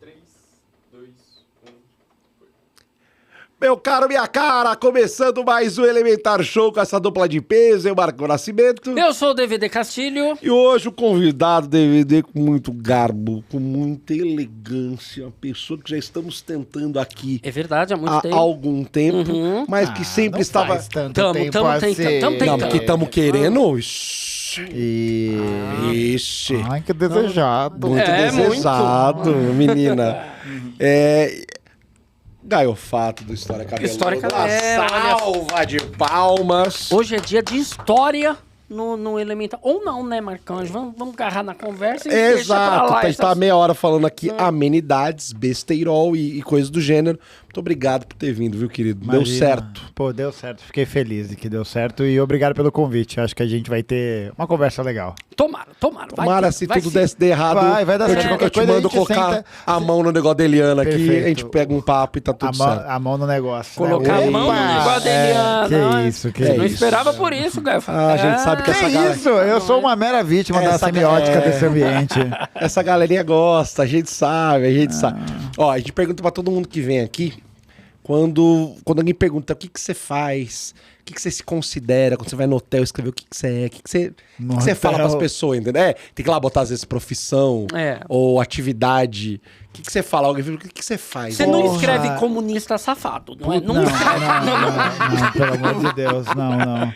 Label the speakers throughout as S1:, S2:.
S1: 3, 2, 1.
S2: Meu caro, minha cara, começando mais um Elementar Show com essa dupla de peso, eu, Marco Nascimento.
S3: Eu sou o DVD Castilho.
S2: E hoje o convidado DVD com muito garbo, com muita elegância, uma pessoa que já estamos tentando aqui
S3: É verdade, há muito
S2: há
S3: tempo.
S2: algum tempo, mas que sempre
S4: não
S2: estava...
S4: faz tanto
S3: Tamo
S4: tempo assim.
S3: tentando.
S2: Não, porque estamos querendo...
S4: E...
S2: Ixi,
S4: Ai, que desejado.
S2: muito
S3: É,
S2: desejado, menina. Gaiofato do História Cabeluda.
S3: História
S2: Uma
S3: Cabeluda, olha.
S2: salva de palmas.
S3: Hoje é dia de história no Elementar. Ou não, né, Marcanjo? Vamos agarrar na conversa e deixa pra
S2: Exato,
S3: lá.
S2: a gente tá meia hora falando aqui amenidades, besteirol e coisas do gênero. Muito obrigado por ter vindo, viu, querido? Deu
S4: Imagina.
S2: certo.
S4: Pô, deu certo. Fiquei feliz de que deu certo e obrigado pelo convite. Acho que a gente vai ter uma conversa legal.
S3: Tomara.
S2: Tomara, se tudo der errado,
S4: Vai dar
S2: eu
S4: certo.
S2: te, eu
S4: Qualquer
S2: te
S4: coisa a
S2: mando
S4: gente
S2: colocar
S4: senta-
S2: a mão no negócio da Eliana aqui,
S4: Perfeito.
S2: a gente pega um papo e tá tudo certo.
S4: A mão no negócio.
S3: Colocar
S4: né?
S3: a mão no
S4: Opa!
S3: negócio da Eliana.
S4: Que isso, que
S3: Não
S4: isso.
S3: esperava por isso, Gaio.
S2: A gente sabe que
S4: Que
S2: essa galera...
S4: isso? Eu sou uma mera vítima da
S2: Essa
S4: semiótica
S2: é-
S4: desse ambiente.
S2: Essa galerinha gosta, a gente sabe. Ó, a gente pergunta pra todo mundo que vem aqui, quando alguém pergunta o que você faz, o que você se considera, quando você vai no hotel escrever o que você é, o que você fala pras pessoas, entendeu? Tem que ir lá botar às vezes profissão ou atividade. O que você fala? Alguém fala, o que você faz?
S3: Você não
S4: Porra.
S3: escreve comunista safado, não é? Não,
S4: Não,
S3: escreve.
S4: não, pelo amor de Deus, não.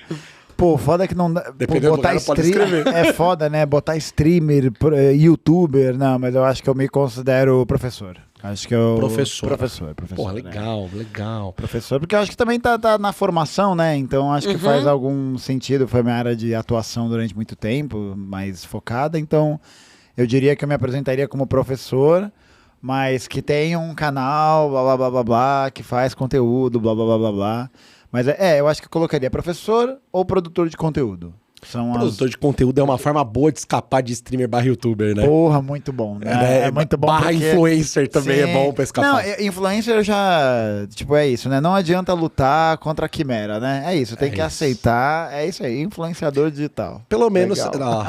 S4: Pô, foda que não dá. Pô,
S2: Dependendo do
S4: botar
S2: lugar, pode
S4: stream
S2: escrever.
S4: é foda, né? Botar streamer, youtuber, não, mas eu acho que eu me considero professor. Acho que eu.
S2: Professor.
S4: Professor.
S2: Porra,
S4: né?
S2: legal.
S4: Professor, porque eu acho que também tá na formação, né? Então acho que faz algum sentido. Foi minha área de atuação durante muito tempo, mais focada. Então eu diria que eu me apresentaria como professor, mas que tem um canal, blá blá blá blá blá, que faz conteúdo, blá blá blá blá blá. Mas eu acho que eu colocaria professor ou produtor de conteúdo. São
S2: Produtor de conteúdo é uma forma boa de escapar de streamer barra youtuber, né?
S4: Porra, muito bom, né? É muito bom.
S2: Barra
S4: porque-
S2: influencer também
S4: Sim.
S2: é bom pra escapar.
S4: Não, influencer já, tipo, é isso, né? Não adianta lutar contra a quimera, né? É isso, tem que
S2: isso.
S4: aceitar, é isso aí, influenciador digital.
S2: Pelo menos,
S4: Legal.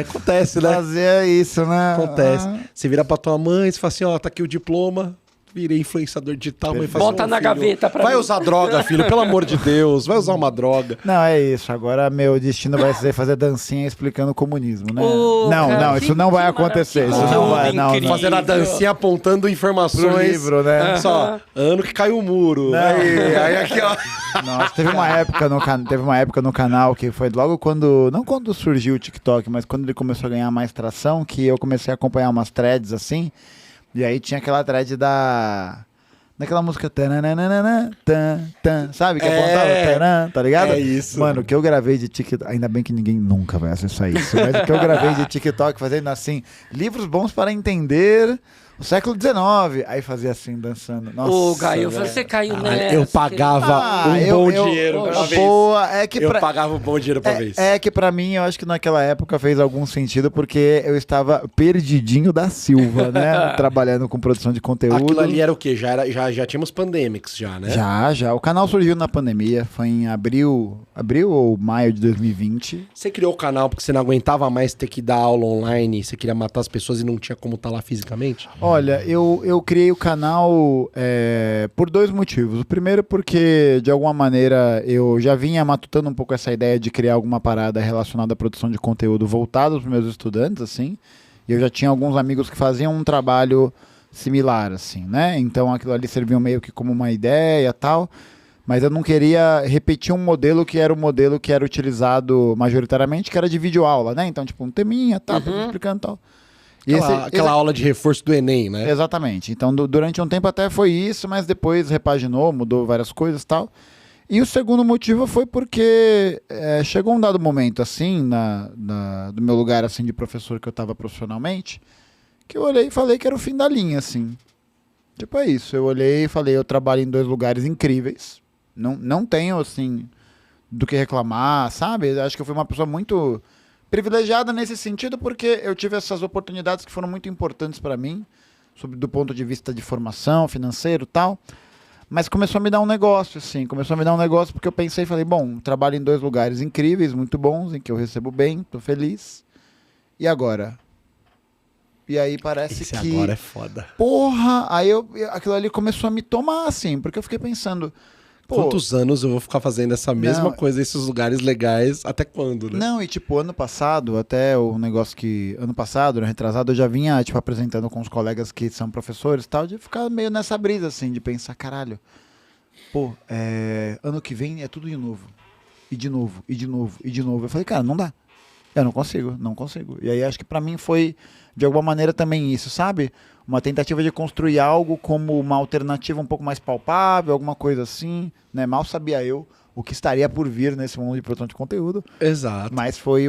S2: acontece, né?
S4: Fazer isso, né?
S2: Acontece.
S4: Ah.
S2: Você vira pra tua mãe e fala assim, ó, tá aqui o diploma, virei influenciador digital. Mãe fala assim,
S3: Bota
S2: "Ô,
S3: na
S2: filho,
S3: gaveta pra
S2: vai
S3: mim."
S2: usar droga, filho, pelo amor de Deus, vai usar uma droga.
S4: Não, é isso. Agora meu destino vai ser fazer dancinha explicando o comunismo, né?
S3: Ô,
S4: não,
S3: cara,
S4: não, isso não vai acontecer. Isso
S3: maravilhoso.
S4: não vai, não.
S3: Incrível.
S2: Fazendo a dancinha apontando
S4: Pro
S2: informações.
S4: livro, né?
S2: Só, ano que caiu o muro.
S4: Não.
S2: Aí aqui, ó.
S4: Nossa, teve uma época no canal que foi logo quando, não quando surgiu o TikTok, mas quando ele começou a ganhar mais tração, que eu comecei a acompanhar umas threads assim, e aí tinha aquela thread daquela música tananana, sabe? Que apontava tanan, tá ligado?
S2: É isso.
S4: Mano, o que eu gravei de TikTok, ainda bem que ninguém nunca vai acessar isso, mas o que eu gravei de TikTok fazendo assim, livros bons para entender o século XIX, aí fazia assim, dançando. Nossa,
S3: Ô, Gaio,
S4: velho.
S3: você caiu
S2: Caralho,
S3: nessa.
S2: eu pagava um bom dinheiro pra vez.
S4: Boa, é que
S2: Eu pagava um bom dinheiro pra vez.
S4: é que pra mim, eu acho que naquela época fez algum sentido, porque eu estava perdidinho da Silva, né? Trabalhando com produção de conteúdo.
S2: Aquilo ali era o quê? Já tínhamos pandemics já, né?
S4: Já. O canal surgiu na pandemia, foi em abril ou maio de 2020.
S2: Você criou o canal porque você não aguentava mais ter que dar aula online, você queria matar as pessoas e não tinha como estar lá fisicamente?
S4: Olha, eu criei o canal por dois motivos. O primeiro porque, de alguma maneira, eu já vinha matutando um pouco essa ideia de criar alguma parada relacionada à produção de conteúdo voltado para os meus estudantes, assim. E eu já tinha alguns amigos que faziam um trabalho similar, assim, né? Então aquilo ali serviu meio que como uma ideia e tal. Mas eu não queria repetir um modelo que era o modelo que era utilizado majoritariamente, que era de videoaula, né? Então, tipo, um teminha, tá, explicando e tal. E
S2: Aquela aula de reforço do Enem, né?
S4: Exatamente. Então, durante um tempo até foi isso, mas depois repaginou, mudou várias coisas e tal. E o segundo motivo foi porque chegou um dado momento, assim, do meu lugar assim de professor que eu estava profissionalmente, que eu olhei e falei que era o fim da linha, assim. Tipo, é isso. Eu olhei e falei, eu trabalho em dois lugares incríveis. Não tenho, assim, do que reclamar, sabe? Acho que eu fui uma pessoa muito privilegiada nesse sentido, porque eu tive essas oportunidades que foram muito importantes para mim, do ponto de vista de formação, financeiro e tal. Mas começou a me dar um negócio, assim. Começou a me dar um negócio porque eu pensei e falei, bom, trabalho em dois lugares incríveis, muito bons, em que eu recebo bem, tô feliz. E agora? E aí parece
S2: Esse
S4: que...
S2: agora é foda.
S4: Porra! Aí aquilo ali começou a me tomar, assim, porque eu fiquei pensando... Pô,
S2: Quantos anos eu vou ficar fazendo essa mesma
S4: Não.
S2: coisa nesses lugares legais? Até quando, né?
S4: Não, e tipo, ano passado, até o negócio que... Ano passado, ano retrasado, eu já vinha, tipo, apresentando com os colegas que são professores e tal, de ficar meio nessa brisa, assim, de pensar, caralho, pô, ano que vem é tudo de novo. E de novo, e de novo, e de novo. Eu falei, cara, não dá. Eu não consigo. E aí acho que pra mim foi, de alguma maneira, também isso, sabe? Uma tentativa de construir algo como uma alternativa um pouco mais palpável, alguma coisa assim, né? Mal sabia eu o que estaria por vir nesse mundo de produção de conteúdo.
S2: Exato.
S4: Mas foi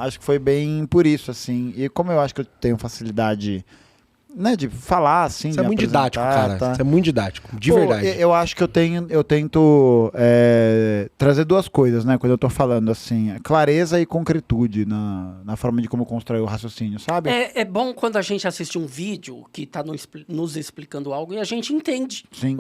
S4: acho que foi bem por isso, assim. E como eu acho que eu tenho facilidade, né, de falar, assim,
S2: Você é
S4: me
S2: muito didático,
S4: apresentar,
S2: cara.
S4: tá?
S2: Você é muito didático, de
S4: Pô,
S2: verdade.
S4: Eu acho que eu tento trazer duas coisas, né, quando eu tô falando, assim, clareza e concretude na forma de como constrói o raciocínio, sabe?
S3: É bom quando a gente assiste um vídeo que está nos explicando algo e a gente entende.
S4: Sim.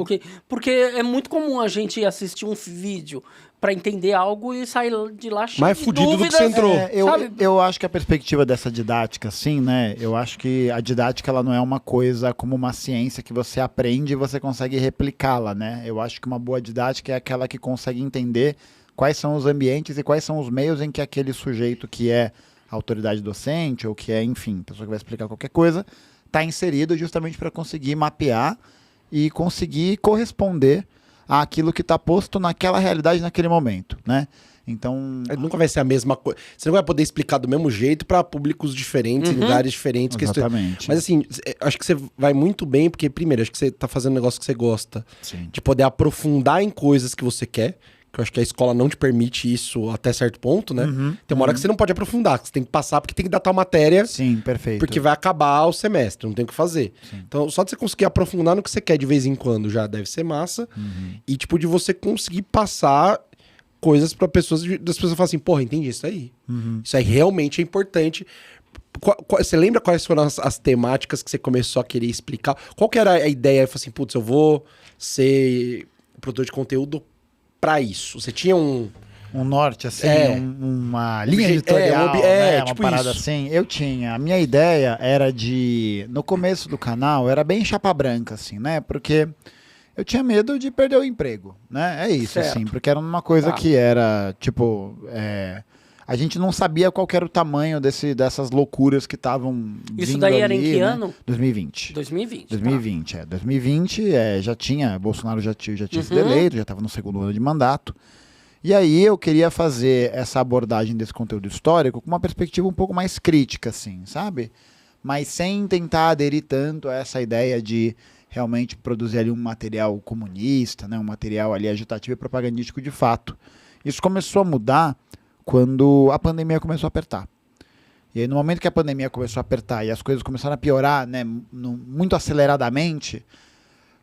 S3: Porque é muito comum a gente assistir um vídeo para entender algo e sair de lá cheio
S2: Mais
S3: de
S2: fudido do que
S3: dúvidas.
S2: você entrou.
S3: Sabe?
S4: Eu acho que a perspectiva dessa didática, assim, né? Eu acho que a didática ela não é uma coisa como uma ciência que você aprende e você consegue replicá-la, né? Eu acho que uma boa didática é aquela que consegue entender quais são os ambientes e quais são os meios em que aquele sujeito que é autoridade docente ou que é, enfim, pessoa que vai explicar qualquer coisa, está inserido justamente para conseguir mapear e conseguir corresponder àquilo que está posto naquela realidade naquele momento, né? Então,
S2: Nunca vai ser a mesma coisa. Você não vai poder explicar do mesmo jeito para públicos diferentes, em lugares diferentes.
S4: exatamente.
S2: Mas assim, acho que você vai muito bem, porque primeiro, acho que você tá fazendo um negócio que você gosta.
S4: Sim.
S2: De poder aprofundar em coisas que você quer. Que eu acho que a escola não te permite isso até certo ponto, né? Tem uma hora que você não pode aprofundar, que você tem que passar porque tem que dar tal matéria.
S4: Sim, perfeito.
S2: Porque vai acabar o semestre, não tem o que fazer.
S4: Sim.
S2: Então, só de você conseguir aprofundar no que você quer de vez em quando já deve ser massa. E, tipo, de você conseguir passar coisas pra pessoas, das pessoas falarem assim, porra, entendi isso aí. Isso aí realmente é importante. Você lembra quais foram as temáticas que você começou a querer explicar? Qual que era a ideia? Falei assim, putz, eu vou ser produtor de conteúdo pra isso. Você tinha um
S4: norte, assim, uma linha
S2: Obje-
S4: editorial,
S2: é,
S4: né? Uma
S2: tipo
S4: parada
S2: isso.
S4: assim. Eu tinha. A minha ideia era de... No começo do canal, era bem chapa branca, assim, né? Porque eu tinha medo de perder o emprego, né? É isso,
S3: Certo.
S4: assim. Porque era uma coisa
S3: Tá.
S4: que era, tipo... a gente não sabia qual que era o tamanho dessas loucuras que estavam
S3: Isso
S4: vindo
S3: daí era em
S4: ali,
S3: que
S4: né?
S3: ano?
S4: 2020.
S3: 2020.
S4: 2020, 2020 já tinha, Bolsonaro já tinha sido eleito, já estava no segundo ano de mandato. E aí eu queria fazer essa abordagem desse conteúdo histórico com uma perspectiva um pouco mais crítica, assim, sabe? Mas sem tentar aderir tanto a essa ideia de realmente produzir ali um material comunista, né? Um material ali agitativo e propagandístico de fato. Isso começou a mudar quando a pandemia começou a apertar. E aí, no momento que a pandemia começou a apertar e as coisas começaram a piorar, né, muito aceleradamente,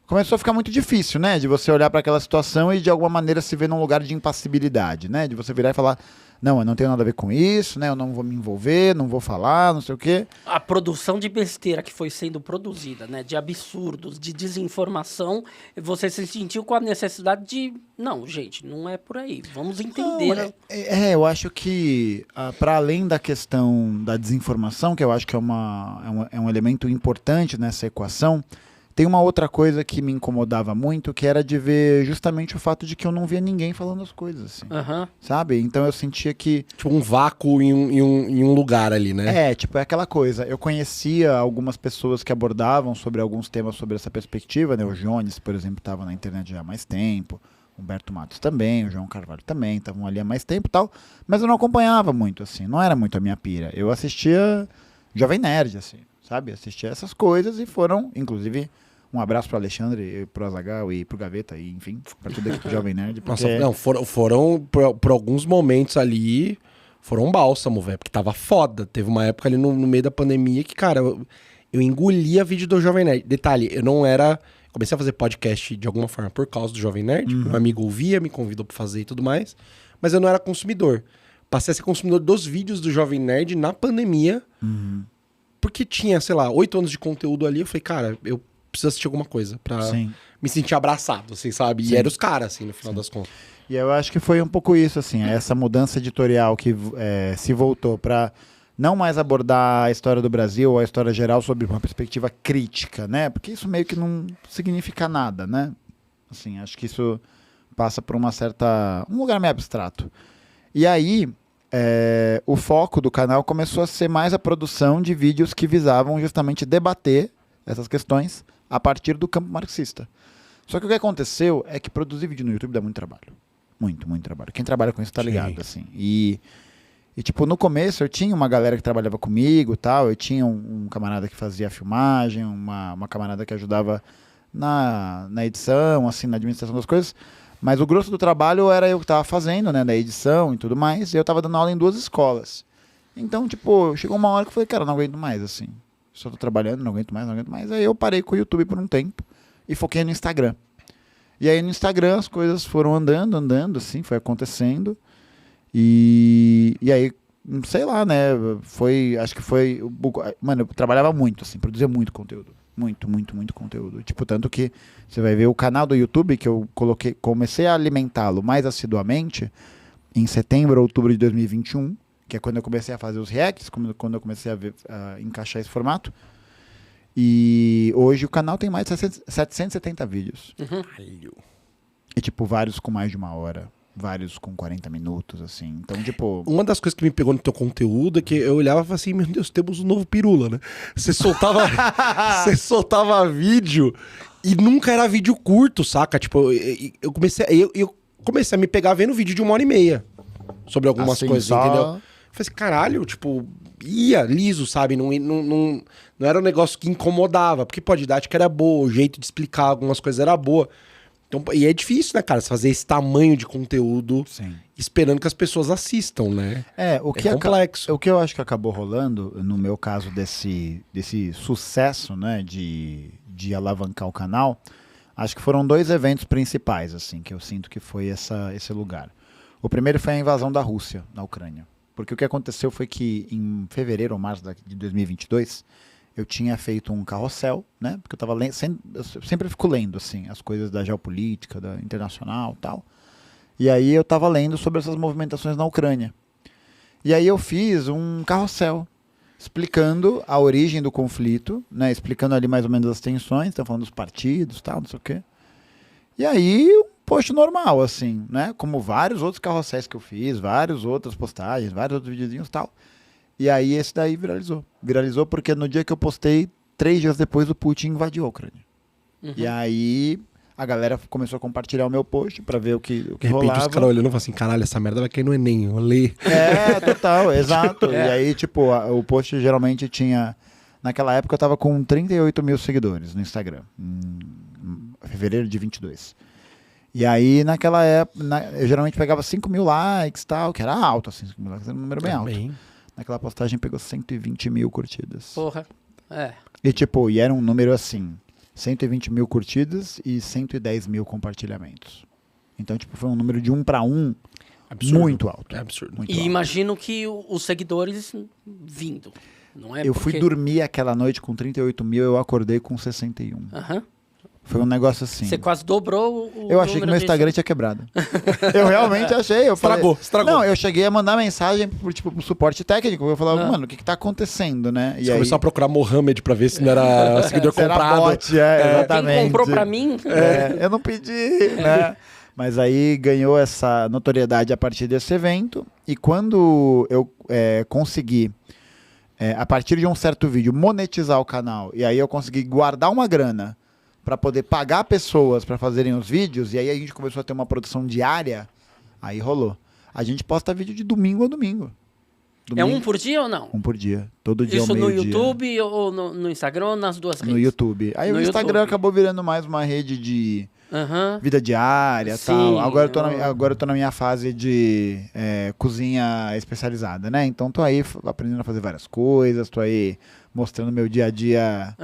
S4: começou a ficar muito difícil, né, de você olhar para aquela situação e de alguma maneira se ver num lugar de impassibilidade, né, de você virar e falar, não, eu não tenho nada a ver com isso, né, eu não vou me envolver, não vou falar, não sei o quê.
S3: A produção de besteira que foi sendo produzida, né? De absurdos, de desinformação, você se sentiu com a necessidade de... Não, gente, não é por aí. Vamos entender.
S4: Não, eu acho que, para além da questão da desinformação, que eu acho que é um elemento importante nessa equação, tem uma outra coisa que me incomodava muito, que era de ver justamente o fato de que eu não via ninguém falando as coisas, assim, sabe? Então eu sentia que...
S2: tipo um vácuo em um lugar ali, né?
S4: É aquela coisa. Eu conhecia algumas pessoas que abordavam sobre alguns temas sobre essa perspectiva, né? O Jones, por exemplo, estava na internet já há mais tempo. Humberto Matos também, o João Carvalho também, estavam ali há mais tempo e tal. Mas eu não acompanhava muito, assim. Não era muito a minha pira. Eu assistia Jovem Nerd, assim, sabe? Assistia essas coisas e foram, inclusive... Um abraço pro Alexandre, pro Azaghal e pro Gaveta, e enfim, pra tudo aqui pro Jovem Nerd. Porque...
S2: Nossa, não, foram por alguns momentos ali, foram um bálsamo, velho, porque tava foda. Teve uma época ali no meio da pandemia que, cara, eu engolia vídeo do Jovem Nerd. Detalhe, eu não era... Comecei a fazer podcast de alguma forma por causa do Jovem Nerd. Meu amigo ouvia, me convidou pra fazer e tudo mais. Mas eu não era consumidor. Passei a ser consumidor dos vídeos do Jovem Nerd na pandemia. Porque tinha, sei lá, 8 anos de conteúdo ali. Eu falei, cara, eu preciso assistir alguma coisa pra me sentir abraçado, assim, sabe? E eram os caras, assim, no final das contas.
S4: E eu acho que foi um pouco isso, assim, essa mudança editorial que se voltou pra não mais abordar a história do Brasil ou a história geral sob uma perspectiva crítica, né? Porque isso meio que não significa nada, né? Assim, acho que isso passa por um lugar meio abstrato. E aí, o foco do canal começou a ser mais a produção de vídeos que visavam justamente debater essas questões a partir do campo marxista. Só que o que aconteceu é que produzir vídeo no YouTube dá muito trabalho. Muito, muito trabalho. Quem trabalha com isso tá ligado, assim. E, tipo, no começo eu tinha uma galera que trabalhava comigo e tal, eu tinha um camarada que fazia a filmagem, uma camarada que ajudava na edição, assim, na administração das coisas, mas o grosso do trabalho era eu que tava fazendo, né, da edição e tudo mais, e eu tava dando aula em 2 escolas. Então, tipo, chegou uma hora que eu falei, cara, não aguento mais, assim, só tô trabalhando, não aguento mais, aí eu parei com o YouTube por um tempo e foquei no Instagram. E aí no Instagram as coisas foram andando, assim, foi acontecendo. E aí, sei lá, né, acho que foi... Mano, eu trabalhava muito, assim, produzia muito conteúdo. Muito conteúdo. Tipo, tanto que você vai ver o canal do YouTube, que eu comecei a alimentá-lo mais assiduamente em setembro, outubro de 2021, que é quando eu comecei a fazer os reacts, quando eu comecei a encaixar esse formato. E hoje o canal tem mais de 770 vídeos. E, tipo, vários com mais de 1 hora. Vários com 40 minutos, assim. Então, tipo...
S2: Uma das coisas que me pegou no teu conteúdo é que eu olhava e falava assim, meu Deus, temos um novo Pirula, né? Você soltava vídeo e nunca era vídeo curto, saca? Tipo, eu comecei a me pegar vendo vídeo de 1h30 sobre algumas
S4: assim,
S2: coisas, entendeu? Eu falei assim, caralho, tipo, ia liso, sabe? Não era um negócio que incomodava, porque pô, a didática era boa, o jeito de explicar algumas coisas era boa. Então, e é difícil, né, cara, você fazer esse tamanho de conteúdo esperando que as pessoas assistam, né?
S4: O que
S2: é complexo.
S4: O que eu acho que acabou rolando, no meu caso, desse sucesso, né, de alavancar o canal, acho que foram 2 eventos principais, assim, que eu sinto que foi esse lugar. O primeiro foi a invasão da Rússia na Ucrânia. Porque o que aconteceu foi que em fevereiro ou março de 2022... eu tinha feito um carrossel, né? Porque eu tava lendo, eu sempre fico lendo, assim, as coisas da geopolítica, da internacional e tal. E aí eu tava lendo sobre essas movimentações na Ucrânia. E aí eu fiz um carrossel, explicando a origem do conflito, né? Explicando ali mais ou menos as tensões, estão falando dos partidos e tal, não sei o quê. E aí, um post normal, assim, né? Como vários outros carrosséis que eu fiz, várias outras postagens, vários outros videozinhos e tal. E aí esse daí viralizou. Viralizou porque no dia que eu postei, 3 dias depois o Putin invadiu a Ucrânia. E aí a galera começou a compartilhar o meu post pra ver o que rolava.
S2: De repente os caras olhando e falam assim, caralho, essa merda vai cair no Enem, eu leio.
S4: Total, exato. E aí, tipo, o post geralmente tinha... Naquela época eu tava com 38 mil seguidores no Instagram, em fevereiro de 22. E aí, naquela época, eu geralmente pegava 5 mil likes e tal, que era alto, assim, 5 mil likes era um número bem alto. Naquela postagem pegou 120 mil curtidas.
S3: Porra,
S4: E tipo, era um número assim, 120 mil curtidas e 110 mil compartilhamentos. Então, tipo, foi um número de 1 para 1
S2: absurdo.
S4: Muito alto.
S2: É absurdo.
S4: Muito
S3: e
S4: alto.
S3: imagino que os seguidores vindo, não é?
S4: Eu fui dormir aquela noite com 38 mil, eu acordei com 61. Foi um negócio assim.
S3: Você quase dobrou o
S4: Eu achei que meu Instagram tinha quebrado. Eu realmente achei.
S2: Estragou.
S4: Não, eu cheguei a mandar mensagem pro suporte técnico. Eu falava, mano, o que tá acontecendo, né?
S2: Você começou a procurar Mohamed pra ver se não era seguidor comprado.
S4: Era bot, exatamente.
S3: Quem comprou pra mim?
S4: Eu não pedi, né? Mas aí ganhou essa notoriedade a partir desse evento. E quando eu consegui, a partir de um certo vídeo, monetizar o canal, e aí eu consegui guardar uma grana para poder pagar pessoas para fazerem os vídeos, e aí a gente começou a ter uma produção diária, aí rolou. A gente posta vídeo de domingo a domingo.
S3: É um por dia ou não?
S4: Um por dia. Todo dia
S3: Isso
S4: ao
S3: no
S4: meio-dia.
S3: YouTube ou no Instagram ou nas duas redes?
S4: No YouTube. Aí o Instagram acabou virando mais uma rede de vida diária e tal. Agora eu tô na minha fase de cozinha especializada, né? Então tô aí aprendendo a fazer várias coisas, tô aí mostrando meu dia a dia...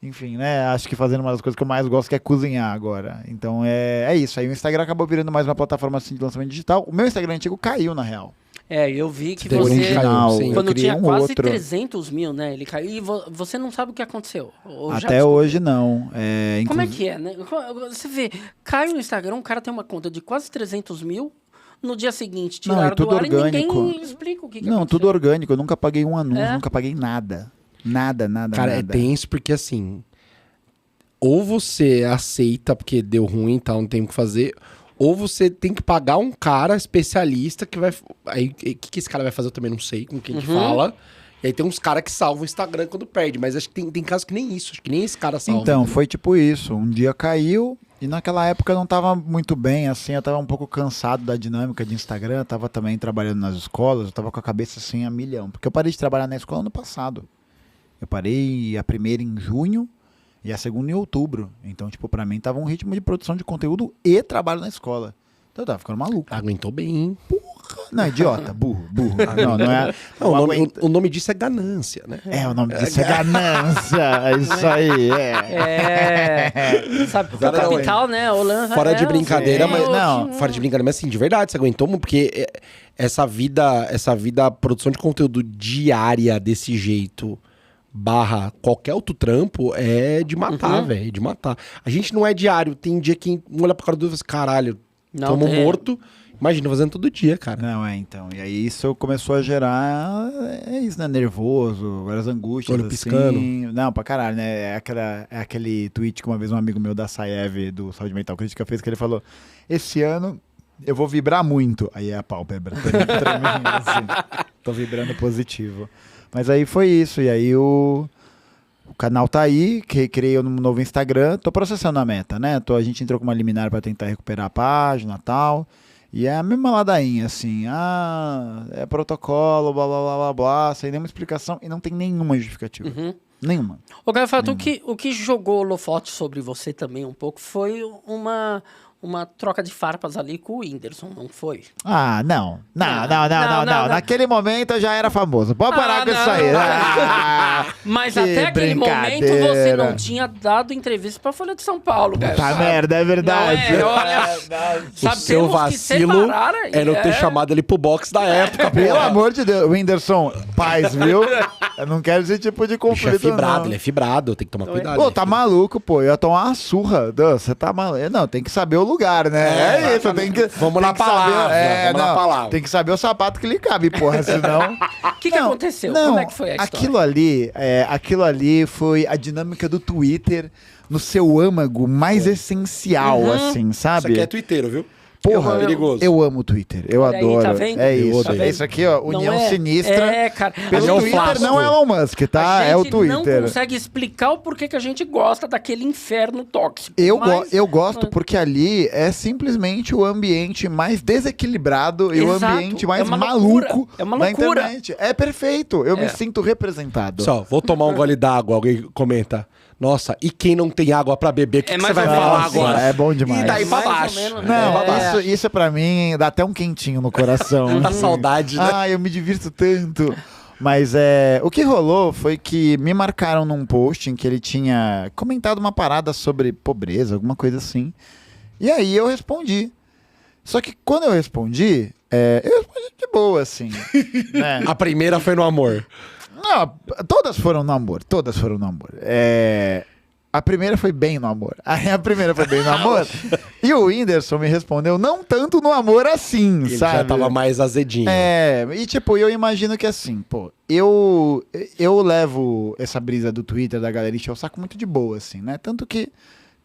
S4: Enfim, né? Acho que fazendo uma das coisas que eu mais gosto, que é cozinhar agora. Então é isso. Aí o Instagram acabou virando mais uma plataforma assim, de lançamento digital. O meu Instagram antigo caiu, na real.
S3: Eu vi que
S2: você...
S4: original,
S3: quando tinha quase
S4: outro.
S3: 300 mil, né? Ele caiu e você não sabe o que aconteceu.
S4: Até hoje não.
S3: Como é que é, né? Você vê, cai no Instagram, o cara tem uma conta de quase 300 mil, no dia seguinte
S4: Não,
S3: tiraram
S4: e tudo
S3: do ar
S4: orgânico.
S3: e ninguém explica o que
S4: Não,
S3: aconteceu.
S4: tudo orgânico. Eu nunca paguei um anúncio,
S3: É?
S4: nunca paguei nada. Nada.
S2: Cara, é tenso porque assim, ou você aceita porque deu ruim e tal, não tem o que fazer, ou você tem que pagar um cara especialista que vai... Aí, o que esse cara vai fazer eu também não sei, com quem que fala. E aí tem uns caras que salvam o Instagram quando perde, mas acho que tem casos que nem isso, acho que nem esse cara salva.
S4: Então, foi tipo isso. Um dia caiu e naquela época eu não tava muito bem, assim, eu tava um pouco cansado da dinâmica de Instagram, eu tava também trabalhando nas escolas, eu tava com a cabeça assim a milhão, porque eu parei de trabalhar na escola ano passado. Eu parei a primeira em junho e a segunda em outubro. Então, tipo, pra mim tava um ritmo de produção de conteúdo e trabalho na escola. Então eu tava ficando maluco.
S2: Aguentou bem, hein?
S4: Não, idiota, burro. Não é.
S2: Não,
S4: não
S2: o nome-
S4: aguenta.
S2: o nome disso é ganância, né?
S4: É, o nome disso é ganância. É isso aí,
S3: Sabe, o
S2: Cara, não,
S3: capital, né? Holanda,
S2: Fora de brincadeira,
S4: sim,
S2: mas
S4: não.
S2: fora de brincadeira, mas assim, de verdade, você aguentou muito, porque essa vida, produção de conteúdo diária desse jeito, barra qualquer outro trampo, é de matar, velho, de matar. A gente não é diário, tem dia que um olha pra cara do outro e fala assim, caralho,
S3: Não,
S2: tamo
S3: tem.
S2: morto. Imagina, fazendo todo dia, cara.
S4: Não, então. E aí isso começou a gerar. É isso, né? Nervoso, várias angústias.
S2: Olho
S4: assim.
S2: piscando.
S4: Não, pra caralho, né? É aquele tweet que uma vez um amigo meu da Saev, do Saúde Mental Crítica, fez, que ele falou: esse ano eu vou vibrar muito. Aí é a pálpebra tremendo, assim. Tô vibrando positivo. Mas aí foi isso. E aí o canal tá aí, que criei um novo Instagram. Tô processando a meta, né? A gente entrou com uma liminar pra tentar recuperar a página e tal. E é a mesma ladainha, assim, é protocolo, blá, blá, blá, blá, blá, sem nenhuma explicação e não tem nenhuma justificativa. Nenhuma.
S3: Ô, Gafato, o que jogou holofote sobre você também um pouco foi uma troca de farpas ali com o Whindersson, não foi?
S4: Não.
S3: Não.
S4: Naquele momento eu já era famoso. Pode parar com isso aí.
S3: Mas
S4: que
S3: até aquele momento você
S4: brincadeira.
S3: não tinha dado entrevista pra Folha de São Paulo, cara.
S4: Tá merda, é verdade.
S3: Não é, olha,
S2: O
S3: sabe,
S2: seu
S3: temos que
S2: vacilo
S3: separar aí,
S2: é não ter chamado ele pro box da época,
S4: Pelo
S2: porra.
S4: amor de Deus, Whindersson, paz, viu? Eu não quero esse tipo de
S2: O bicho é
S4: conflito,
S2: fibrado,
S4: não.
S2: ele é fibrado, tem que tomar cuidado.
S4: Pô, tá maluco, pô. Eu ia tomar uma surra. Você tá maluco. Não, tem que saber o lugar, né? É isso, tem que.
S2: Vamos
S4: tem
S2: na
S4: que saber-
S2: palavra, vamos na palavra.
S4: Tem que saber o sapato que lhe cabe, porra, senão.
S3: O que aconteceu?
S4: Não,
S3: Como é que foi a história?
S4: aquilo ali foi a dinâmica do Twitter no seu âmago mais essencial, assim,
S2: Isso
S4: sabe?
S2: aqui é twitteiro, viu?
S4: Porra,
S2: perigoso.
S4: eu amo o Twitter. Eu
S3: Olha aí,
S4: adoro.
S3: tá vendo?
S4: É
S2: Eu
S4: isso.
S2: odeio.
S4: É isso aqui, ó.
S3: Não
S4: União
S3: é-
S4: sinistra.
S3: É, cara.
S4: Pelo
S2: União
S4: Twitter
S2: Flasco.
S4: não é Elon Musk, tá?
S3: A
S4: É o
S3: gente não
S4: Twitter.
S3: consegue explicar o porquê que a gente gosta daquele inferno tóxico.
S4: Eu
S3: mas-
S4: gosto porque ali é simplesmente o ambiente mais desequilibrado e o
S3: Exato.
S4: ambiente mais
S3: É uma loucura.
S4: maluco
S3: É uma
S4: da
S3: loucura.
S4: internet. É perfeito. Eu me sinto representado.
S2: Só, vou tomar um gole d'água, alguém comenta. Nossa, e quem não tem água pra beber, o que,
S3: É
S2: que
S3: mais
S2: você vai
S3: ou menos
S2: falar
S3: assim.
S2: agora?
S4: É bom demais.
S2: E daí pra
S3: Mais ou
S2: baixo.
S3: menos, né?
S4: Não,
S3: É.
S4: isso pra mim dá até um quentinho no coração.
S2: Dá saudade, né?
S4: Ah, eu me divirto tanto. Mas o que rolou foi que me marcaram num post em que ele tinha comentado uma parada sobre pobreza, alguma coisa assim. E aí eu respondi. Só que quando eu respondi de boa, assim. Né?
S2: A primeira foi no amor.
S4: Não, todas foram no amor. A primeira foi bem no amor. Aí a primeira foi bem no amor. E o Whindersson me respondeu não tanto no amor assim,
S2: Ele
S4: sabe?
S2: já tava mais azedinho.
S4: E tipo, eu imagino que assim, pô, eu levo essa brisa do Twitter, da galera encher o saco muito de boa, assim, né? Tanto que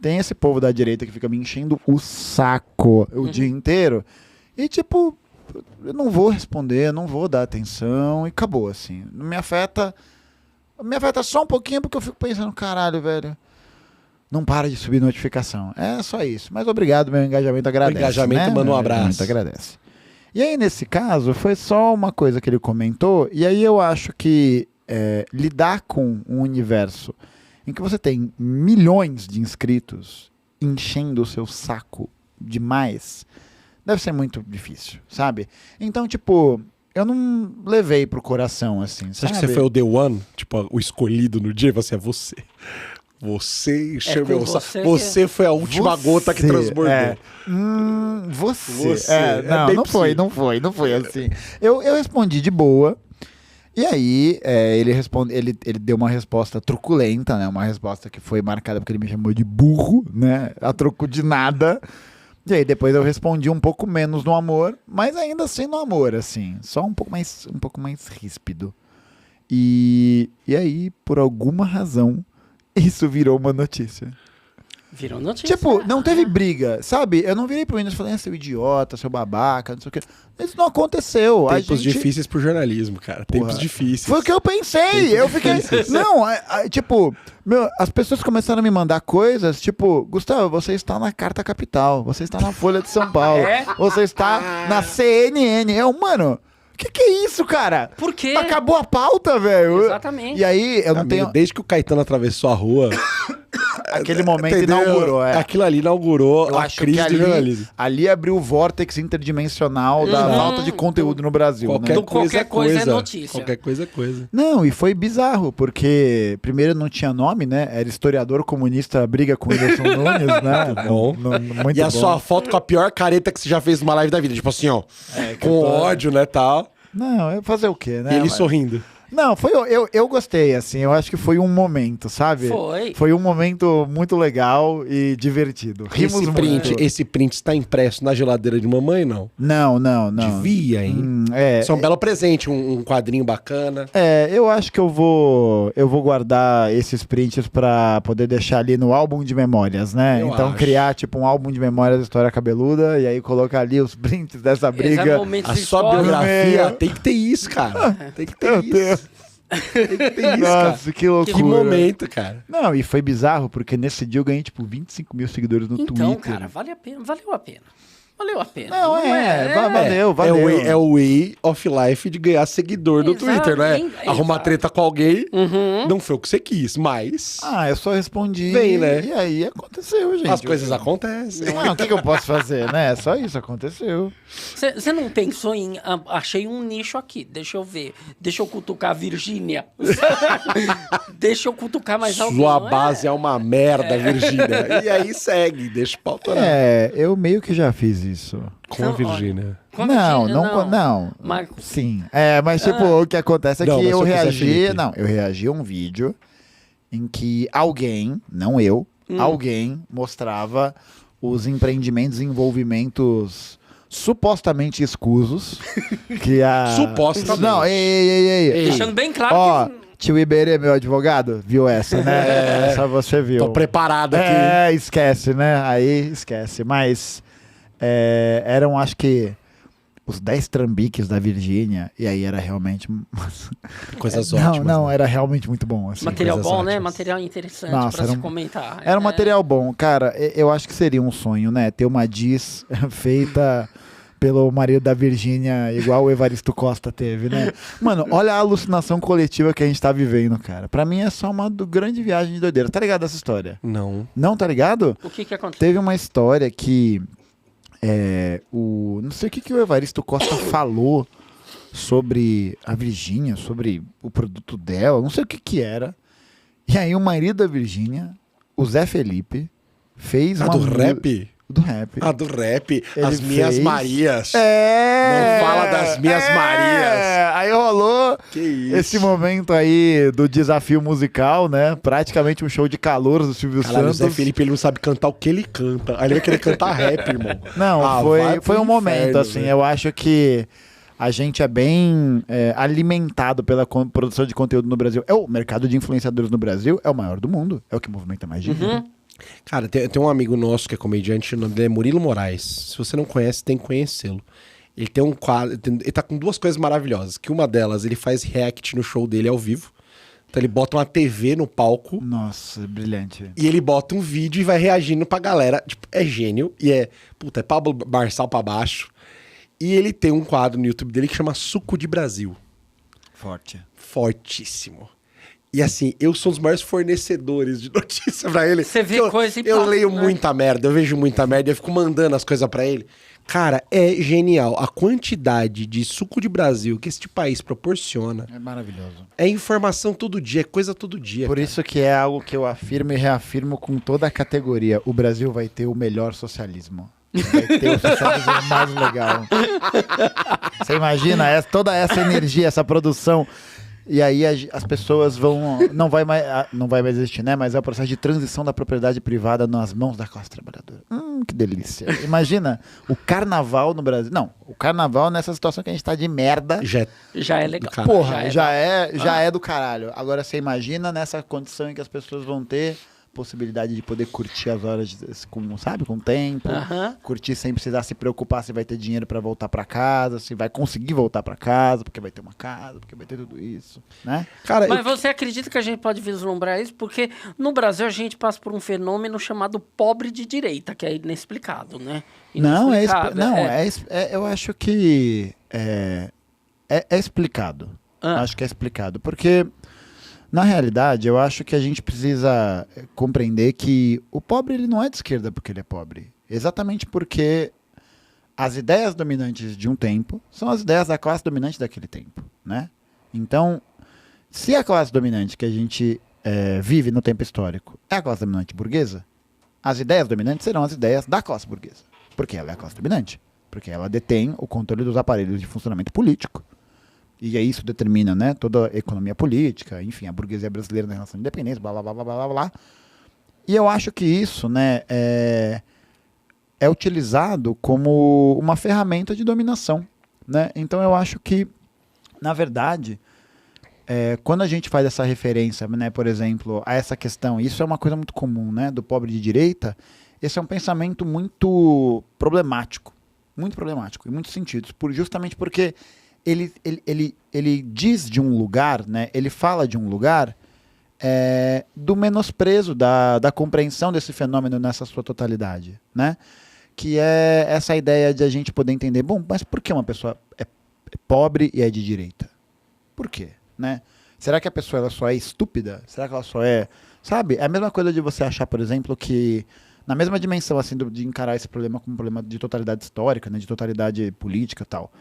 S4: tem esse povo da direita que fica me enchendo o saco o dia inteiro. E tipo, eu não vou responder, não vou dar atenção e acabou, assim. Não me afeta. Me afeta só um pouquinho porque eu fico pensando, caralho, velho. Não para de subir notificação. É só isso. Mas obrigado, meu engajamento agradece.
S2: O engajamento
S4: né?
S2: manda um
S4: Meu
S2: abraço.
S4: engajamento agradece. E aí, nesse caso, foi só uma coisa que ele comentou. E aí eu acho que lidar com um universo em que você tem milhões de inscritos enchendo o seu saco demais, deve ser muito difícil, sabe? Então, tipo, eu não levei pro coração, assim,
S2: Você acha
S4: sabe?
S2: que você foi o The One? Tipo, o escolhido no dia? Você é você. Você encheu
S3: com
S2: meu
S3: você
S2: saco.
S3: que-
S2: Você foi a última gota que transbordou.
S4: Você.
S2: Você. É
S4: Não,
S2: bem
S4: não foi,
S2: possível.
S4: não foi assim. Eu respondi de boa. E aí, ele deu uma resposta truculenta, né? Uma resposta que foi marcada porque ele me chamou de burro, né? A troco de nada. E aí depois eu respondi um pouco menos no amor, mas ainda assim no amor, assim. Só um pouco mais ríspido. E aí, por alguma razão, isso virou uma notícia.
S3: Virou notícia.
S4: Tipo, não teve briga, sabe? Eu não virei pro Windows e falei, seu idiota, seu babaca, não sei o quê. Isso não aconteceu.
S2: Tempos difíceis pro jornalismo, cara. Tempos difíceis.
S4: Foi o que eu pensei. Eu fiquei... Não, tipo... as pessoas começaram a me mandar coisas, tipo... Gustavo, você está na Carta Capital. Você está na Folha de São Paulo. Você está na CNN. Mano... Que é isso, cara?
S3: Por quê?
S4: Acabou a pauta, velho.
S3: Exatamente.
S4: E aí, eu não
S2: Amigo,
S4: tenho...
S2: Desde que o Caetano atravessou a rua...
S4: Aquele momento
S2: entendeu?
S4: inaugurou,
S2: Aquilo ali inaugurou
S4: Eu
S2: a
S4: acho
S2: crise
S4: que
S2: do jornalismo.
S4: ali abriu o vórtex interdimensional da falta de conteúdo no Brasil.
S2: Qualquer
S4: Né?
S2: coisa é
S3: coisa é
S2: coisa.
S3: notícia.
S2: Qualquer coisa é coisa.
S4: Não, e foi bizarro, porque primeiro não tinha nome, né? Era historiador comunista briga com o Whindersson Nunes, né?
S2: Bom.
S4: Muito
S2: E a
S4: bom.
S2: sua foto com a pior careta que você já fez numa live da vida. Tipo assim, ó. Com ódio, né, tal.
S4: Não, eu fazer o quê, né?
S2: E ele
S4: Mas-
S2: sorrindo.
S4: Não, eu gostei, assim, eu acho que foi um momento, sabe? Foi um momento muito legal e divertido. Rimos muito.
S2: Esse print está impresso na geladeira de mamãe, não?
S4: Não.
S2: Devia, hein? Isso é um belo presente, um quadrinho bacana.
S4: Eu acho que eu vou guardar esses prints pra poder deixar ali no álbum de memórias, né?
S2: Eu
S4: Então
S2: acho.
S4: criar tipo um álbum de memórias da História Cabeluda e aí colocar ali os prints dessa briga.
S2: A sua biografia tem que ter isso, cara. Tem que ter isso. Tem que ter isso, cara.
S4: Nossa, que loucura.
S2: Que momento, cara.
S4: Não, e foi bizarro, porque nesse dia eu ganhei tipo 25 mil seguidores no
S3: Então,
S4: Twitter.
S3: cara, valeu a pena. Valeu a pena.
S4: Não, valeu.
S2: É o way of life de ganhar seguidor no Twitter, não é?
S3: Exato.
S2: Arrumar treta com alguém,
S3: Uhum.
S2: não foi o que você quis, mas
S4: Eu só respondi.
S2: Vem, né?
S4: E aí aconteceu, gente.
S2: as coisas acontecem.
S4: Não, o que eu posso fazer, né? Só isso aconteceu.
S3: Você não pensou em... achei um nicho aqui, deixa eu ver. Deixa eu cutucar a Virgínia. Deixa eu cutucar mais alguém.
S2: Sua
S3: não
S2: base é uma merda, Virgínia. E aí segue, deixa o pau torar.
S4: Eu meio que já fiz isso.
S2: Com a
S3: Então,
S2: Virgínia.
S3: Com a
S4: Não,
S3: Virgínia,
S4: não.
S3: Mas-
S4: Sim. Mas tipo, o que acontece é
S2: Não,
S4: que
S2: mas
S4: eu
S2: se eu quiser,
S4: reagi.
S2: Felipe.
S4: Não, eu reagi a um vídeo em que alguém, não eu, alguém mostrava os empreendimentos e envolvimentos supostamente escusos. Que a.
S2: Supostamente.
S4: Não, ei.
S3: Deixando bem claro
S4: Ó,
S3: que...
S4: tio Iberê, meu advogado, viu essa, né? Essa você viu.
S2: Tô preparado aqui.
S4: Esquece, né? Aí esquece. Mas eram, acho que, os 10 trambiques da Virgínia. E aí era realmente...
S2: Coisas
S4: não,
S2: ótimas.
S4: não,
S2: né?
S4: era realmente muito bom. Assim.
S3: Material
S2: coisas
S3: bom, né?
S2: ótimas.
S3: Material interessante
S4: Nossa,
S3: pra
S4: era
S3: se
S4: um-
S3: comentar.
S4: Era um material bom. Cara, eu acho que seria um sonho, né? Ter uma diss feita pelo marido da Virgínia, igual o Evaristo Costa teve, né? Mano, olha a alucinação coletiva que a gente tá vivendo, cara. Pra mim é só uma grande viagem de doideira. Tá ligado essa história?
S2: Não.
S4: Não, tá ligado?
S3: O que aconteceu?
S4: Teve uma história que não sei o que o Evaristo Costa falou sobre a Virgínia, sobre o produto dela, não sei o que era. E aí o marido da Virgínia, o Zé Felipe, fez
S2: Ah,
S4: uma...
S2: do rap?
S4: Do rap.
S2: Ah, do rap.
S4: Ele
S2: As minhas
S4: fez-
S2: Marias.
S4: É!
S2: Não fala das minhas Marias.
S4: Aí rolou
S2: Que isso.
S4: esse momento aí do desafio musical, né? Praticamente um show de calouros do Silvio
S2: Caralho, o
S4: Santos.
S2: Zé Felipe, ele não sabe cantar o que ele canta. Aí ele vai querer cantar rap, irmão.
S4: Não,
S2: Ah, vai
S4: foi
S2: pro
S4: um momento,
S2: inferno,
S4: assim,
S2: velho.
S4: eu acho que a gente é bem alimentado pela produção de conteúdo no Brasil. O mercado de influenciadores no Brasil é o maior do mundo, é o que movimenta mais dinheiro.
S2: Cara, tem um amigo nosso que é comediante, o nome dele é Murilo Moraes. Se você não conhece, tem que conhecê-lo. Ele tem um quadro, ele tá com duas coisas maravilhosas. Que uma delas, ele faz react no show dele ao vivo. Então ele bota uma TV no palco
S4: Nossa, brilhante.
S2: e ele bota um vídeo e vai reagindo pra galera. Tipo, é gênio e é Pablo Marçal pra baixo. E ele tem um quadro no YouTube dele que chama Suco de Brasil.
S4: Forte.
S2: Fortíssimo. E assim, eu sou um dos maiores fornecedores de notícia pra ele.
S3: Você vê
S2: Porque
S3: coisa e
S2: eu
S3: passa,
S2: leio
S3: né?
S2: muita merda, eu vejo muita merda, eu fico mandando as coisas pra ele. Cara, é genial. A quantidade de suco de Brasil que este país proporciona
S4: É maravilhoso.
S2: é informação todo dia, é coisa todo dia.
S4: Por
S2: cara.
S4: isso que é algo que eu afirmo e reafirmo com toda a categoria. O Brasil vai ter o melhor socialismo. Vai ter o socialismo mais legal. Você imagina toda essa energia, essa produção. E aí as pessoas vão... Não vai mais existir, né? Mas é o processo de transição da propriedade privada nas mãos da classe trabalhadora. Que delícia. Imagina o carnaval no Brasil. Não, o carnaval nessa situação que a gente tá de merda.
S3: Já é legal.
S4: Porra, já é do caralho. Agora você imagina nessa condição em que as pessoas vão ter possibilidade de poder curtir as horas com tempo, curtir sem precisar se preocupar se vai ter dinheiro pra voltar pra casa, se vai conseguir voltar pra casa, porque vai ter uma casa, porque vai ter tudo isso, né?
S2: Cara,
S3: Mas você acredita que a gente pode vislumbrar isso? Porque no Brasil a gente passa por um fenômeno chamado pobre de direita, que é inexplicado, né?
S4: Não,
S3: Inexplicável,
S4: eu acho que é explicado. Acho que é explicado, porque na realidade, eu acho que a gente precisa compreender que o pobre ele não é de esquerda porque ele é pobre. Exatamente porque as ideias dominantes de um tempo são as ideias da classe dominante daquele tempo, né? Então, se a classe dominante que a gente vive no tempo histórico é a classe dominante burguesa, as ideias dominantes serão as ideias da classe burguesa. Porque ela é a classe dominante. Porque ela detém o controle dos aparelhos de funcionamento político. E aí isso determina, né, toda a economia política, enfim, a burguesia brasileira na relação de independência, blá, blá, blá, blá, blá, blá. E eu acho que isso, né, é utilizado como uma ferramenta de dominação, né? Então eu acho que, na verdade, quando a gente faz essa referência, né, por exemplo, a essa questão, isso é uma coisa muito comum, né, do pobre de direita, esse é um pensamento muito problemático em muitos sentidos, justamente porque ele diz de um lugar, né? Ele fala de um lugar do menosprezo da compreensão desse fenômeno nessa sua totalidade, né? Que é essa ideia de a gente poder entender, bom, mas por que uma pessoa é pobre e é de direita? Por quê, né? Será que a pessoa ela só é estúpida? Será que ela só é... Sabe? É a mesma coisa de você achar, por exemplo, que na mesma dimensão assim de encarar esse problema como um problema de totalidade histórica, né? De totalidade política e tal.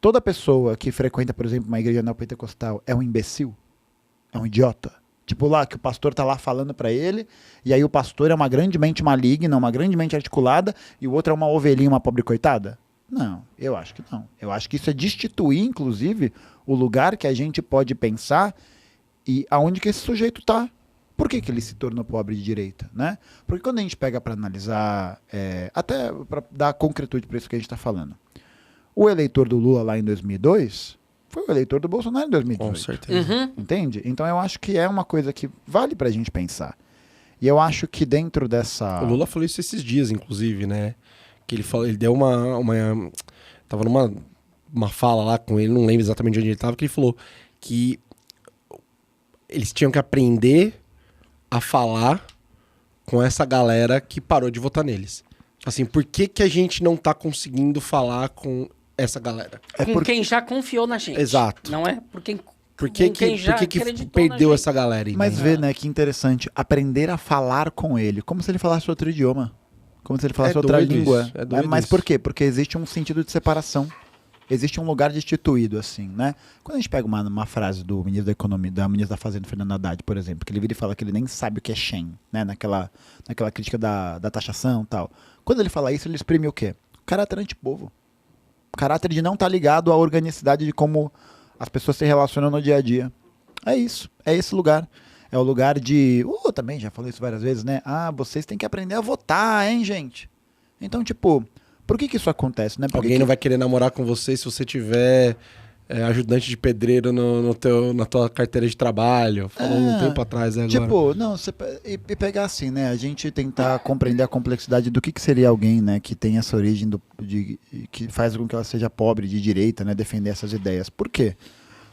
S4: Toda pessoa que frequenta, por exemplo, uma igreja neopentecostal é um imbecil? É um idiota? Tipo lá, que o pastor tá lá falando pra ele, e aí o pastor é uma grande mente maligna, uma grande mente articulada, e o outro é uma ovelhinha, uma pobre coitada? Não, eu acho que não. Eu acho que isso é destituir, inclusive, o lugar que a gente pode pensar e aonde que esse sujeito tá. Por que ele se tornou pobre de direita, né? Porque quando a gente pega pra analisar, até pra dar concretude pra isso que a gente tá falando, o eleitor do Lula lá em 2002 foi o eleitor do Bolsonaro em 2018.
S2: Com certeza.
S4: Entende? Então eu acho que é uma coisa que vale pra gente pensar. E eu acho que dentro dessa...
S2: O Lula falou isso esses dias, inclusive, né? Que ele falou, ele deu tava numa fala lá com ele, não lembro exatamente onde ele tava, que ele falou que eles tinham que aprender a falar com essa galera que parou de votar neles. Assim, por que a gente não tá conseguindo falar com essa galera?
S3: Com quem já confiou na gente.
S2: Exato.
S3: Não é? Por
S2: que
S3: acreditou
S2: perdeu
S3: na
S2: essa galera?
S4: Mas vê, né, que interessante, aprender a falar com ele, como se ele falasse outro idioma, como se ele falasse outra língua. Mas por quê? Porque existe um sentido de separação. Existe um lugar destituído, assim, né? Quando a gente pega uma frase do ministro da Economia, da ministra da Fazenda, Fernando Haddad, por exemplo, que ele vira e fala que ele nem sabe o que é Shen, né? Naquela crítica da taxação e tal. Quando ele fala isso, ele exprime o quê? O caráter antipovo. O caráter de não estar ligado à organicidade de como as pessoas se relacionam no dia a dia. É isso. É esse lugar. É o lugar de... também já falei isso várias vezes, né? Vocês têm que aprender a votar, hein, gente? Então, tipo... Por que isso acontece, né?
S2: Alguém não vai querer namorar com você se você tiver ajudante de pedreiro na tua carteira de trabalho. Falou um tempo atrás, né, agora.
S4: Tipo, não, e pegar assim, né? A gente tentar compreender a complexidade do que seria alguém, né? Que tem essa origem, que faz com que ela seja pobre de direita, né? Defender essas ideias. Por quê?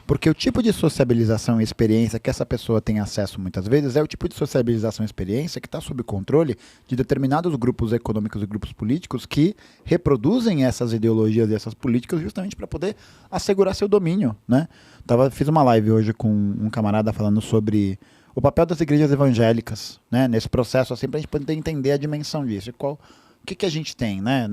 S4: Porque o tipo de sociabilização e experiência que essa pessoa tem acesso muitas vezes é o tipo de sociabilização e experiência que está sob controle de determinados grupos econômicos e grupos políticos que reproduzem essas ideologias e essas políticas justamente para poder assegurar seu domínio, né? Fiz uma live hoje com um camarada falando sobre o papel das igrejas evangélicas, né? Nesse processo, assim, para a gente poder entender a dimensão disso. O que a gente tem, né,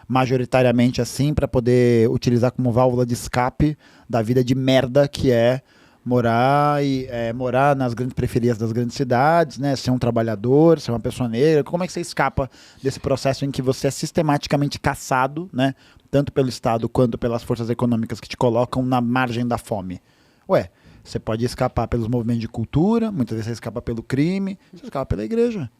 S4: majoritariamente assim, para poder utilizar como válvula de escape da vida de merda que é morar nas grandes periferias das grandes cidades, né, ser um trabalhador, ser uma pessoa negra. Como é que você escapa desse processo em que você é sistematicamente caçado, né, tanto pelo Estado quanto pelas forças econômicas que te colocam na margem da fome? Você pode escapar pelos movimentos de cultura, muitas vezes você escapa pelo crime, você escapa pela igreja.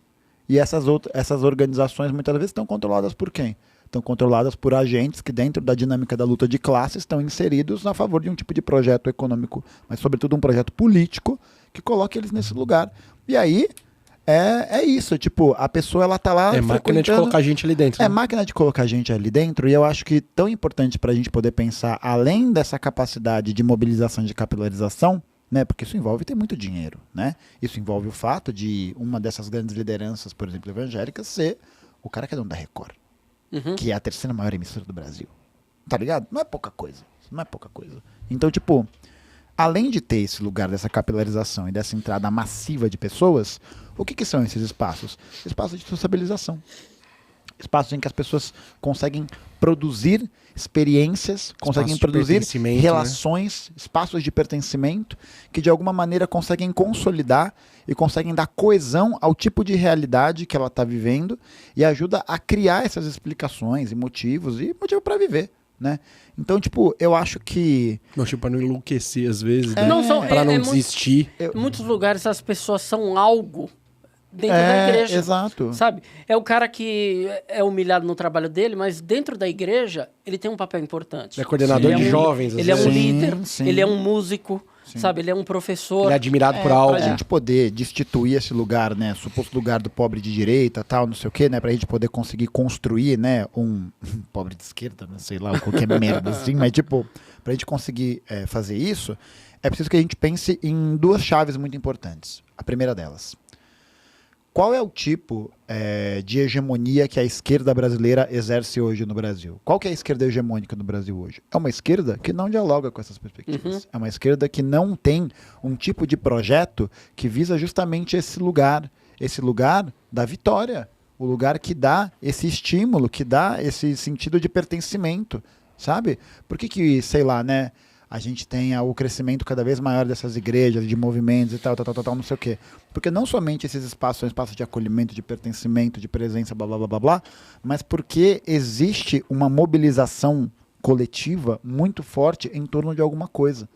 S4: E essas organizações muitas vezes estão controladas por quem? Estão controladas por agentes que dentro da dinâmica da luta de classes estão inseridos a favor de um tipo de projeto econômico, mas sobretudo um projeto político que coloque eles nesse lugar. E aí é isso, tipo, a pessoa ela tá lá
S2: É máquina de
S4: frequentando-
S2: colocar gente ali dentro.
S4: É
S2: né?
S4: máquina de colocar gente ali dentro, e eu acho que tão importante para a gente poder pensar, além dessa capacidade de mobilização, de capilarização, né? Porque isso envolve ter muito dinheiro, né? Isso envolve o fato de uma dessas grandes lideranças, por exemplo, evangélicas, ser o cara que é dono da Record,
S3: Uhum.
S4: que é a terceira maior emissora do Brasil. Tá ligado? Não é pouca coisa. Não é pouca coisa. Então, tipo, além de ter esse lugar dessa capilarização e dessa entrada massiva de pessoas, o que são esses espaços? Espaços de sociabilização. Espaços em que as pessoas conseguem produzir experiências, conseguem
S2: de
S4: produzir
S2: pertencimento,
S4: relações, espaços de pertencimento, que de alguma maneira conseguem consolidar e conseguem dar coesão ao tipo de realidade que ela está vivendo e ajuda a criar essas explicações e motivos para viver, né? Então, tipo, eu acho que
S2: Não, tipo, pra não enlouquecer às vezes, né?
S3: Não são-
S2: Pra não
S3: muito-
S2: desistir.
S3: Em muitos lugares as pessoas são algo dentro da
S4: é
S3: igreja.
S4: exato.
S3: Sabe? É o cara que é humilhado no trabalho dele, mas dentro da igreja ele tem um papel importante.
S2: Ele é coordenador
S3: Ele é
S2: de
S3: um-
S2: jovens, às
S3: Ele é um
S2: vezes.
S4: Sim,
S3: líder,
S4: sim.
S3: ele é um músico, sabe? Ele é um professor.
S2: Ele é admirado por
S4: Pra
S2: algo.
S4: gente poder destituir esse lugar, né, suposto lugar do pobre de direita, tal, não sei o quê, né, pra gente poder conseguir construir, né, um pobre de esquerda, não sei lá, qualquer merda assim, mas tipo, pra gente conseguir fazer isso, é preciso que a gente pense em duas chaves muito importantes. A primeira delas, qual é o tipo de hegemonia que a esquerda brasileira exerce hoje no Brasil? Qual que é a esquerda hegemônica no Brasil hoje? É uma esquerda que não dialoga com essas perspectivas. É uma esquerda que não tem um tipo de projeto que visa justamente esse lugar da vitória, o lugar que dá esse estímulo, que dá esse sentido de pertencimento, sabe? Por que, sei lá, né? A gente tenha o crescimento cada vez maior dessas igrejas, de movimentos e tal, não sei o quê. Porque não somente esses espaços são espaços de acolhimento, de pertencimento, de presença, blá, blá, blá, blá, blá, mas porque existe uma mobilização coletiva muito forte em torno de alguma coisa.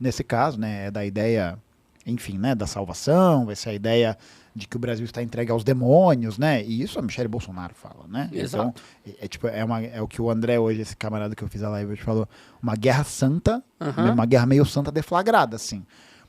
S4: Nesse caso, né, é da ideia, enfim, né, da salvação, vai ser a ideia de que o Brasil está entregue aos demônios, né? E isso a Michelle Bolsonaro fala, né?
S3: Exato.
S4: Então, tipo, é o que o André hoje, esse camarada que eu fiz a live hoje, falou, uma guerra santa, uma guerra meio santa deflagrada, assim.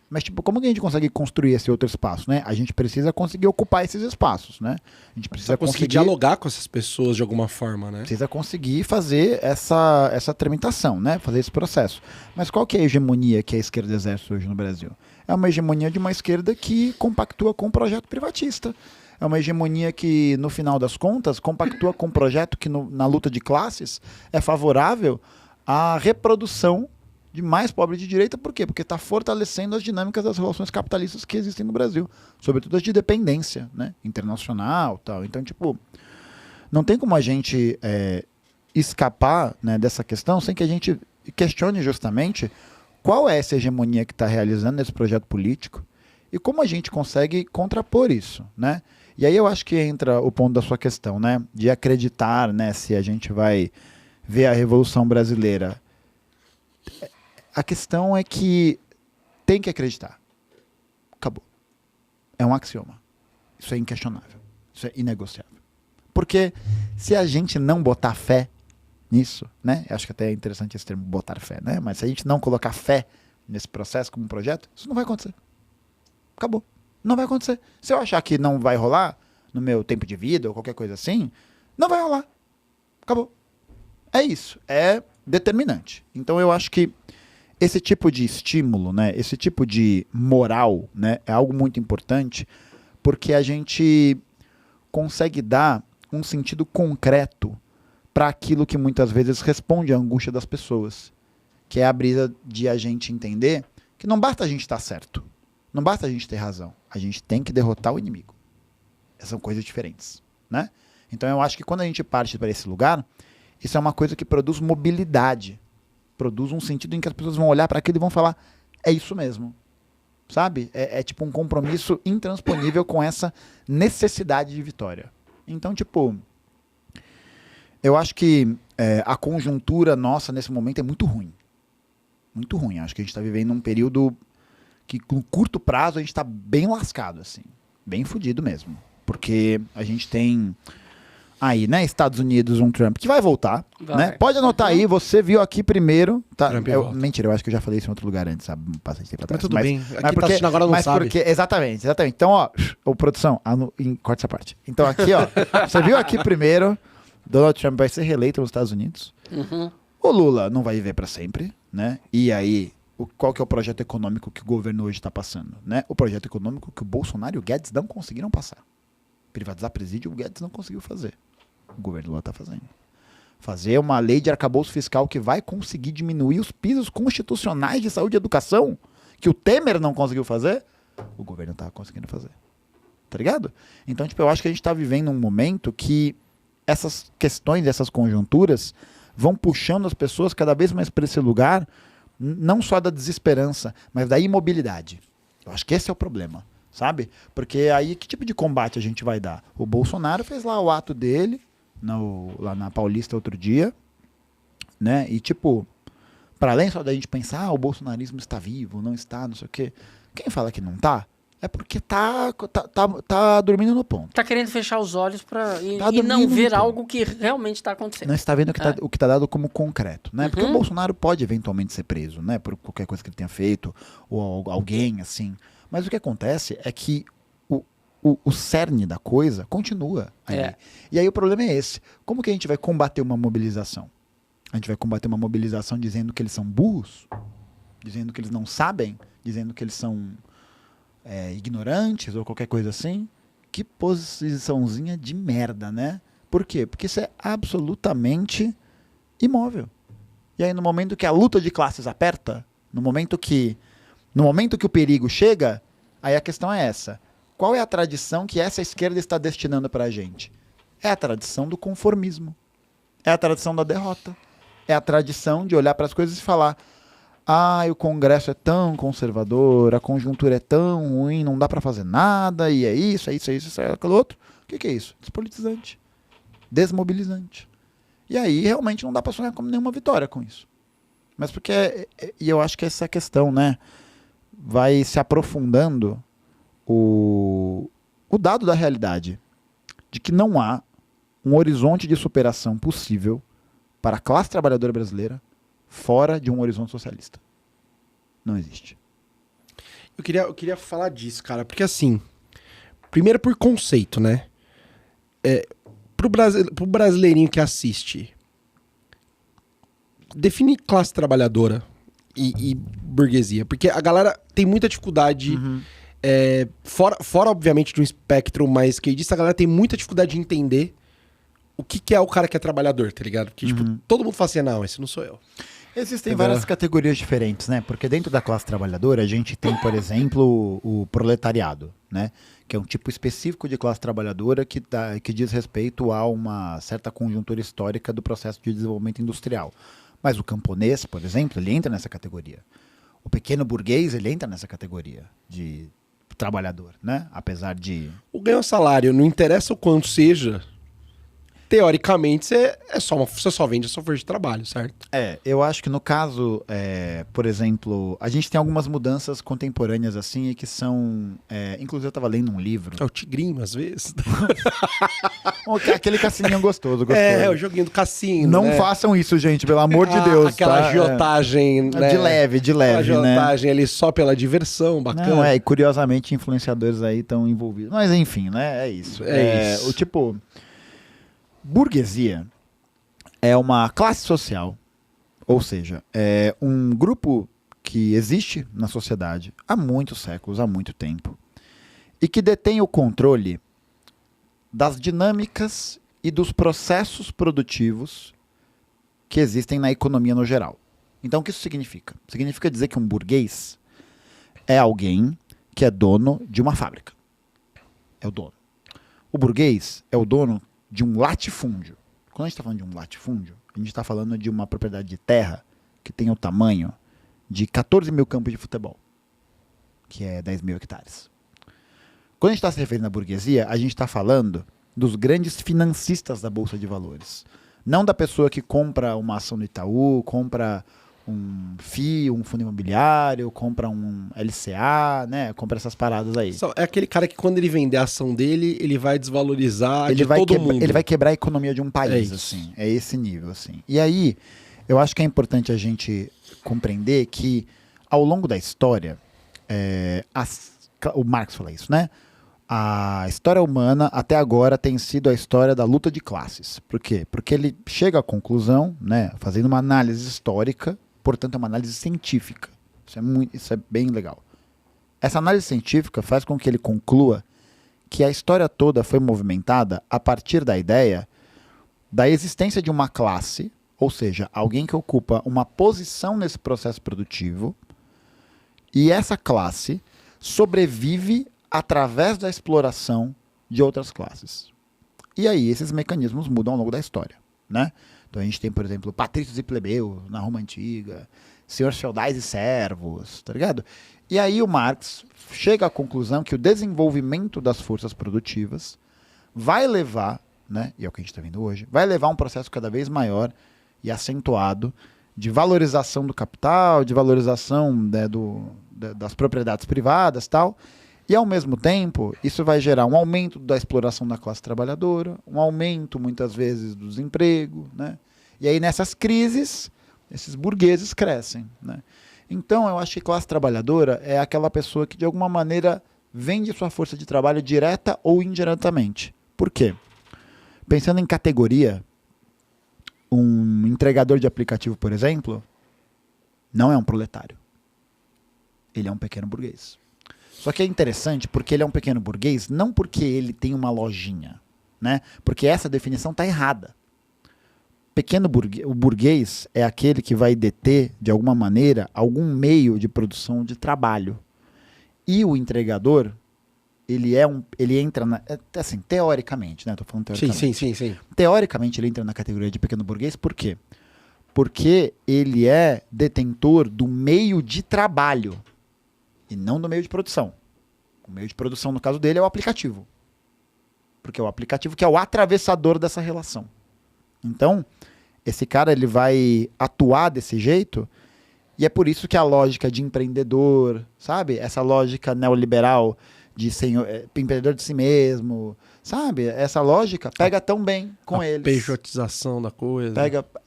S4: Mas, tipo, como que a gente consegue construir esse outro espaço, né? A gente precisa conseguir ocupar esses espaços, né? A gente precisa
S2: Conseguir dialogar com essas pessoas de alguma forma, né?
S4: precisa conseguir fazer essa tramitação, né? Fazer esse processo. Mas qual que é a hegemonia que a esquerda exerce hoje no Brasil? É uma hegemonia de uma esquerda que compactua com o projeto privatista. É uma hegemonia que, no final das contas, compactua com um projeto que, na luta de classes, é favorável à reprodução de mais pobre de direita. Por quê? Porque está fortalecendo as dinâmicas das relações capitalistas que existem no Brasil. Sobretudo as de dependência, né? Internacional, tal. Então, tipo, não tem como a gente escapar, né, dessa questão sem que a gente questione justamente qual é essa hegemonia que está realizando esse projeto político e como a gente consegue contrapor isso, né? E aí eu acho que entra o ponto da sua questão, né? De acreditar, né, se a gente vai ver a Revolução Brasileira. A questão é que tem que acreditar. Acabou. É um axioma. Isso é inquestionável. Isso é inegociável. Porque se a gente não botar fé nisso, né? Eu acho que até é interessante esse termo, botar fé, né? Mas se a gente não colocar fé nesse processo como um projeto, isso não vai acontecer. Acabou. Não vai acontecer. Se eu achar que não vai rolar no meu tempo de vida ou qualquer coisa assim, não vai rolar. Acabou. É isso. É determinante. Então eu acho que esse tipo de estímulo, né? Esse tipo de moral, né? É algo muito importante porque a gente consegue dar um sentido concreto para aquilo que muitas vezes responde à angústia das pessoas, que é a brisa de a gente entender que não basta a gente estar certo, não basta a gente ter razão, a gente tem que derrotar o inimigo. São coisas diferentes, né? Então eu acho que quando a gente parte para esse lugar, isso é uma coisa que produz mobilidade, produz um sentido em que as pessoas vão olhar para aquilo e vão falar, é isso mesmo, sabe? É tipo um compromisso intransponível com essa necessidade de vitória. Então, tipo, eu acho que a conjuntura nossa nesse momento é muito ruim. Muito ruim. Acho que a gente está vivendo um período que, com curto prazo, a gente está bem lascado, assim. Bem fudido mesmo. Porque a gente tem aí, né, Estados Unidos, um Trump que vai voltar,
S3: Vai.
S4: né? Pode anotar aí, você viu aqui primeiro, tá?
S2: Trump volta.
S4: Mentira, eu acho que eu já falei isso em outro lugar antes, sabe? Bastante tempo atrás.
S2: Mas tudo bem. Aqui
S4: Mas
S2: tá
S4: porque,
S2: assistindo agora não
S4: mas
S2: sabe.
S4: porque, exatamente. Então, ó, produção, corta essa parte. Então aqui, ó, você viu aqui primeiro, Donald Trump vai ser reeleito nos Estados Unidos.
S3: Uhum.
S4: O Lula não vai viver para sempre, né? E aí, qual que é o projeto econômico que o governo hoje está passando, né? O projeto econômico que o Bolsonaro e o Guedes não conseguiram passar. Privatizar presídio, o Guedes não conseguiu fazer. O governo Lula está fazendo. Fazer uma lei de arcabouço fiscal que vai conseguir diminuir os pisos constitucionais de saúde e educação, que o Temer não conseguiu fazer, o governo está conseguindo fazer. Tá ligado? Então, tipo, eu acho que a gente está vivendo um momento que essas questões, essas conjunturas vão puxando as pessoas cada vez mais para esse lugar, não só da desesperança, mas da imobilidade. Eu acho que esse é o problema, sabe? Porque aí que tipo de combate a gente vai dar? O Bolsonaro fez lá o ato dele, lá na Paulista outro dia, né? E tipo, para além só da gente pensar, o bolsonarismo está vivo, não está, não sei o quê. Quem fala que não tá, é porque tá dormindo no ponto.
S3: Tá querendo fechar os olhos e
S4: Tá
S3: não
S4: dormindo,
S3: ver
S4: então.
S3: algo que realmente está acontecendo.
S4: Não está vendo o que tá dado como concreto, né? Porque
S3: Uhum.
S4: o Bolsonaro pode eventualmente ser preso, né? Por qualquer coisa que ele tenha feito, ou alguém, assim. Mas o que acontece é que o cerne da coisa continua ali.
S3: É.
S4: E aí o problema é esse. Como que a gente vai combater uma mobilização? A gente vai combater uma mobilização dizendo que eles são burros? Dizendo que eles não sabem? Dizendo que eles são ignorantes ou qualquer coisa assim? Que posiçãozinha de merda, né? Por quê? Porque isso é absolutamente imóvel. E aí no momento que a luta de classes aperta, no momento que o perigo chega, aí a questão é essa. Qual é a tradição que essa esquerda está destinando para a gente? É a tradição do conformismo. É a tradição da derrota. É a tradição de olhar para as coisas e falar: o Congresso é tão conservador, a conjuntura é tão ruim, não dá para fazer nada, e é isso, é aquilo outro. O que é isso? Despolitizante. Desmobilizante. E aí realmente não dá para sonhar com nenhuma vitória com isso. Mas porque, e eu acho que essa questão, né, vai se aprofundando o dado da realidade de que não há um horizonte de superação possível para a classe trabalhadora brasileira fora de um horizonte socialista. Não existe.
S2: Eu queria falar disso, cara, porque assim, primeiro por conceito, né? Pro brasileirinho que assiste, define classe trabalhadora e burguesia, porque a galera tem muita dificuldade, fora obviamente de um espectro mais esquerdista, a galera tem muita dificuldade de entender o que é o cara que é trabalhador, tá ligado? Porque, tipo, todo mundo fala assim, não, esse não sou eu.
S4: Existem várias categorias diferentes, né? Porque dentro da classe trabalhadora a gente tem, por exemplo, o proletariado, né? Que é um tipo específico de classe trabalhadora que diz respeito a uma certa conjuntura histórica do processo de desenvolvimento industrial. Mas o camponês, por exemplo, ele entra nessa categoria. O pequeno burguês, ele entra nessa categoria de trabalhador, né? Apesar de...
S2: O ganho salário, não interessa o quanto seja, teoricamente, você só vende a sua força de trabalho, certo?
S4: Eu acho que no caso, por exemplo, a gente tem algumas mudanças contemporâneas assim e que são... inclusive eu estava lendo um livro.
S2: É o tigrinho, às vezes.
S4: Aquele cassininho gostoso.
S2: O joguinho do cassino,
S4: Não
S2: né?
S4: façam isso, gente, pelo amor de Deus.
S2: Aquela
S4: tá?
S2: agiotagem, né?
S4: De leve,
S2: Aquela
S4: né?
S2: agiotagem ali só pela diversão, bacana.
S4: Não, e curiosamente influenciadores aí estão envolvidos. Mas enfim, né? É isso.
S2: Isso.
S4: O tipo... Burguesia é uma classe social, ou seja, é um grupo que existe na sociedade há muitos séculos, há muito tempo, e que detém o controle das dinâmicas e dos processos produtivos que existem na economia no geral. Então, o que isso significa? Significa dizer que um burguês é alguém que é dono de uma fábrica. É o dono. O burguês é o dono de um latifúndio. Quando a gente está falando de um latifúndio, a gente está falando de uma propriedade de terra que tem o tamanho de 14 mil campos de futebol, que é 10 mil hectares. Quando a gente está se referindo à burguesia, a gente está falando dos grandes financistas da Bolsa de Valores. Não da pessoa que compra uma ação do Itaú, compra um FII, um fundo imobiliário, compra um LCA, né? Compra essas paradas aí.
S2: É aquele cara que quando ele vender a ação dele, ele vai desvalorizar todo mundo.
S4: Ele vai quebrar a economia de um país,
S2: isso.
S4: assim. É esse nível, assim. E aí, eu acho que é importante a gente compreender que, ao longo da história, o Marx fala isso, né? A história humana, até agora, tem sido a história da luta de classes. Por quê? Porque ele chega à conclusão, né, fazendo uma análise histórica, portanto, é uma análise científica. Isso é bem legal. Essa análise científica faz com que ele conclua que a história toda foi movimentada a partir da ideia da existência de uma classe, ou seja, alguém que ocupa uma posição nesse processo produtivo, e essa classe sobrevive através da exploração de outras classes. E aí esses mecanismos mudam ao longo da história, né? Então a gente tem, por exemplo, patrícios e plebeus na Roma Antiga, senhores feudais e servos, tá ligado? E aí o Marx chega à conclusão que o desenvolvimento das forças produtivas vai levar, né, e é o que a gente está vendo hoje, vai levar a um processo cada vez maior e acentuado de valorização do capital, de valorização, né, das propriedades privadas e tal. E, ao mesmo tempo, isso vai gerar um aumento da exploração da classe trabalhadora, um aumento, muitas vezes, do desemprego, né? E aí, nessas crises, esses burgueses crescem, né? Então, eu acho que classe trabalhadora é aquela pessoa que, de alguma maneira, vende sua força de trabalho direta ou indiretamente. Por quê? Pensando em categoria, um entregador de aplicativo, por exemplo, não é um proletário. Ele é um pequeno burguês. Só que é interessante porque ele é um pequeno burguês, não porque ele tem uma lojinha, né? Porque essa definição está errada. O burguês é aquele que vai deter, de alguma maneira, algum meio de produção de trabalho. E o entregador, ele entra assim, teoricamente, né? Estou falando teoricamente.
S2: Sim.
S4: Teoricamente ele entra na categoria de pequeno burguês, por quê? Porque ele é detentor do meio de trabalho. E não do meio de produção. O meio de produção, no caso dele, é o aplicativo. Porque é o aplicativo que é o atravessador dessa relação. Então, esse cara ele vai atuar desse jeito, e é por isso que a lógica de empreendedor, sabe? Essa lógica neoliberal de empreendedor de si mesmo, sabe? Essa lógica pega tão bem com eles.
S2: A pejotização da coisa.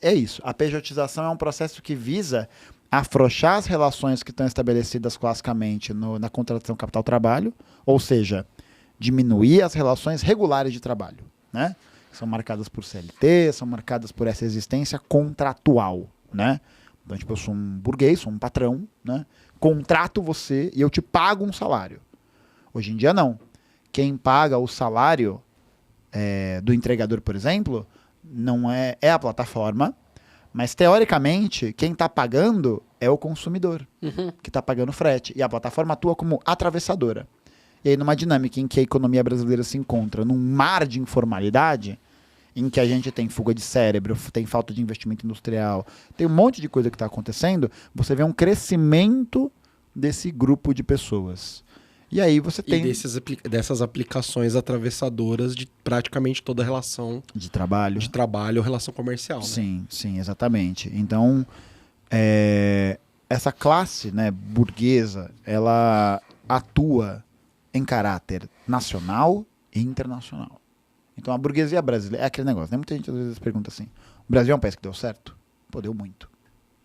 S4: É isso. A pejotização é um processo que visa afrouxar as relações que estão estabelecidas classicamente na contratação capital-trabalho, ou seja, diminuir as relações regulares de trabalho, né? São marcadas por CLT, são marcadas por essa existência contratual, né? Então, tipo, eu sou um burguês, sou um patrão, né? Contrato você e eu te pago um salário. Hoje em dia, não. Quem paga o salário do entregador, por exemplo, não é a plataforma, mas, teoricamente, quem está pagando é o consumidor, que está pagando frete. E a plataforma atua como atravessadora. E aí, numa dinâmica em que a economia brasileira se encontra num mar de informalidade, em que a gente tem fuga de cérebro, tem falta de investimento industrial, tem um monte de coisa que está acontecendo, você vê um crescimento desse grupo de pessoas. E aí você tem...
S2: E dessas aplicações atravessadoras de praticamente toda a relação...
S4: De trabalho.
S2: De trabalho ou relação comercial, né?
S4: Sim, exatamente. Então, essa classe, né, burguesa, ela atua em caráter nacional e internacional. Então, a burguesia brasileira... É aquele negócio, né? Muita gente às vezes pergunta assim, o Brasil é um país que deu certo? Pô, deu muito.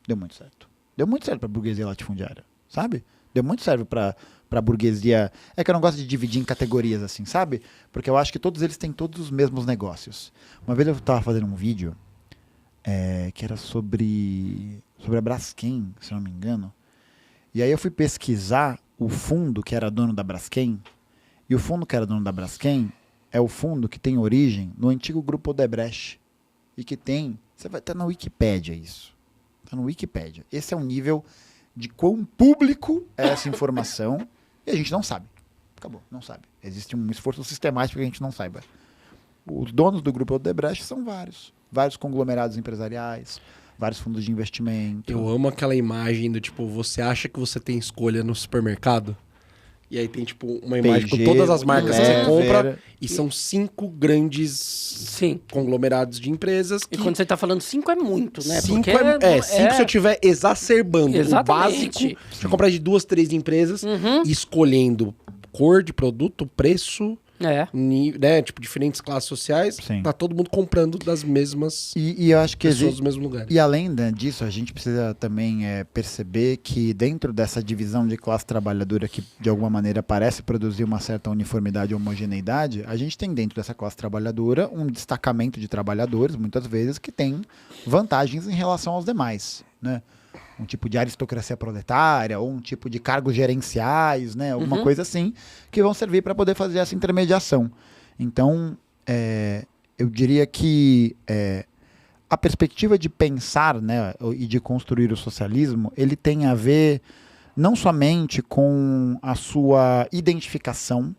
S4: Deu muito certo. Deu muito certo para a burguesia latifundiária, sabe? Deu muito certo para a burguesia. É que eu não gosto de dividir em categorias assim, sabe? Porque eu acho que todos eles têm todos os mesmos negócios. Uma vez eu estava fazendo um vídeo que era sobre a Braskem, se não me engano. E aí eu fui pesquisar o fundo que era dono da Braskem. E o fundo que era dono da Braskem é o fundo que tem origem no antigo grupo Odebrecht. E que tem... Você vai estar na Wikipédia isso. Está no Wikipédia. Esse é o nível de quão público é essa informação. E a gente não sabe. Acabou, não sabe. Existe um esforço sistemático que a gente não saiba. Os donos do grupo Odebrecht são vários. Vários conglomerados empresariais, vários fundos de investimento.
S2: Eu amo aquela imagem do tipo, você acha que você tem escolha no supermercado? E aí tem, tipo, uma imagem com
S4: P&G,
S2: todas as marcas que você
S4: Unilever.
S2: compra. E são 5 grandes
S3: Sim.
S2: conglomerados de empresas.
S3: E quando você tá falando 5 é muito, né?
S2: 5
S3: Porque
S2: é 5 se eu estiver exacerbando
S3: Exatamente.
S2: o básico. Se eu comprar de 2, 3 empresas, escolhendo cor de produto, preço, né, tipo, diferentes classes sociais,
S4: Sim.
S2: tá todo mundo comprando das mesmas
S4: E eu acho que
S2: pessoas do mesmo lugar.
S4: E além, né, disso, a gente precisa também perceber que dentro dessa divisão de classe trabalhadora que de alguma maneira parece produzir uma certa uniformidade e homogeneidade, a gente tem dentro dessa classe trabalhadora um destacamento de trabalhadores, muitas vezes, que tem vantagens em relação aos demais, né? Um tipo de aristocracia proletária, ou um tipo de cargos gerenciais, né? Alguma coisa assim, que vão servir para poder fazer essa intermediação. Então, eu diria que a perspectiva de pensar, né, e de construir o socialismo, ele tem a ver não somente com a sua identificação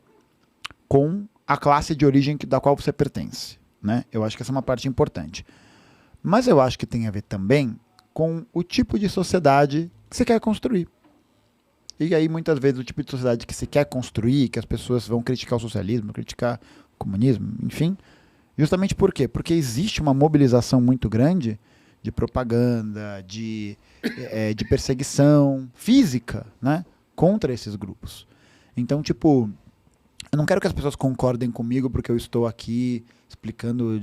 S4: com a classe de origem da qual você pertence, né? Eu acho que essa é uma parte importante. Mas eu acho que tem a ver também com o tipo de sociedade que você quer construir. E aí, muitas vezes, o tipo de sociedade que se quer construir, que as pessoas vão criticar o socialismo, criticar o comunismo, enfim, justamente por quê? Porque existe uma mobilização muito grande de propaganda, de perseguição física, né, contra esses grupos. Então, tipo, eu não quero que as pessoas concordem comigo porque eu estou aqui explicando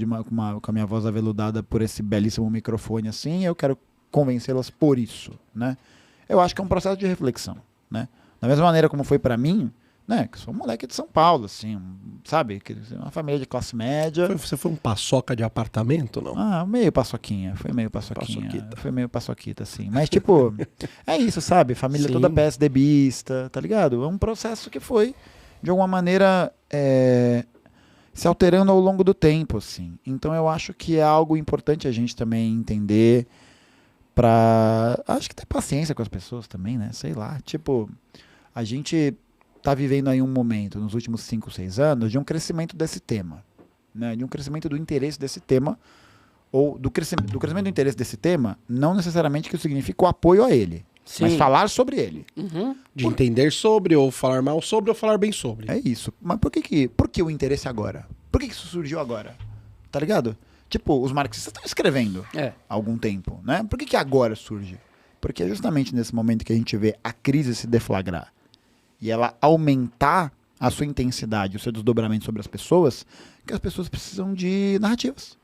S4: com a minha voz aveludada por esse belíssimo microfone assim, eu quero convencê-las por isso, né? Eu acho que é um processo de reflexão, né? Da mesma maneira como foi pra mim, né? Que sou um moleque de São Paulo, assim, sabe? Uma família de classe média.
S2: Você foi um paçoca de apartamento, não?
S4: Ah, meio paçoquinha. Foi meio paçoquinha.
S2: Paçoquita.
S4: Foi meio paçoquita, assim. Mas, tipo, é isso, sabe? Família
S2: Sim.
S4: toda PSDBista, tá ligado? É um processo que foi, de alguma maneira, se alterando ao longo do tempo, assim. Então, eu acho que é algo importante a gente também entender acho que ter paciência com as pessoas também, né? Sei lá. Tipo, a gente tá vivendo aí um momento, nos últimos 5, 6 anos, de um crescimento desse tema, né? De um crescimento do interesse desse tema, ou do crescimento do interesse desse tema, não necessariamente que isso signifique o apoio a ele, mas falar sobre ele.
S2: De entender sobre, ou falar mal sobre, ou falar bem sobre.
S4: É isso. Mas por que o interesse agora? Por que isso surgiu agora? Tá ligado? Tipo, os marxistas estão escrevendo há algum tempo, né? Por que agora surge? Porque é justamente nesse momento que a gente vê a crise se deflagrar e ela aumentar a sua intensidade, o seu desdobramento sobre as pessoas, que as pessoas precisam de narrativas.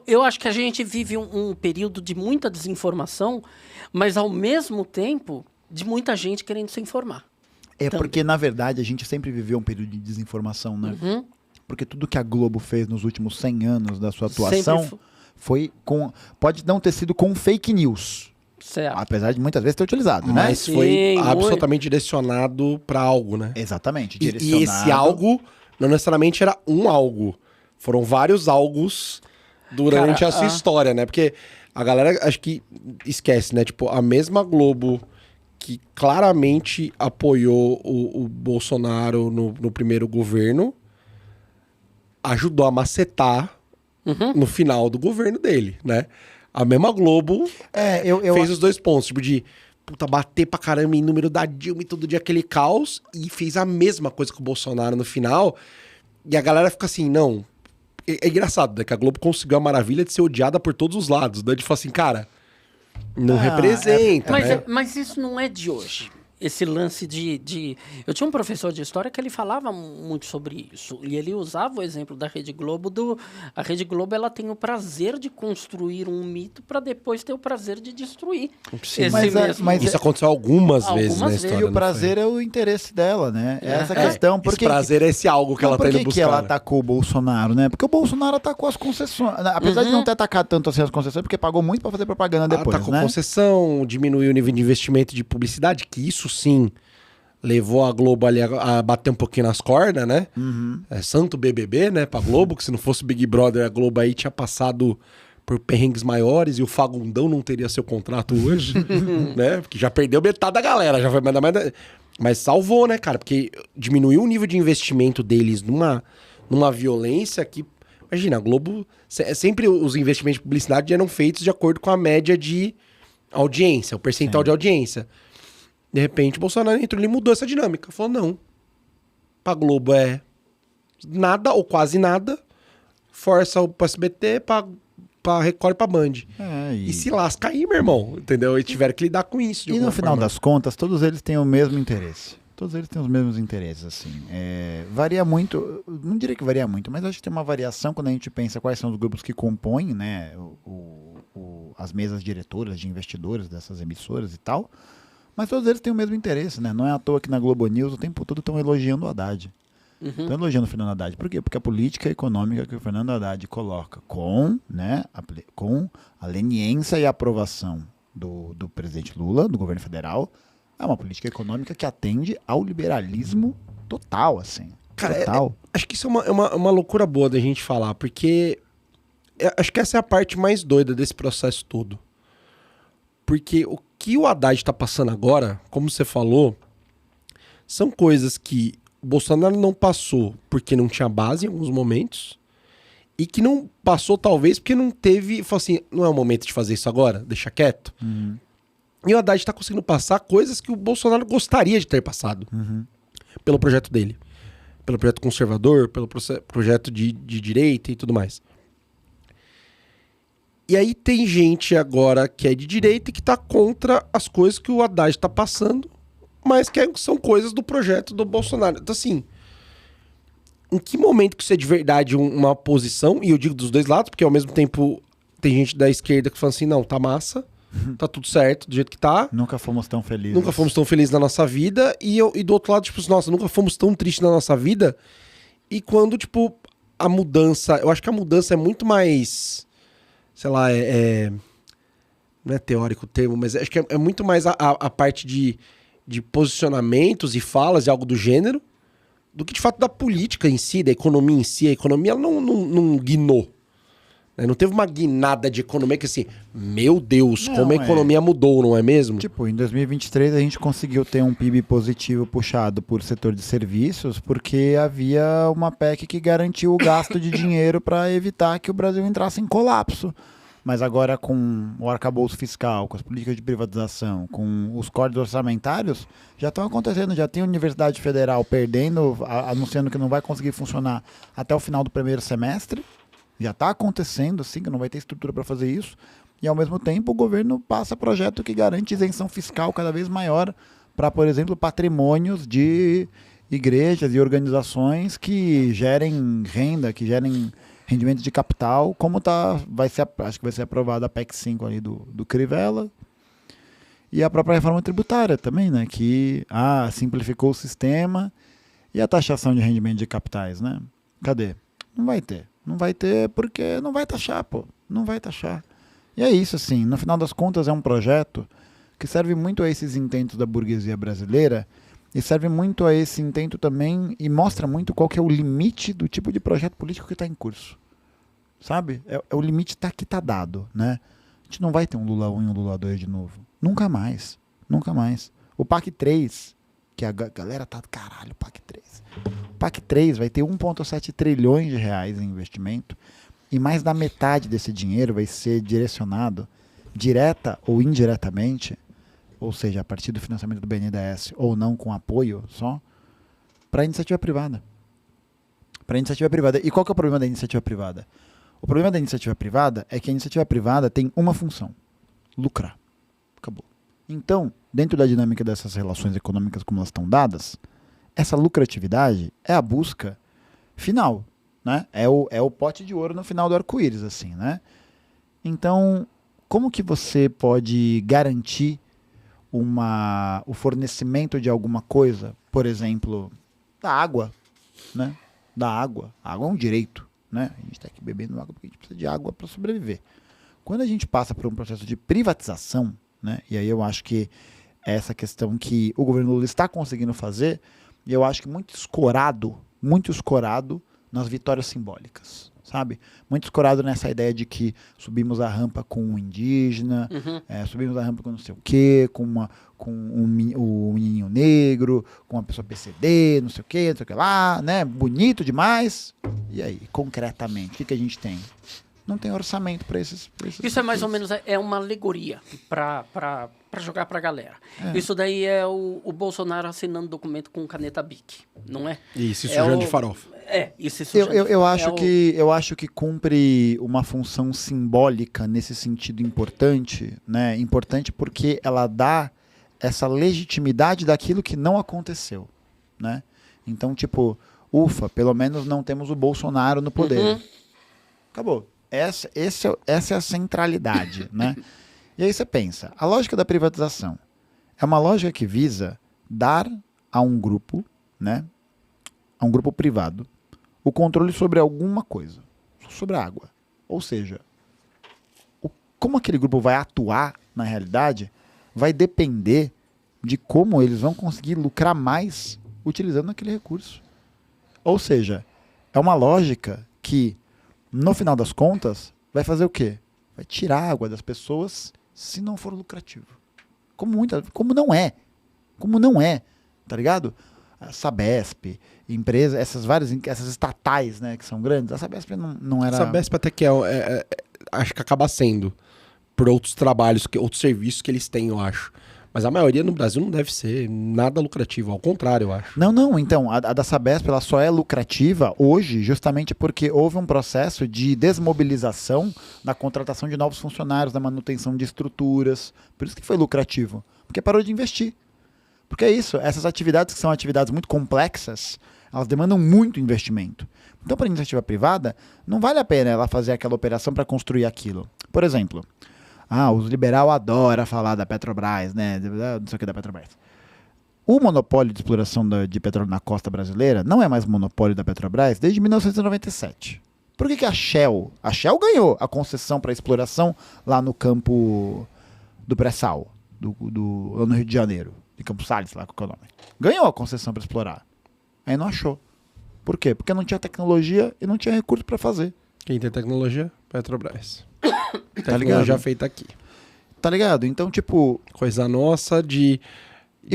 S3: Eu acho que a gente vive um período de muita desinformação, mas ao mesmo tempo de muita gente querendo se informar.
S4: Porque, na verdade, a gente sempre viveu um período de desinformação, né? Porque tudo que a Globo fez nos últimos 100 anos da sua atuação foi com... Pode não ter sido com fake news.
S3: Certo.
S4: Apesar de muitas vezes ter utilizado, né?
S2: Mas foi absolutamente direcionado para algo, né?
S4: Exatamente,
S2: E
S4: direcionado.
S2: esse algo não necessariamente era um algo. Foram vários algos durante a sua história, né? Porque a galera acho que esquece, né? Tipo, a mesma Globo que claramente apoiou o Bolsonaro no primeiro governo ajudou a macetar no final do governo dele, né? A mesma Globo fez os dois pontos, tipo de bater pra caramba em número da Dilma e todo dia aquele caos, e fez a mesma coisa com o Bolsonaro no final, e a galera fica assim, não... É engraçado, né? Que a Globo conseguiu a maravilha de ser odiada por todos os lados, né? De falar assim, cara, não representa, né?
S3: Mas isso não é de hoje. Esse lance de... Eu tinha um professor de história que ele falava muito sobre isso. E ele usava o exemplo da Rede Globo. A Rede Globo, ela tem o prazer de construir um mito para depois ter o prazer de destruir.
S2: Sim,
S4: mas
S2: isso aconteceu algumas vezes na história.
S4: E o prazer é o interesse dela, né? Essa questão.
S2: Esse prazer é esse algo que ela tá indo buscar.
S4: Por que ela atacou o Bolsonaro, né? Porque o Bolsonaro atacou as concessões. Apesar de não ter atacado tanto assim as concessões, porque pagou muito para fazer propaganda depois,
S2: atacou
S4: né?
S2: concessão, diminuiu o nível de investimento de publicidade, que isso sim levou a Globo ali a bater um pouquinho nas cordas, né? Santo BBB, né, pra Globo, que se não fosse Big Brother, a Globo aí tinha passado por perrengues maiores e o Fagundão não teria seu contrato hoje, né? Porque já perdeu metade da galera, já foi mas salvou, né, cara? Porque diminuiu o nível de investimento deles numa violência que... Imagina, a Globo... Sempre os investimentos de publicidade eram feitos de acordo com a média de audiência, o percentual de audiência. De repente, o Bolsonaro entrou e mudou essa dinâmica. Falou, não, pra Globo é nada ou quase nada, força pro SBT, pra Record e pra Band. E se lasca aí, meu irmão, entendeu? E tiveram que lidar com isso.
S4: E no final das contas, todos eles têm o mesmo interesse. Todos eles têm os mesmos interesses, assim. Varia muito, não diria que varia muito, mas acho que tem uma variação quando a gente pensa quais são os grupos que compõem, né, as mesas diretoras de investidores dessas emissoras e tal. Mas todos eles têm o mesmo interesse, né? Não é à toa que na Globo News o tempo todo estão elogiando o Haddad. Estão elogiando o Fernando Haddad. Por quê? Porque a política econômica que o Fernando Haddad coloca com a leniência e aprovação do presidente Lula, do governo federal, é uma política econômica que atende ao liberalismo total, assim.
S2: Cara,
S4: total.
S2: Acho que isso é uma loucura boa da gente falar, porque acho que essa é a parte mais doida desse processo todo. Porque o que o Haddad está passando agora, como você falou, são coisas que o Bolsonaro não passou porque não tinha base em alguns momentos, e que não passou talvez porque não teve, falou assim, não é o momento de fazer isso agora, deixa quieto. E o Haddad está conseguindo passar coisas que o Bolsonaro gostaria de ter passado pelo projeto dele. Pelo projeto conservador, pelo projeto de direita e tudo mais. E aí tem gente agora que é de direita e que tá contra as coisas que o Haddad tá passando, mas que são coisas do projeto do Bolsonaro. Então assim, em que momento que isso é de verdade uma posição, e eu digo dos dois lados, porque ao mesmo tempo tem gente da esquerda que fala assim, não, tá massa, tá tudo certo do jeito que tá.
S4: Nunca fomos tão felizes.
S2: Nunca fomos tão felizes na nossa vida, e do outro lado, tipo, nossa, nunca fomos tão tristes na nossa vida, e quando, tipo, a mudança, eu acho que a mudança é muito mais... sei lá, não é teórico o termo, mas acho que é muito mais a parte de posicionamentos e falas e algo do gênero, do que de fato da política em si, da economia em si. A economia ela não guinou. Né? Não teve uma guinada de economia que assim, meu Deus, como a economia mudou, não é mesmo?
S4: Tipo, em 2023 a gente conseguiu ter um PIB positivo puxado por setor de serviços porque havia uma PEC que garantiu o gasto de dinheiro para evitar que o Brasil entrasse em colapso. Mas agora com o arcabouço fiscal, com as políticas de privatização, com os cortes orçamentários, já estão acontecendo. Já tem a Universidade Federal perdendo, anunciando que não vai conseguir funcionar até o final do primeiro semestre. Já está acontecendo, sim, que não vai ter estrutura para fazer isso. E, ao mesmo tempo, o governo passa projeto que garante isenção fiscal cada vez maior para, por exemplo, patrimônios de igrejas e organizações que gerem renda, que gerem rendimento de capital, como acho que vai ser aprovada a PEC 5 ali do Crivella. E a própria reforma tributária também, né? Que simplificou o sistema. E a taxação de rendimento de capitais, né? Cadê? Não vai ter. Não vai ter porque não vai taxar, pô. Não vai taxar. E é isso, assim. No final das contas, é um projeto que serve muito a esses intentos da burguesia brasileira e serve muito a esse intento também e mostra muito qual que é o limite do tipo de projeto político que está em curso. Sabe? O limite que tá dado, né? A gente não vai ter um Lula 1 e um Lula 2 de novo. Nunca mais. Nunca mais. O PAC 3, que a galera tá... Caralho, PAC 3. O PAC 3 vai ter 1,7 trilhões de reais em investimento e mais da metade desse dinheiro vai ser direcionado, direta ou indiretamente, ou seja, a partir do financiamento do BNDES ou não com apoio só, para a iniciativa privada. Para a iniciativa privada. E qual que é o problema da iniciativa privada? O problema da iniciativa privada é que a iniciativa privada tem uma função: lucrar. Acabou. Então, dentro da dinâmica dessas relações econômicas como elas estão dadas, essa lucratividade é a busca final, né? É o pote de ouro no final do arco-íris, assim, né? Então, como que você pode garantir o fornecimento de alguma coisa, por exemplo, da água, né? Da água. A água é um direito, né? A gente está aqui bebendo água porque a gente precisa de água para sobreviver. Quando a gente passa por um processo de privatização, né? E aí eu acho que é essa questão que o governo Lula está conseguindo fazer, e eu acho que muito escorado nas vitórias simbólicas, sabe? Muito escorado nessa ideia de que subimos a rampa com um indígena, subimos a rampa com não sei o quê, com o menininho negro, com uma pessoa PCD, não sei o quê lá, né? Bonito demais. E aí, concretamente, o que a gente tem? não tem orçamento para esses.
S3: Isso é mais ou menos uma alegoria para jogar para a galera.
S4: É.
S3: Isso daí é o Bolsonaro assinando documento com caneta Bic, não é?
S2: Isso,
S3: É
S2: sujando
S3: o-
S2: de farofa.
S3: Isso sujando de
S4: Eu
S3: farofa.
S4: eu acho que cumpre uma função simbólica nesse sentido importante, né? Importante porque ela dá essa legitimidade daquilo que não aconteceu, né? Então, tipo, ufa, pelo menos não temos o Bolsonaro no poder.
S3: Uhum.
S4: Acabou. Essa é a centralidade, né? E aí você pensa, a lógica da privatização é uma lógica que visa dar a um grupo, né? A um grupo privado, o controle sobre alguma coisa, sobre a água. Ou seja, como aquele grupo vai atuar na realidade vai depender de como eles vão conseguir lucrar mais utilizando aquele recurso. Ou seja, é uma lógica que, no final das contas, vai fazer o quê? Vai tirar a água das pessoas se não for lucrativo. Como não é. Como não é, tá ligado? A Sabesp, empresa, essas estatais, né, que são grandes. A Sabesp não era...
S2: Sabesp até que acho que acaba sendo por outros trabalhos, outros serviços que eles têm, eu acho. Mas a maioria no Brasil não deve ser nada lucrativo, ao contrário, eu acho.
S4: Não, então, a da Sabesp ela só é lucrativa hoje justamente porque houve um processo de desmobilização na contratação de novos funcionários, na manutenção de estruturas. Por isso que foi lucrativo, porque parou de investir. Porque é isso, essas atividades que são atividades muito complexas, elas demandam muito investimento. Então, para a iniciativa privada, não vale a pena ela fazer aquela operação para construir aquilo. Por exemplo, os liberal adoram falar da Petrobras, né? Não sei o que da Petrobras. O monopólio de exploração de petróleo na costa brasileira não é mais monopólio da Petrobras desde 1997. Por que a Shell? A Shell ganhou a concessão para exploração lá no campo do pré-sal, lá no Rio de Janeiro, de Campos Sales, lá com o nome. Ganhou a concessão para explorar. Aí não achou. Por quê? Porque não tinha tecnologia e não tinha recurso para fazer.
S2: Quem tem tecnologia? Petrobras.
S4: Tá ligado?
S2: Tecnologia feita aqui.
S4: Tá ligado? Então, tipo...
S2: Coisa nossa de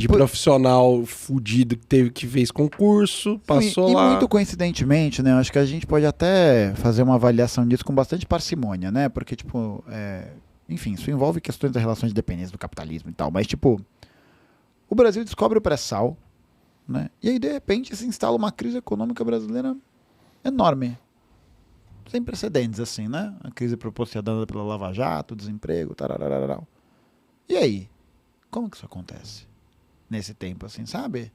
S2: profissional fudido que fez concurso, passou
S4: e
S2: lá.
S4: muito coincidentemente, né? Acho que a gente pode até fazer uma avaliação disso com bastante parcimônia, né? Porque, tipo, enfim, isso envolve questões da relação de dependência do capitalismo e tal. Mas, tipo, o Brasil descobre o pré-sal, né? E aí, de repente, se instala uma crise econômica brasileira enorme. Sem precedentes, assim, né? A crise proporcionada pela Lava Jato, desemprego, tararararau. E aí? Como que isso acontece? Nesse tempo, assim, sabe?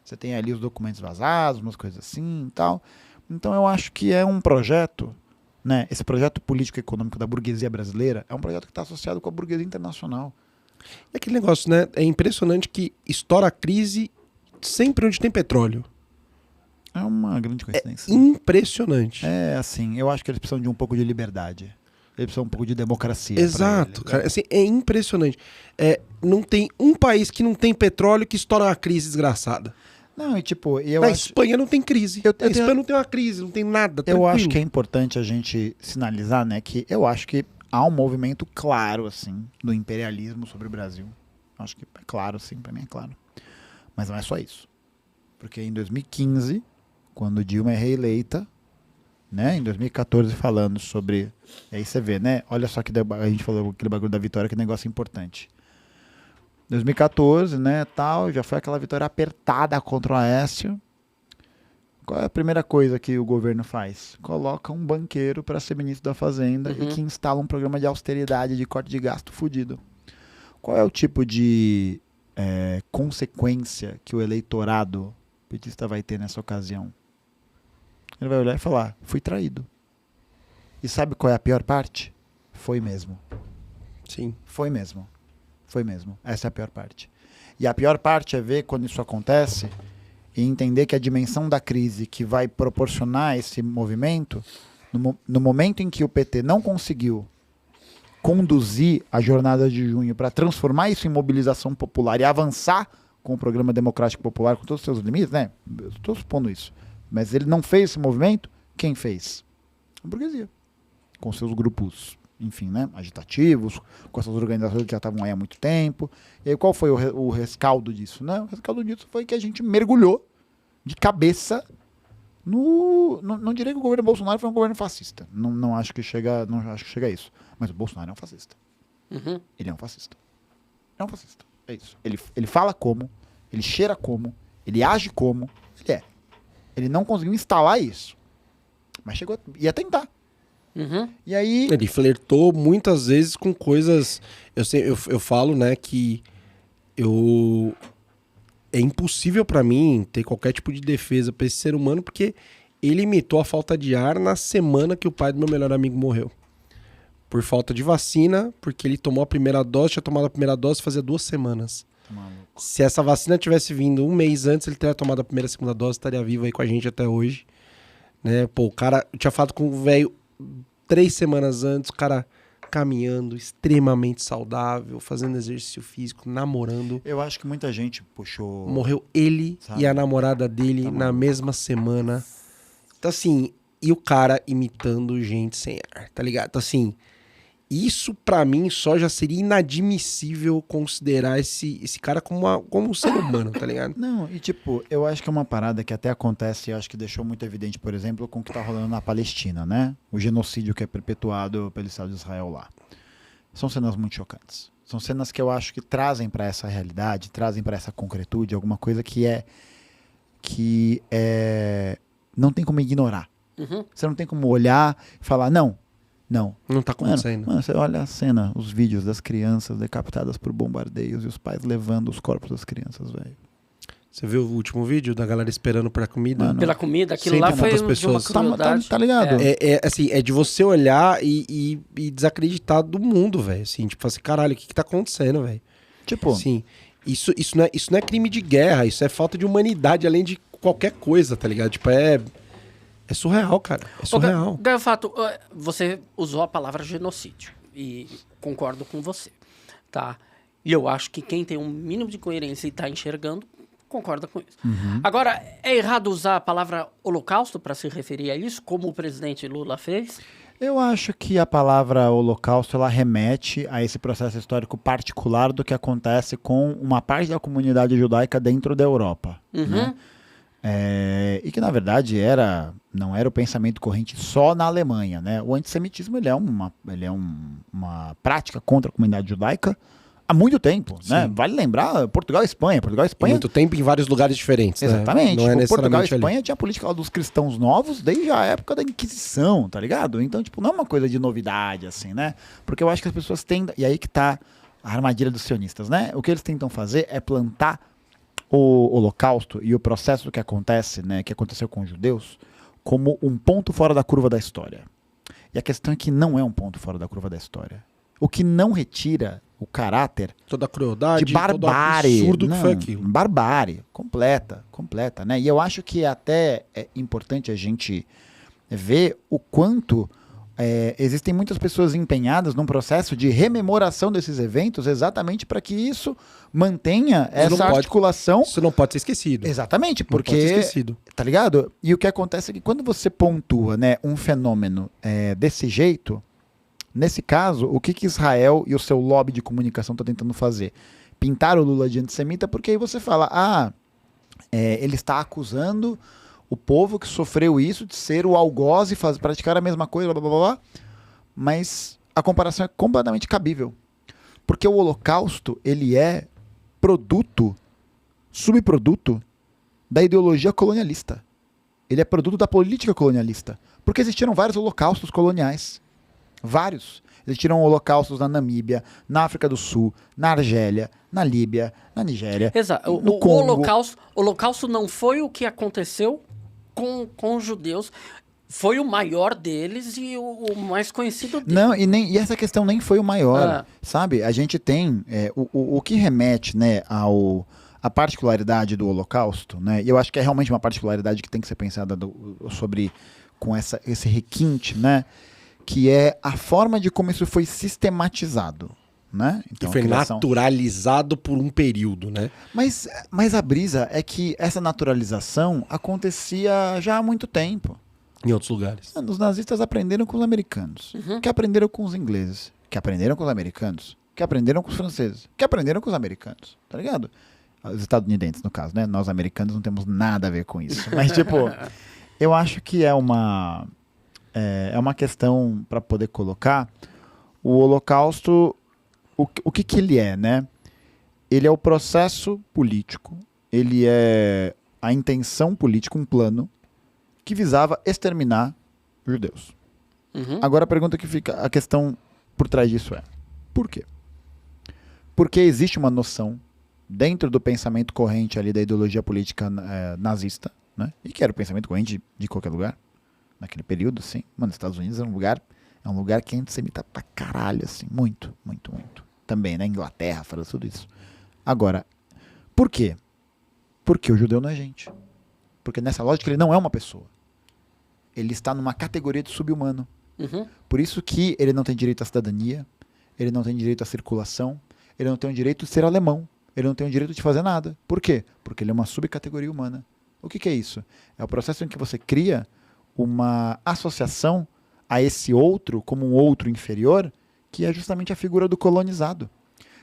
S4: Você tem ali os documentos vazados, umas coisas assim e tal. Então eu acho que é um projeto, né? Esse projeto político-econômico da burguesia brasileira é um projeto que está associado com a burguesia internacional.
S2: É aquele negócio, né? É impressionante que estoura a crise sempre onde tem petróleo.
S4: É uma grande coincidência.
S2: Impressionante.
S4: É, assim, eu acho que eles precisam de um pouco de liberdade. Eles precisam um pouco de democracia.
S2: Exato,
S4: pra eles,
S2: cara. Assim, é impressionante. Não tem um país que não tem petróleo que estoura uma crise desgraçada.
S4: Não, e tipo, eu
S2: Na
S4: acho...
S2: Espanha não tem crise.
S4: Eu
S2: Na Espanha
S4: tenho-
S2: não tem uma crise, não tem nada.
S4: Eu acho que é importante a gente sinalizar, né, que eu acho que há um movimento claro, assim, do imperialismo sobre o Brasil. Acho que é claro, sim, pra mim é claro. Mas não é só isso. Porque em 2015, quando Dilma é reeleita, né, em 2014 falando sobre... Aí você vê, né, olha só que a gente falou aquele bagulho da vitória, que negócio importante. 2014, né, tal, já foi aquela vitória apertada contra o Aécio. Qual é a primeira coisa que o governo faz? Coloca um banqueiro para ser ministro da Fazenda e que instala um programa de austeridade, de corte de gasto fudido. Qual é o tipo de consequência que o eleitorado petista vai ter nessa ocasião? Ele vai olhar e falar, fui traído. E sabe qual é a pior parte? Foi mesmo.
S2: Sim.
S4: Foi mesmo. Foi mesmo. Essa é a pior parte. E a pior parte é ver quando isso acontece e entender que a dimensão da crise que vai proporcionar esse movimento, no momento em que o PT não conseguiu conduzir a jornada de junho para transformar isso em mobilização popular e avançar com o programa democrático popular, com todos os seus limites, né? Eu estou supondo isso. Mas ele não fez esse movimento, quem fez? A burguesia. Com seus grupos, enfim, né, agitativos, com essas organizações que já estavam aí há muito tempo. E aí qual foi o rescaldo disso? Né? O rescaldo disso foi que a gente mergulhou de cabeça Não diria que o governo Bolsonaro foi um governo fascista. Não acho que chega a isso. Mas o Bolsonaro é um fascista.
S3: Uhum.
S4: Ele é um fascista. É um fascista. É isso. Ele fala como, ele cheira como, ele age como, ele é. Ele não conseguiu instalar isso. Mas ia tentar.
S3: Uhum.
S4: E aí...
S2: Ele flertou muitas vezes com coisas... Eu falo, né, que é impossível pra mim ter qualquer tipo de defesa pra esse ser humano, porque ele imitou a falta de ar na semana que o pai do meu melhor amigo morreu. Por falta de vacina, porque ele tomou a primeira dose, tinha tomado a primeira dose fazia 2 semanas. Se essa vacina tivesse vindo 1 mês antes, ele teria tomado a primeira e segunda dose, estaria vivo aí com a gente até hoje. Né? Pô, o cara... Eu tinha falado com o velho 3 semanas antes, o cara caminhando, extremamente saudável, fazendo exercício físico, namorando.
S4: Eu acho que muita gente puxou...
S2: Morreu ele
S4: Sabe?
S2: e a namorada dele na mesma semana. Então, assim... E o cara imitando gente sem ar, tá ligado? Então, assim... Isso, pra mim, só já seria inadmissível considerar esse cara como um ser humano, tá ligado?
S4: Não, e tipo, eu acho que é uma parada que até acontece, eu acho que deixou muito evidente, por exemplo, com o que tá rolando na Palestina, né? O genocídio que é perpetuado pelo Estado de Israel lá. São cenas muito chocantes. São cenas que eu acho que trazem pra essa realidade, trazem pra essa concretude, alguma coisa que não tem como ignorar.
S3: Uhum.
S4: Você não tem como olhar e falar, não.
S2: Não tá acontecendo.
S4: Mano, você olha a cena, os vídeos das crianças decapitadas por bombardeios e os pais levando os corpos das crianças, velho.
S2: Você viu o último vídeo da galera esperando pra comida?
S4: Mano,
S3: Pela comida, aquilo
S2: Sempre
S3: lá foi
S2: tantas
S3: de uma
S2: pessoas.
S3: crueldade.
S4: Tá ligado?
S2: Assim, é de você olhar e desacreditar do mundo, velho. Assim, tipo assim, caralho, o que tá acontecendo, velho?
S4: Tipo,
S2: Assim, isso não é crime de guerra, isso é falta de humanidade, além de qualquer coisa, tá ligado? Tipo, é surreal, cara. É surreal.
S3: Gaiofato, você usou a palavra genocídio. E concordo com você. Tá? E eu acho que quem tem um mínimo de coerência e tá enxergando, concorda com isso.
S4: Uhum.
S3: Agora, é errado usar a palavra holocausto para se referir a isso, como o presidente Lula fez?
S4: eu acho que a palavra holocausto, ela remete a esse processo histórico particular do que acontece com uma parte da comunidade judaica dentro da Europa.
S3: Uhum.
S4: Né? E que, na verdade, não era o pensamento corrente só na Alemanha. Né? O antissemitismo ele é uma prática contra a comunidade judaica há muito tempo. Né? Vale lembrar, Portugal e Espanha.
S2: Muito tempo em vários lugares diferentes.
S4: Exatamente.
S2: Né? Não é
S4: Tipo, Portugal e
S2: necessariamente
S4: Espanha tinha a política lá dos cristãos novos desde a época da Inquisição, tá ligado? Então, tipo, não é uma coisa de novidade, assim, né? Porque eu acho que as pessoas tendem... E aí que tá a armadilha dos sionistas, né? O que eles tentam fazer é plantar o Holocausto e o processo que acontece, né, que aconteceu com os judeus, como um ponto fora da curva da história. E a questão é que não é um ponto fora da curva da história. O que não retira o caráter
S2: toda a crueldade,
S4: de barbárie,
S2: todo o absurdo que foi
S4: não,
S2: aquilo.
S4: Barbárie, completa, né? E eu acho que até é importante a gente ver o quanto existem muitas pessoas empenhadas num processo de rememoração desses eventos, exatamente para que isso mantenha essa articulação.
S2: Isso não pode ser esquecido.
S4: Exatamente,
S2: Não pode ser
S4: porque,
S2: esquecido.
S4: tá ligado? E o que acontece é que quando você pontua, né, um fenômeno desse jeito, nesse caso, o que Israel e o seu lobby de comunicação está tentando fazer? Pintar o Lula de antissemita, porque aí você fala, ele está acusando o povo que sofreu isso de ser o algoz e praticar a mesma coisa, blá, blá, blá, blá. Mas a comparação é completamente cabível. Porque o Holocausto, ele é subproduto da ideologia colonialista. Ele é produto da política colonialista. Porque existiram vários holocaustos coloniais. Vários. Existiram holocaustos na Namíbia, na África do Sul, na Argélia, na Líbia, na Nigéria,
S3: Exato.
S4: no
S3: O
S4: Congo.
S3: Holocausto não foi o que aconteceu com os judeus. Foi o maior deles e o mais conhecido deles.
S4: Não, e essa questão nem foi o maior, sabe? A gente tem o que remete, né, a particularidade do Holocausto, né? E eu acho que é realmente uma particularidade que tem que ser pensada com esse requinte, né? Que é a forma de como isso foi sistematizado, né? Então,
S2: e foi naturalizado por um período, né?
S4: Mas a brisa é que essa naturalização acontecia já há muito tempo.
S2: Em outros lugares.
S4: Os nazistas aprenderam com os americanos, que aprenderam com os ingleses, que aprenderam com os americanos, que aprenderam com os franceses, que aprenderam com os americanos, tá ligado? Os estadunidenses, no caso, né? Nós americanos não temos nada a ver com isso. Mas, tipo, Eu acho que é uma questão para poder colocar o Holocausto, o que ele é, né? Ele é o processo político, ele é a intenção política, um plano que visava exterminar os judeus.
S3: Uhum.
S4: Agora a pergunta que fica, a questão por trás disso é, por quê? Porque existe uma noção dentro do pensamento corrente ali da ideologia política nazista, né? E que era o pensamento corrente de qualquer lugar, naquele período, assim. Mano, os Estados Unidos é um lugar que é antissemita pra caralho, assim, muito, muito, muito. Também, né? Inglaterra, França, tudo isso. Agora, por quê? Porque o judeu não é gente. Porque nessa lógica ele não é uma pessoa. Ele está numa categoria de sub-humano.
S3: Uhum.
S4: Por isso que ele não tem direito à cidadania, ele não tem direito à circulação, ele não tem o direito de ser alemão, ele não tem o direito de fazer nada. Por quê? Porque ele é uma subcategoria humana. O que é isso? É o processo em que você cria uma associação a esse outro como um outro inferior, que é justamente a figura do colonizado.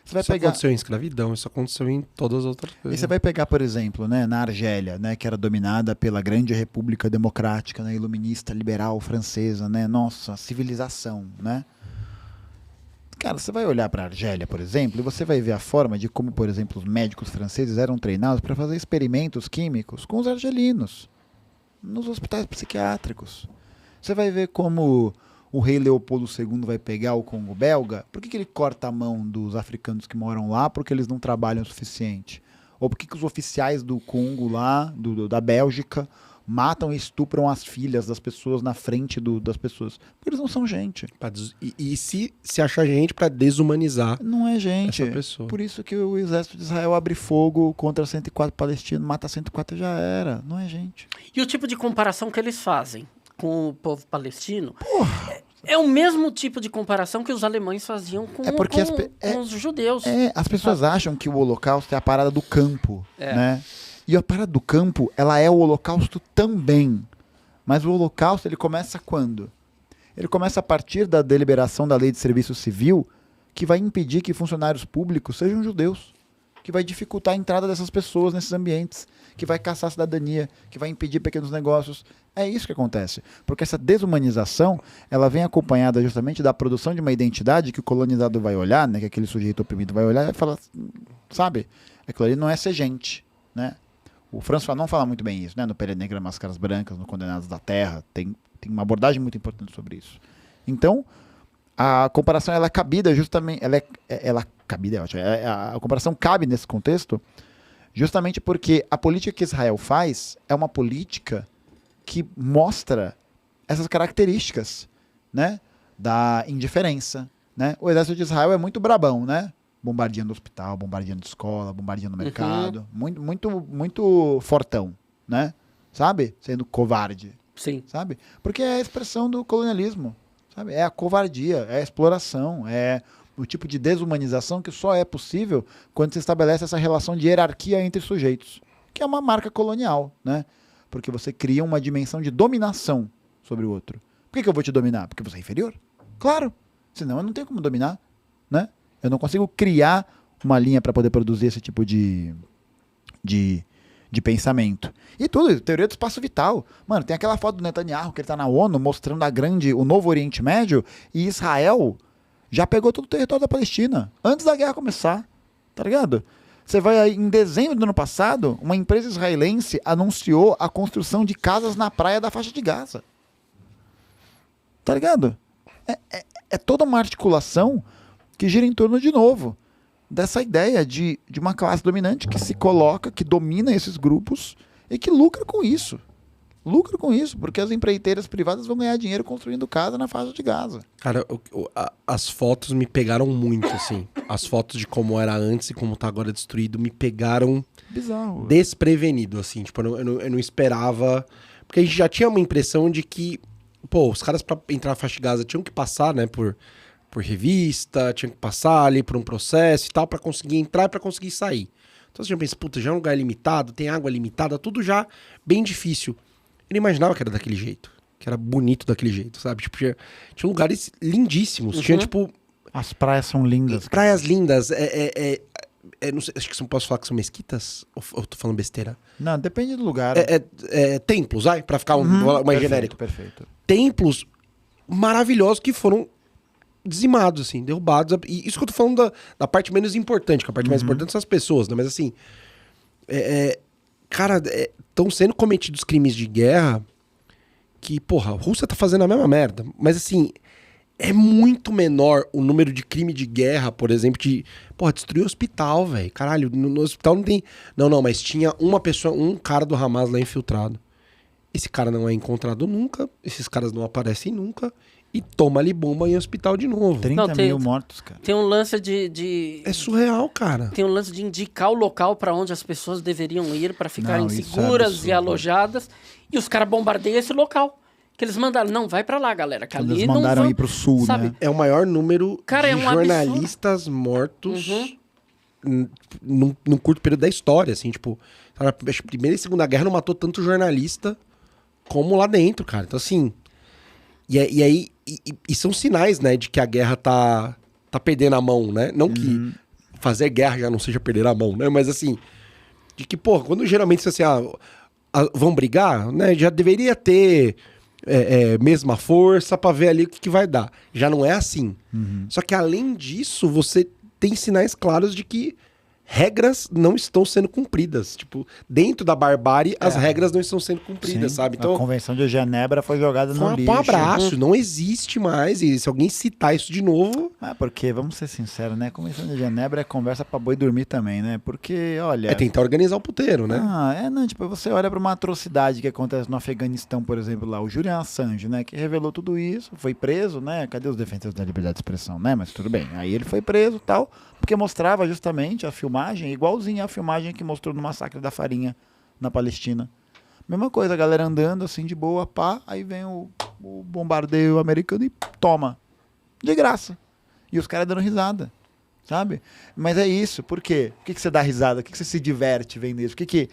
S4: Você vai
S2: Isso
S4: pegar...
S2: aconteceu em escravidão, isso aconteceu em todas as outras coisas.
S4: E você vai pegar, por exemplo, né, na Argélia, né, que era dominada pela grande república democrática, né, iluminista, liberal, francesa, né, nossa, civilização, né? Cara, você vai olhar para a Argélia, por exemplo, e você vai ver a forma de como, por exemplo, os médicos franceses eram treinados para fazer experimentos químicos com os argelinos, nos hospitais psiquiátricos. Você vai ver como o rei Leopoldo II vai pegar o Congo belga. Por que ele corta a mão dos africanos que moram lá? Porque eles não trabalham o suficiente. Ou por que os oficiais do Congo lá, da Bélgica, matam e estupram as filhas das pessoas na frente das pessoas? Porque eles não são gente.
S2: E se achar gente pra desumanizar
S4: Não é gente.
S2: essa pessoa.
S4: Por isso que o exército de Israel abre fogo contra 104 palestinos, mata 104 e já era. Não é gente.
S3: E o tipo de comparação que eles fazem com o povo palestino é o mesmo tipo de comparação que os alemães faziam com, com os judeus.
S4: As pessoas acham que o Holocausto é a parada do campo, né? E a parada do campo, ela é o Holocausto também. Mas o Holocausto, ele começa quando? Ele começa a partir da deliberação da Lei de Serviço Civil, que vai impedir que funcionários públicos sejam judeus, que vai dificultar a entrada dessas pessoas nesses ambientes, que vai caçar a cidadania, que vai impedir pequenos negócios. É isso que acontece. Porque essa desumanização, ela vem acompanhada justamente da produção de uma identidade que o colonizado vai olhar, né, que aquele sujeito oprimido vai olhar e falar, sabe, aquilo ali não é ser gente, né? O François Fanon fala muito bem isso, né? No Pele Negra, Máscaras Brancas, no Condenados da Terra, tem uma abordagem muito importante sobre isso. Então, a comparação ela é cabida justamente, cabida é ótimo, a comparação cabe nesse contexto justamente porque a política que Israel faz é uma política que mostra essas características, né, da indiferença, né? O exército de Israel é muito brabão, né? Bombardeando hospital, bombardeando escola, bombardeando mercado, muito fortão, né? Sabe? Sendo covarde.
S3: Sim.
S4: Sabe? Porque é a expressão do colonialismo, sabe? É a covardia, é a exploração, é o tipo de desumanização que só é possível quando se estabelece essa relação de hierarquia entre sujeitos, que é uma marca colonial, né? Porque você cria uma dimensão de dominação sobre o outro. Por que eu vou te dominar? Porque você é inferior? Claro! Senão eu não tenho como dominar, né? Eu não consigo criar uma linha para poder produzir esse tipo de pensamento. E tudo, teoria do espaço vital. Mano, tem aquela foto do Netanyahu que ele tá na ONU mostrando o novo Oriente Médio, e Israel já pegou todo o território da Palestina antes da guerra começar, tá ligado? Você vai aí, em dezembro do ano passado, uma empresa israelense anunciou a construção de casas na praia da faixa de Gaza. Tá ligado? É toda uma articulação que gira em torno, de novo, dessa ideia de uma classe dominante que se coloca, que domina esses grupos e que lucra com isso. Lucra com isso, porque as empreiteiras privadas vão ganhar dinheiro construindo casa na faixa de Gaza.
S2: Cara, as fotos me pegaram muito, assim. As fotos de como era antes e como tá agora destruído me pegaram
S4: bizarro,
S2: desprevenido, assim. Tipo, eu não esperava... Porque a gente já tinha uma impressão de que, pô, os caras pra entrar na faixa de Gaza tinham que passar, né, por revista, tinham que passar ali por um processo e tal, pra conseguir entrar e pra conseguir sair. Então você já pensa, puta, já é um lugar limitado, tem água limitada, tudo já bem difícil. Eu não imaginava que era daquele jeito, que era bonito daquele jeito, sabe? Tipo, tinha lugares lindíssimos, tinha tipo...
S4: As praias são lindas.
S2: Praias lindas, não sei, acho que você não posso falar que são mesquitas? Ou eu tô falando besteira?
S4: Não, depende do lugar.
S2: Templos, vai? Pra ficar mais
S4: Perfeito,
S2: genérico.
S4: Perfeito.
S2: Templos maravilhosos que foram dizimados, assim, derrubados. E isso que eu tô falando da parte menos importante, que a parte mais importante são as pessoas, né? Mas assim, cara, estão sendo cometidos crimes de guerra que, porra, a Rússia tá fazendo a mesma merda. Mas assim, é muito menor o número de crime de guerra, por exemplo, de, porra, destruir hospital, velho. Caralho, no hospital não tem... Não, mas tinha uma pessoa, um cara do Hamas lá infiltrado. Esse cara não é encontrado nunca, esses caras não aparecem nunca, e toma ali bomba em hospital de novo.
S4: 30 mil mortos, cara.
S3: Tem um lance de...
S2: É surreal, cara.
S3: Tem um lance de indicar o local para onde as pessoas deveriam ir para ficarem
S4: Não, isso é
S3: seguras
S4: absurdo.
S3: e alojadas. E os caras bombardeiam esse local. Que eles mandaram, não, vai para lá, galera. Que
S4: Eles
S3: ali
S4: mandaram
S3: não
S4: ir pro sul,
S3: sabe?
S4: né?
S2: É o maior número
S3: Cara,
S2: de
S3: é um
S2: jornalistas mortos num curto período da história, assim, tipo... Cara, acho que Primeira e Segunda Guerra não matou tanto jornalista como lá dentro, cara. Então, assim... E aí... E são sinais, né, de que a guerra tá perdendo a mão, né? Não que fazer guerra já não seja perder a mão, né? Mas, assim... De que, pô, quando geralmente, assim, vão brigar, né? Já deveria ter... mesma força pra ver ali o que vai dar. Já não é assim. Só que além disso, você tem sinais claros de que regras não estão sendo cumpridas. Tipo, dentro da barbárie, as regras não estão sendo cumpridas,
S4: Sim,
S2: sabe? Então,
S4: a Convenção de Genebra foi jogada no
S2: foi
S4: lixo.
S2: um abraço, não existe mais. E se alguém citar isso de novo...
S4: Porque, vamos ser sinceros, né? A Convenção de Genebra é conversa pra boi dormir também, né? Porque, olha...
S2: É tentar organizar o puteiro, né?
S4: Não, tipo, você olha pra uma atrocidade que acontece no Afeganistão, por exemplo, lá, o Julian Assange, né, que revelou tudo isso, foi preso, né, cadê os defensores da liberdade de expressão, né, mas tudo bem, aí ele foi preso e tal, porque mostrava justamente a filmagem, igualzinha a filmagem que mostrou no massacre da farinha na Palestina. Mesma coisa, a galera andando assim de boa, pá, aí vem o bombardeio americano e toma, de graça, e os caras dando risada. Sabe? Mas é isso, por quê? Por que você dá risada? Por que você se diverte vendo isso? Por que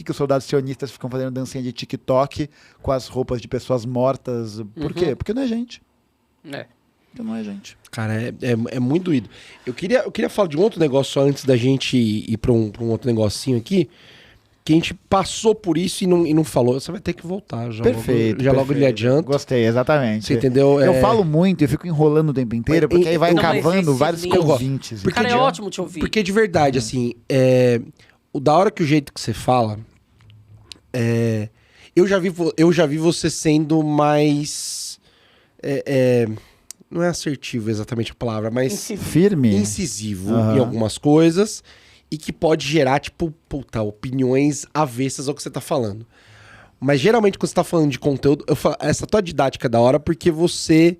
S4: os soldados sionistas ficam fazendo dancinha de TikTok com as roupas de pessoas mortas? Por quê? Porque não é gente. Porque não é gente.
S2: Cara, é muito doído. Eu queria falar de um outro negócio só antes da gente ir pra um outro negocinho aqui, que a gente passou por isso e não falou. Você vai ter que voltar.
S4: Perfeito.
S2: Logo lhe adianto.
S4: Gostei, exatamente.
S2: Você entendeu?
S4: Eu falo muito e fico enrolando o tempo inteiro, porque aí vai
S3: Não, mas
S4: cavando
S3: esse
S4: vários
S3: link-
S4: convintes.
S2: Porque
S3: Cara, é
S2: de-
S3: ótimo te ouvir.
S2: Porque de verdade, assim, o da hora que o jeito que você fala, eu já vi você sendo mais, não é assertivo exatamente a palavra, mas
S4: Firme?
S2: incisivo
S4: Aham.
S2: em algumas coisas e que pode gerar, tipo, puta, opiniões avessas ao que você tá falando. Mas geralmente quando você tá falando de conteúdo, essa tua didática é da hora porque você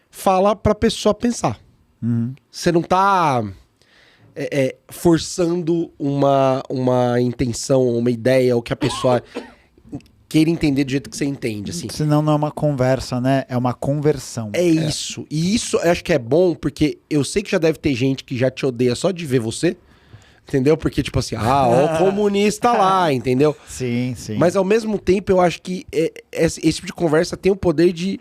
S2: fala pra pessoa pensar. Você não tá forçando uma intenção, uma ideia, ou que a pessoa queira entender do jeito que você entende, assim.
S4: Senão não é uma conversa, né? É uma conversão.
S2: É isso. E isso eu acho que é bom, porque eu sei que já deve ter gente que já te odeia só de ver você, entendeu? Porque, tipo assim, ó o comunista lá, entendeu?
S4: Sim, sim.
S2: Mas ao mesmo tempo eu acho que esse tipo de conversa tem o poder de...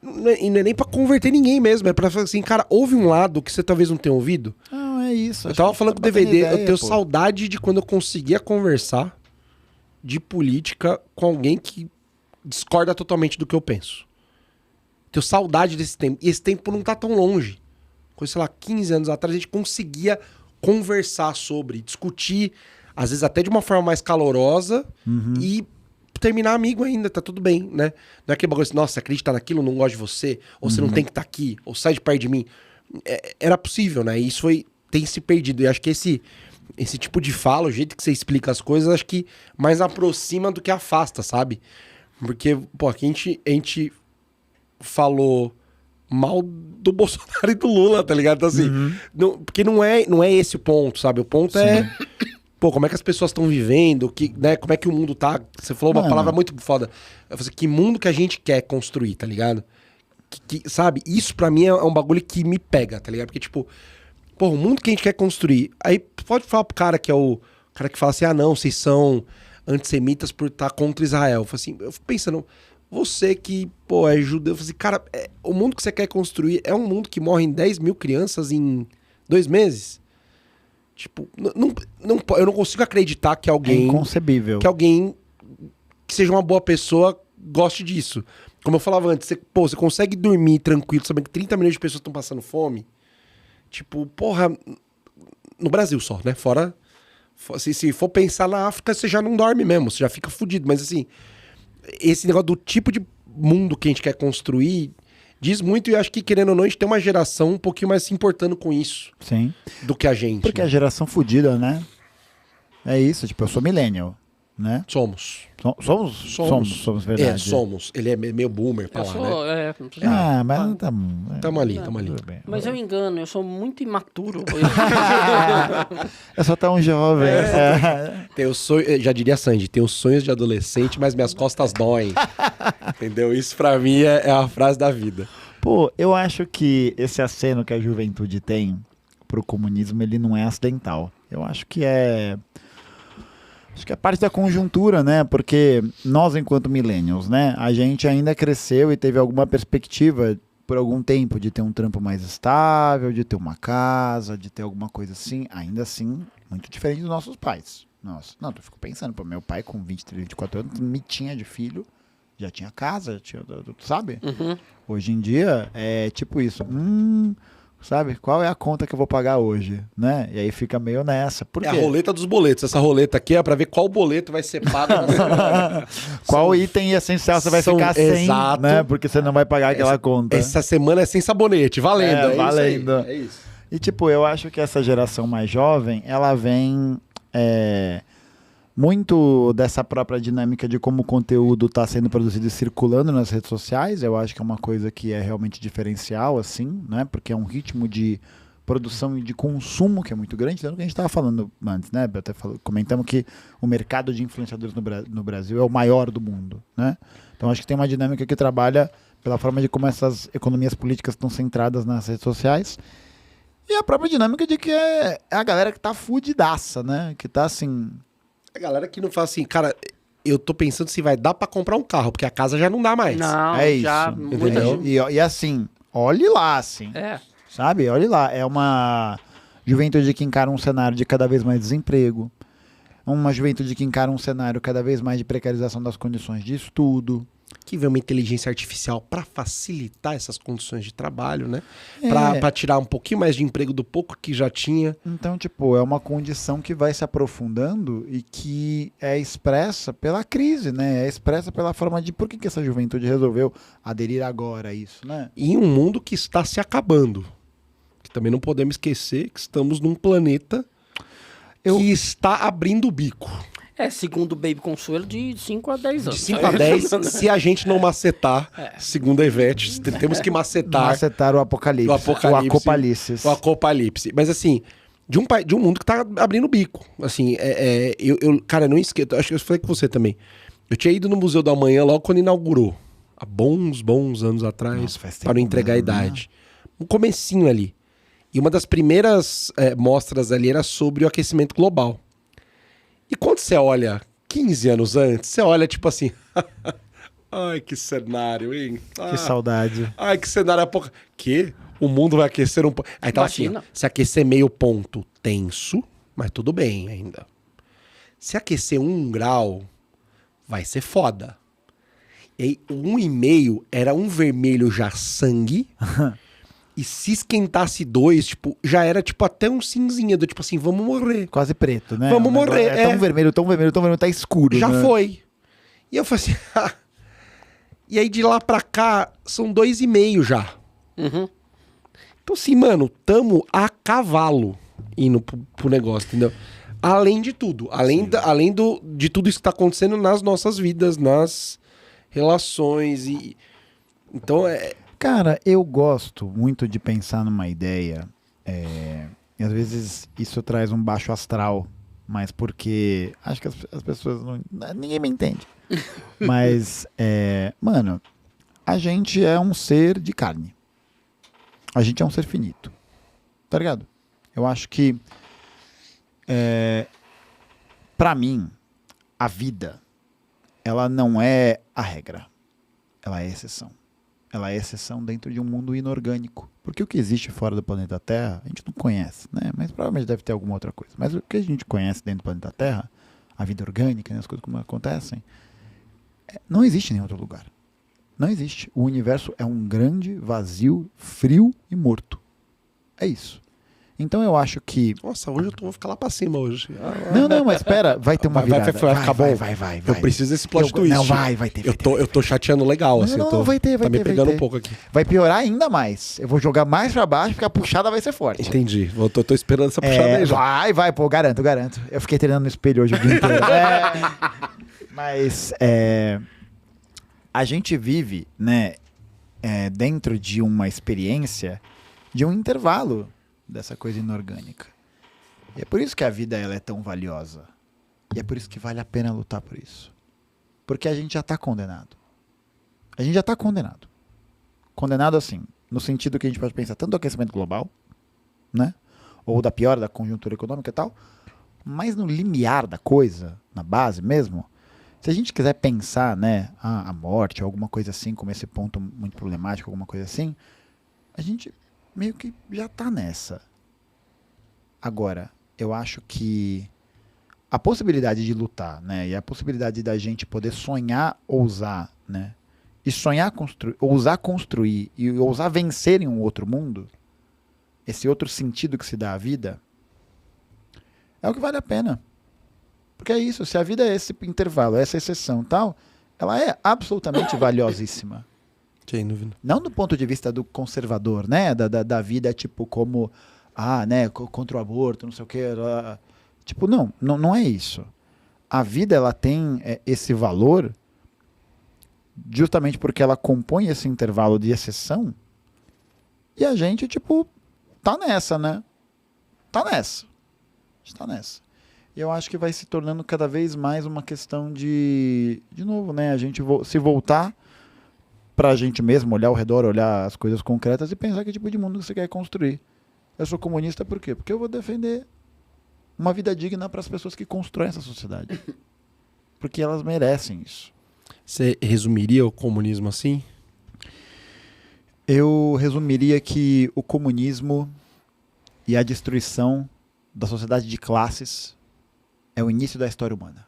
S2: E não é nem pra converter ninguém mesmo, é pra falar assim, cara, ouve um lado que você talvez não tenha ouvido.
S4: Não, é isso.
S2: Eu
S4: acho
S2: tava
S4: que
S2: falando com o
S4: tá batendo
S2: DVD,
S4: ideia,
S2: eu tenho
S4: pô.
S2: saudade de quando eu conseguia conversar de política com alguém que discorda totalmente do que eu penso. Tenho saudade desse tempo. E esse tempo não tá tão longe. Coisa, sei lá, 15 anos atrás, a gente conseguia conversar sobre, discutir, às vezes até de uma forma mais calorosa e terminar amigo ainda, tá tudo bem, né? Não é aquele bagulho assim, nossa, você acredita naquilo, não gosto de você, ou você não tem que estar aqui, ou sai de perto de mim. Era possível, né? E isso tem se perdido. E acho que esse tipo de fala, o jeito que você explica as coisas, acho que mais aproxima do que afasta, sabe? Porque, pô, aqui a gente falou mal do Bolsonaro e do Lula, tá ligado? Então, assim, porque não é esse o ponto, sabe? O ponto é, pô, como é que as pessoas estão vivendo, né? Como é que o mundo tá... Você falou uma palavra muito foda. Eu falei assim, que mundo que a gente quer construir, tá ligado? Sabe? Isso pra mim é um bagulho que me pega, tá ligado? Porque, tipo, pô, o mundo que a gente quer construir... Aí pode falar pro cara que é o cara que fala assim, não, vocês são antissemitas por estar contra Israel. Eu falo assim, eu fico pensando... Você que, pô, é judeu, eu falei assim, cara, o mundo que você quer construir é um mundo que morrem 10 mil crianças em 2 meses. Tipo, eu não consigo acreditar que
S4: É
S2: alguém...
S4: inconcebível.
S2: que alguém que seja uma boa pessoa goste disso. Como eu falava antes, você consegue dormir tranquilo sabendo que 30 milhões de pessoas estão passando fome? Tipo, porra, no Brasil só, né? Fora, se for pensar na África, você já não dorme mesmo, você já fica fudido. Mas assim, esse negócio do tipo de mundo que a gente quer construir diz muito, e eu acho que, querendo ou não, a gente tem uma geração um pouquinho mais se importando com isso
S4: Sim.
S2: do que a gente.
S4: Porque
S2: né?
S4: a geração fudida, né? É isso, tipo, eu sou millennial, né?
S2: Somos.
S4: Somos, verdade.
S2: É, somos. Ele é meio boomer pra
S3: Eu
S2: lá,
S3: sou,
S2: né?
S4: Ah, mas não tá...
S2: Tamo ali, tamo ali.
S4: tudo bem.
S3: Mas eu engano, eu sou muito imaturo.
S4: Eu sou tão jovem.
S2: Tenho sonho, já diria Sandy, tenho sonhos de adolescente, mas minhas costas doem. Entendeu? Isso pra mim é a frase da vida.
S4: Pô, eu acho que esse aceno que a juventude tem pro comunismo, ele não é acidental. Eu acho que é... Acho que é parte da conjuntura, né? Porque nós, enquanto millennials, né? A gente ainda cresceu e teve alguma perspectiva por algum tempo de ter um trampo mais estável, de ter uma casa, de ter alguma coisa assim. Ainda assim, muito diferente dos nossos pais. Nossa, não, eu fico pensando, pô, meu pai com 23, 24 anos me tinha de filho, já tinha casa, sabe?
S3: Uhum.
S4: Hoje em dia é tipo isso. Sabe? Qual é a conta que eu vou pagar hoje, né? E aí fica meio nessa. Por
S2: É
S4: quê?
S2: a roleta dos boletos. Essa roleta aqui é pra ver qual boleto vai ser pago na semana.
S4: Qual item essencial você vai
S2: são-
S4: ficar sem,
S2: exato.
S4: né? Porque você não vai pagar aquela conta.
S2: Essa semana é sem sabonete, valendo.
S4: É,
S2: É,
S4: valendo.
S2: Isso aí. É isso.
S4: E tipo, eu acho que essa geração mais jovem, ela vem muito dessa própria dinâmica de como o conteúdo está sendo produzido e circulando nas redes sociais. Eu acho que é uma coisa que é realmente diferencial, assim, né? Porque é um ritmo de produção e de consumo que é muito grande. Tanto que a gente estava falando antes, né? Até comentamos que o mercado de influenciadores no Brasil é o maior do mundo, né? Então acho que tem uma dinâmica que trabalha pela forma de como essas economias políticas estão centradas nas redes sociais. E a própria dinâmica de que é a galera que tá fudidaça, né? Que tá assim...
S2: A galera que não fala assim, cara, eu tô pensando se vai dar pra comprar um carro, porque a casa já não dá mais.
S3: Não,
S4: é isso,
S3: já muita
S4: entendeu?
S3: gente.
S4: E assim, olhe lá, assim,
S3: É.
S4: sabe? Olhe lá, é uma juventude que encara um cenário de cada vez mais desemprego, uma juventude que encara um cenário cada vez mais de precarização das condições de estudo.
S2: Que vê uma inteligência artificial pra facilitar essas condições de trabalho, né?
S4: É.
S2: Pra tirar um pouquinho mais de emprego do pouco que já tinha.
S4: Então, tipo, é uma condição que vai se aprofundando e que é expressa pela crise, né? É expressa pela forma de por que essa juventude resolveu aderir agora a isso, né?
S2: E em um mundo que está se acabando. Que também não podemos esquecer que estamos num planeta que está abrindo o bico.
S3: É, segundo o Baby Consuelo, de 5 a 10
S2: De
S3: anos.
S2: 5 a 10, se a gente não macetar, segundo a Ivete, temos que macetar
S4: Macetar o apocalipse.
S2: o apocalipse.
S4: O acopalices.
S2: O apocalipse. Mas assim, de um mundo que tá abrindo o bico. Assim, cara, não esqueço, acho que eu falei com você também. Eu tinha ido no Museu da Manhã logo quando inaugurou. Há bons anos atrás,
S4: Nossa, faz
S2: para não
S4: tempo
S2: entregar a
S4: mesmo, né?
S2: idade. Um comecinho ali. E uma das primeiras mostras ali era sobre o aquecimento global. E quando você olha 15 anos antes, você olha tipo assim... Ai, que cenário, hein?
S4: Que saudade.
S2: Ai, que cenário que o mundo vai aquecer um pouco. Aí tava assim,
S3: Imagina.
S2: ó, se aquecer meio ponto, tenso, mas tudo bem ainda. Se aquecer 1 grau, vai ser foda. E aí, o 1,5 era um vermelho já sangue. E se esquentasse 2, tipo, já era tipo até um cinzinha, do tipo assim, vamos morrer.
S4: Quase preto, né?
S2: Vamos
S4: O negócio
S2: morrer,
S4: É tão vermelho, tá escuro.
S2: Já
S4: né?
S2: foi. E eu falei assim, e aí de lá pra cá, são 2,5 já.
S3: Uhum.
S2: Então assim, mano, tamo a cavalo indo pro negócio, entendeu? Além de tudo, de tudo isso que tá acontecendo nas nossas vidas, nas relações e... Então
S4: Cara, eu gosto muito de pensar numa ideia, e às vezes isso traz um baixo astral, mas porque acho que as pessoas não... Ninguém me entende. Mas, mano, a gente é um ser de carne. A gente é um ser finito. Tá ligado? Eu acho que, pra mim, a vida, ela não é a regra. Ela é a exceção. ela é exceção dentro de um mundo inorgânico. Porque o que existe fora do planeta Terra, a gente não conhece, né? Mas provavelmente deve ter alguma outra coisa. Mas o que a gente conhece dentro do planeta Terra, a vida orgânica, né, as coisas como acontecem, não existe em nenhum outro lugar. Não existe. O universo é um grande vazio, frio e morto. É isso. Então eu acho que...
S2: Nossa, hoje vou ficar lá pra cima hoje.
S4: Não, mas espera, vai ter uma virada.
S2: Vai ficar bom.
S4: Vai.
S2: Eu preciso desse plot twist.
S4: Não, vai ter.
S2: Eu tô chateando legal, assim.
S4: Não, vai ter.
S2: Tá me pegando um pouco aqui.
S4: Vai piorar ainda mais. Eu vou jogar mais pra baixo porque a puxada vai ser forte.
S2: Entendi. Tô esperando essa puxada aí já.
S4: Vai, pô, garanto. Eu fiquei treinando no espelho hoje o dia inteiro. Mas a gente vive, né, dentro de uma experiência de um intervalo dessa coisa inorgânica. E é por isso que a vida ela é tão valiosa. E é por isso que vale a pena lutar por isso. Porque a gente já está condenado. A gente já está condenado. Condenado assim, no sentido que a gente pode pensar tanto do aquecimento global, né? Ou da piora da conjuntura econômica e tal, mas no limiar da coisa, na base mesmo, se a gente quiser pensar, né, a morte, alguma coisa assim, como esse ponto muito problemático, alguma coisa assim, a gente meio que já está nessa. Agora, eu acho que a possibilidade de lutar, né, e a possibilidade da gente poder sonhar, ousar, né, e sonhar construir, ousar construir e ousar vencer em um outro mundo, esse outro sentido que se dá à vida, é o que vale a pena. Porque é isso, se a vida é esse intervalo, essa exceção e tal, ela é absolutamente valiosíssima.
S2: Sem dúvida.
S4: Não do ponto de vista do conservador, né? Da vida, tipo, como, né, contra o aborto, não sei o quê. Tipo, não é isso. A vida, ela tem esse valor justamente porque ela compõe esse intervalo de exceção e a gente, tipo, tá nessa, né? Tá nessa. A gente tá nessa. E eu acho que vai se tornando cada vez mais uma questão de novo, né? A gente se voltar pra gente mesmo, olhar ao redor, olhar as coisas concretas e pensar que tipo de mundo você quer construir. Eu sou comunista por quê? Porque eu vou defender uma vida digna para as pessoas que constroem essa sociedade. Porque elas merecem isso.
S2: Você resumiria o comunismo assim?
S4: Eu resumiria que o comunismo e a destruição da sociedade de classes é o início da história humana.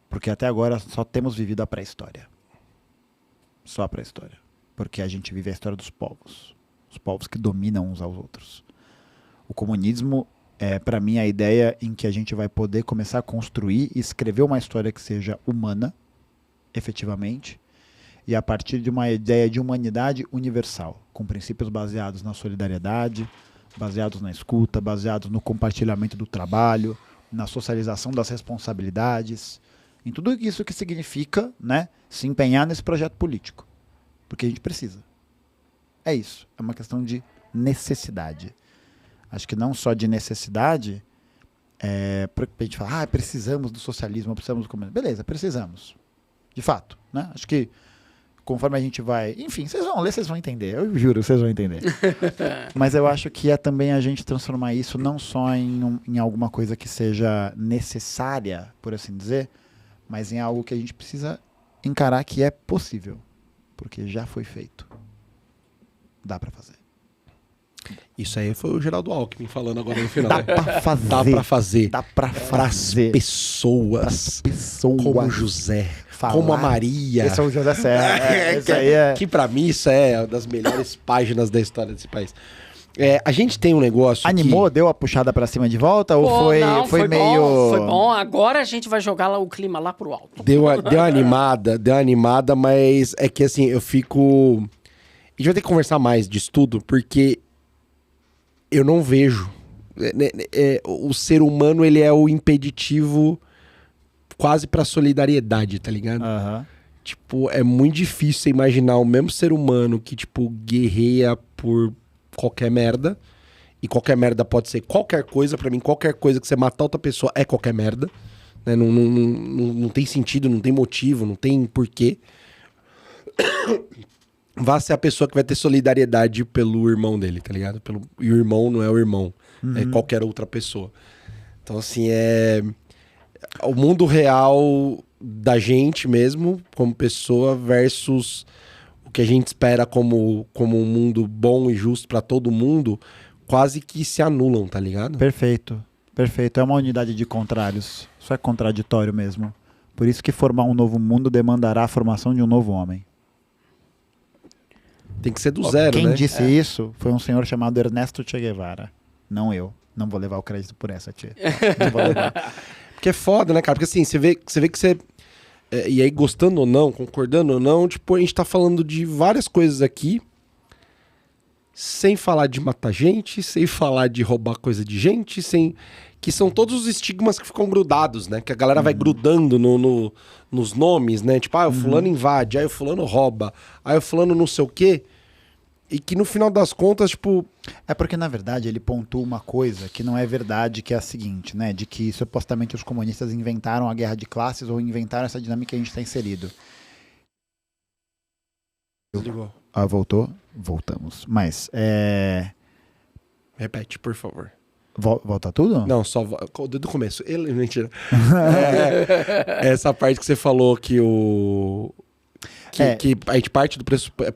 S4: Porque até agora só temos vivido a pré-história. Só a pré-história. Porque a gente vive a história dos povos. Os povos que dominam uns aos outros. O comunismo é, para mim, a ideia em que a gente vai poder começar a construir e escrever uma história que seja humana, efetivamente, e a partir de uma ideia de humanidade universal, com princípios baseados na solidariedade, baseados na escuta, baseados no compartilhamento do trabalho, na socialização das responsabilidades, em tudo isso que significa, né, se empenhar nesse projeto político. Porque a gente precisa. É isso. É uma questão de necessidade. Acho que não só de necessidade, porque a gente fala, precisamos do socialismo, precisamos do comunismo. Beleza, precisamos. De fato. Né? Acho que conforme a gente vai... Enfim, vocês vão ler, vocês vão entender. Eu juro, vocês vão entender. Mas eu acho que é também a gente transformar isso não só em alguma coisa que seja necessária, por assim dizer, mas em algo que a gente precisa encarar que é possível. Porque já foi feito. Dá pra fazer.
S2: Isso aí foi o Geraldo Alckmin falando agora no final.
S4: Dá pra fazer.
S2: Dá pra fazer.
S4: Dá pra fazer.
S2: Pessoas. Como o José.
S4: Falar.
S2: Como a Maria.
S4: Esse é o José Serra. Esse aí é...
S2: Que pra mim isso é uma das melhores páginas da história desse país. A gente tem um negócio
S4: Animou? Deu a puxada pra cima de volta? Ou foi meio...
S3: Bom, foi bom. Agora a gente vai jogar o clima lá pro alto.
S2: Deu uma animada, mas é que assim, eu fico... A gente vai ter que conversar mais disso tudo, porque eu não vejo. O ser humano, ele é o impeditivo quase pra solidariedade, tá ligado?
S4: Uhum.
S2: Tipo, é muito difícil você imaginar o mesmo ser humano que, tipo, guerreia por qualquer merda. E qualquer merda pode ser qualquer coisa. Pra mim, qualquer coisa que você matar outra pessoa é qualquer merda. Né? Não tem sentido, não tem motivo, não tem porquê. Vá ser a pessoa que vai ter solidariedade pelo irmão dele, tá ligado? E o irmão não é o irmão, é qualquer outra pessoa. Então, assim, o mundo real da gente mesmo, como pessoa, versus o que a gente espera como um mundo bom e justo pra todo mundo, quase que se anulam, tá ligado?
S4: Perfeito. Perfeito. É uma unidade de contrários. Isso é contraditório mesmo. Por isso que formar um novo mundo demandará a formação de um novo homem.
S2: Tem que ser do zero,
S4: Quem
S2: né?
S4: disse isso foi um senhor chamado Ernesto Che Guevara. Não eu. Não vou levar o crédito por essa, tia. Não vou levar.
S2: Porque é foda, né, cara? Porque assim, você vê que você... e aí, gostando ou não, concordando ou não, tipo, a gente tá falando de várias coisas aqui, sem falar de matar gente, sem falar de roubar coisa de gente, sem... Que são todos os estigmas que ficam grudados, né? Que a galera vai grudando nos nomes, né? Tipo, o fulano invade, aí o fulano rouba, aí o fulano não sei o quê. E que no final das contas, tipo...
S4: É porque, na verdade, ele pontua uma coisa que não é verdade, que é a seguinte, né? De que supostamente os comunistas inventaram a guerra de classes ou inventaram essa dinâmica que a gente está inserido.
S2: Desligou.
S4: Ah, voltou? Voltamos. Mas,
S2: Repete, por favor.
S4: Volta tudo?
S2: Não, só do começo. Mentira. Essa parte que você falou que o... Que a gente parte do pressuposto...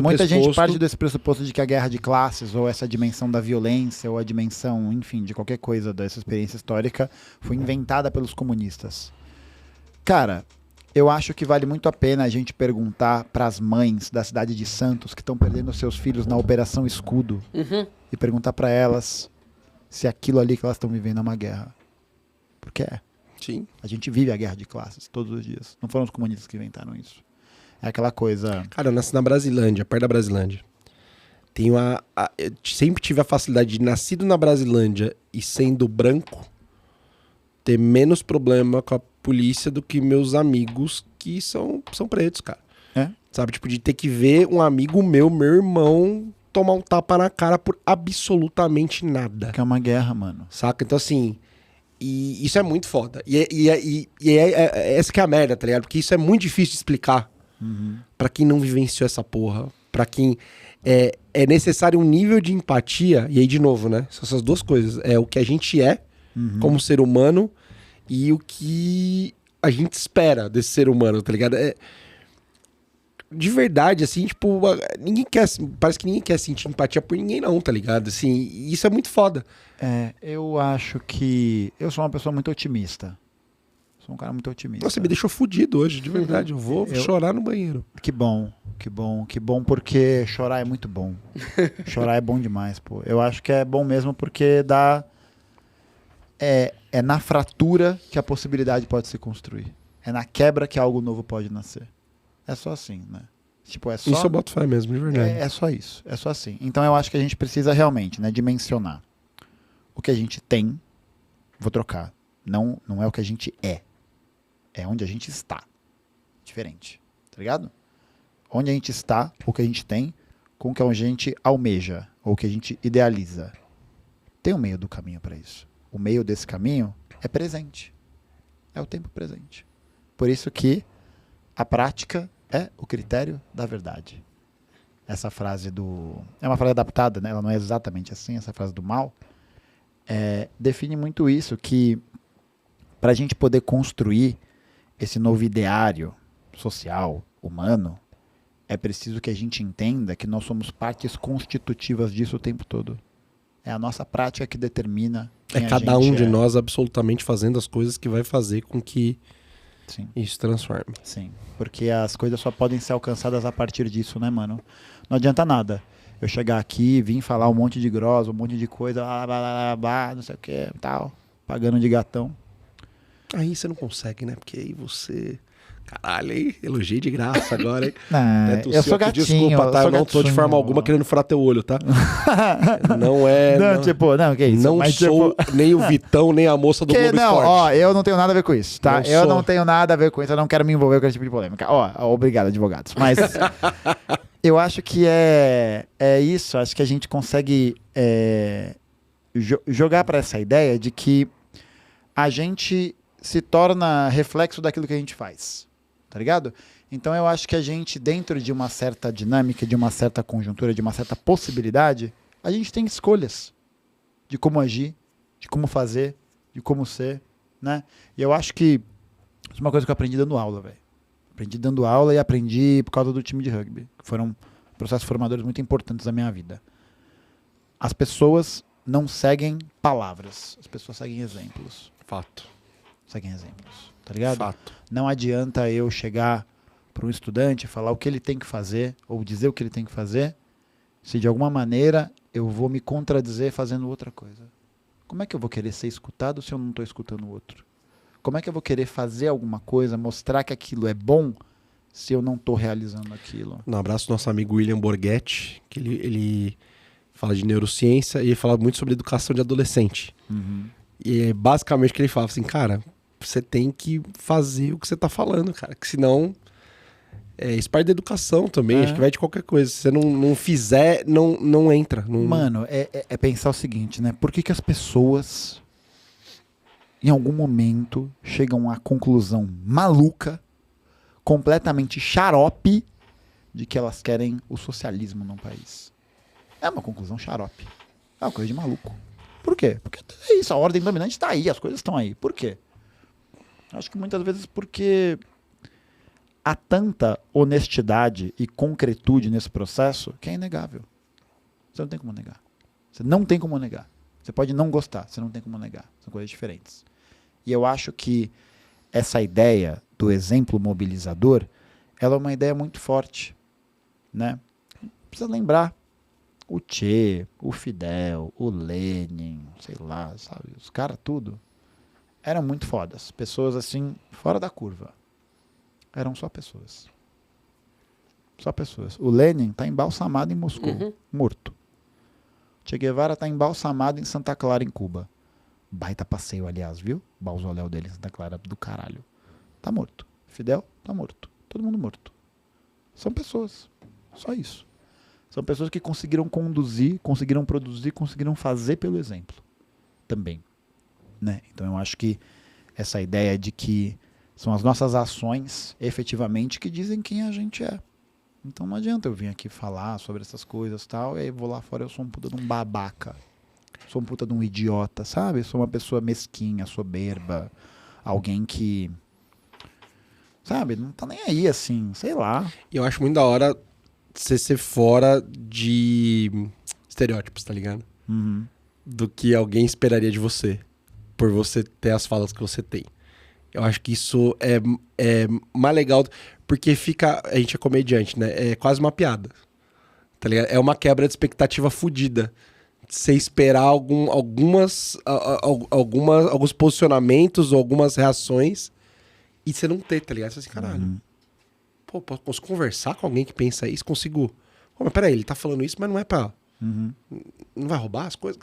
S4: Muita gente parte desse pressuposto de que a guerra de classes, ou essa dimensão da violência, ou a dimensão, enfim, de qualquer coisa dessa experiência histórica, foi inventada pelos comunistas. Cara, eu acho que vale muito a pena a gente perguntar para as mães da cidade de Santos que estão perdendo seus filhos na Operação Escudo e perguntar para elas se aquilo ali que elas estão vivendo é uma guerra. Porque é.
S2: Sim.
S4: A gente vive a guerra de classes todos os dias. Não foram os comunistas que inventaram isso. É aquela coisa...
S2: Cara, eu nasci na Brasilândia, perto da Brasilândia. Eu sempre tive a facilidade de, nascido na Brasilândia e sendo branco, ter menos problema com a polícia do que meus amigos que são pretos, cara.
S4: É?
S2: Sabe, tipo, de ter que ver um amigo meu irmão, tomar um tapa na cara por absolutamente nada.
S4: Que é uma guerra, mano.
S2: Saca? Então, assim... E isso é muito foda. Essa que é a merda, tá ligado? Porque isso é muito difícil de explicar pra quem não vivenciou essa porra. Pra quem... É necessário um nível de empatia. E aí, de novo, né? São essas duas coisas. É o que a gente é como ser humano e o que a gente espera desse ser humano, tá ligado? De verdade, assim, tipo... Parece que ninguém quer sentir empatia por ninguém, não, tá ligado? Assim, e isso é muito foda.
S4: Eu acho que... Eu sou uma pessoa muito otimista. Sou um cara muito otimista.
S2: Nossa, você me deixou fudido hoje, de verdade. Eu vou chorar no banheiro.
S4: Que bom, porque chorar é muito bom. Chorar é bom demais, pô. Eu acho que é bom mesmo porque dá... É na fratura que a possibilidade pode se construir. É na quebra que algo novo pode nascer. É só assim, né? Tipo, é só...
S2: Isso eu boto fé mesmo, de verdade.
S4: É só isso, é só assim. Então eu acho que a gente precisa realmente, né, dimensionar o que a gente tem. Vou trocar. Não é o que a gente é. É onde a gente está. Diferente. Tá ligado? Onde a gente está, o que a gente tem, com o que a gente almeja, ou o que a gente idealiza. Tem um meio do caminho para isso. O meio desse caminho é presente. É o tempo presente. Por isso que a prática é o critério da verdade. Essa frase do... É uma frase adaptada, né? Ela não é exatamente assim, essa frase do Mao. Define muito isso, que para a gente poder construir esse novo ideário social, humano, é preciso que a gente entenda que nós somos partes constitutivas disso o tempo todo. É a nossa prática que determina quem
S2: cada um de nós absolutamente fazendo as coisas que vai fazer com que isso transforme.
S4: Sim, porque as coisas só podem ser alcançadas a partir disso, né, mano? Não adianta nada eu chegar aqui, vir falar um monte de grossa, um monte de coisa, não sei o que, tal, pagando de gatão.
S2: Aí você não consegue, né? Porque aí você... Caralho, aí, elogiei de graça agora, hein?
S4: Eu sou gatinho.
S2: Desculpa, tá? Eu não tô de forma alguma querendo furar teu olho, tá? Não é...
S4: Não, que isso?
S2: Não
S4: mas,
S2: sou nem o Vitão, nem a moça do Globo Esporte.
S4: Eu não tenho nada a ver com isso, tá? Não tenho nada a ver com isso, eu não quero me envolver com esse tipo de polêmica. Obrigado, advogados. Mas eu acho que é isso, acho que a gente consegue jogar para essa ideia de que a gente se torna reflexo daquilo que a gente faz. Tá ligado? Então eu acho que a gente, dentro de uma certa dinâmica, de uma certa conjuntura, de uma certa possibilidade, a gente tem escolhas de como agir, de como fazer, de como ser, né? E eu acho que isso é uma coisa que eu aprendi dando aula, velho. Aprendi dando aula e aprendi por causa do time de rugby. Que foram processos formadores muito importantes da minha vida. As pessoas não seguem palavras. As pessoas seguem exemplos.
S2: Fato.
S4: Seguem exemplos. Tá ligado?
S2: Fato.
S4: Não adianta eu chegar para um estudante e falar o que ele tem que fazer ou dizer o que ele tem que fazer se de alguma maneira eu vou me contradizer fazendo outra coisa. Como é que eu vou querer ser escutado se eu não estou escutando o outro? Como é que eu vou querer fazer alguma coisa, mostrar que aquilo é bom, se eu não estou realizando aquilo?
S2: Um abraço ao nosso amigo William Borghetti, que ele fala de neurociência e ele fala muito sobre educação de adolescente. E é basicamente o que ele fala, assim, cara, você tem que fazer o que você tá falando, cara, que senão... isso parte da educação também, acho que vai de qualquer coisa. Se você não fizer, não entra.
S4: Mano, é pensar o seguinte, né? Por que as pessoas, em algum momento, chegam à conclusão maluca, completamente xarope, de que elas querem o socialismo num país? É uma conclusão xarope. É uma coisa de maluco. Por quê? Porque é isso, a ordem dominante tá aí, as coisas estão aí. Por quê? Acho que muitas vezes porque... há tanta honestidade e concretude nesse processo que é inegável. Você não tem como negar. Você não tem como negar. Você pode não gostar, você não tem como negar. São coisas diferentes. E eu acho que essa ideia do exemplo mobilizador, ela é uma ideia muito forte, né? Precisa lembrar o Che, o Fidel, o Lenin, sei lá, sabe? Os caras tudo eram muito fodas. Pessoas assim, fora da curva. Eram só pessoas. Só pessoas. O Lenin está embalsamado em Moscou, morto. Che Guevara está embalsamado em Santa Clara, em Cuba. Baita passeio, aliás, viu? Mausoléu dele em Santa Clara, do caralho. Tá morto. Fidel tá morto. Todo mundo morto. São pessoas. Só isso. São pessoas que conseguiram conduzir, conseguiram produzir, conseguiram fazer pelo exemplo. Também. Né? Então eu acho que essa ideia de que são as nossas ações, efetivamente, que dizem quem a gente é. Então não adianta eu vir aqui falar sobre essas coisas e tal, e aí vou lá fora, eu sou um puta de um babaca. Sou um puta de um idiota, sabe? Sou uma pessoa mesquinha, soberba. Alguém que... sabe? Não tá nem aí, assim, sei lá.
S2: E eu acho muito da hora você ser fora de estereótipos, tá ligado? Do que alguém esperaria de você. Por você ter as falas que você tem. Eu acho que isso é mais legal, porque fica... A gente é comediante, né? É quase uma piada. Tá ligado? É uma quebra de expectativa fodida. Você esperar alguns posicionamentos ou algumas reações e você não ter, tá ligado? Você assim, caralho. Pô, posso conversar com alguém que pensa isso? Consigo... Pô, mas peraí, ele tá falando isso, mas não é pra... Não vai roubar as coisas?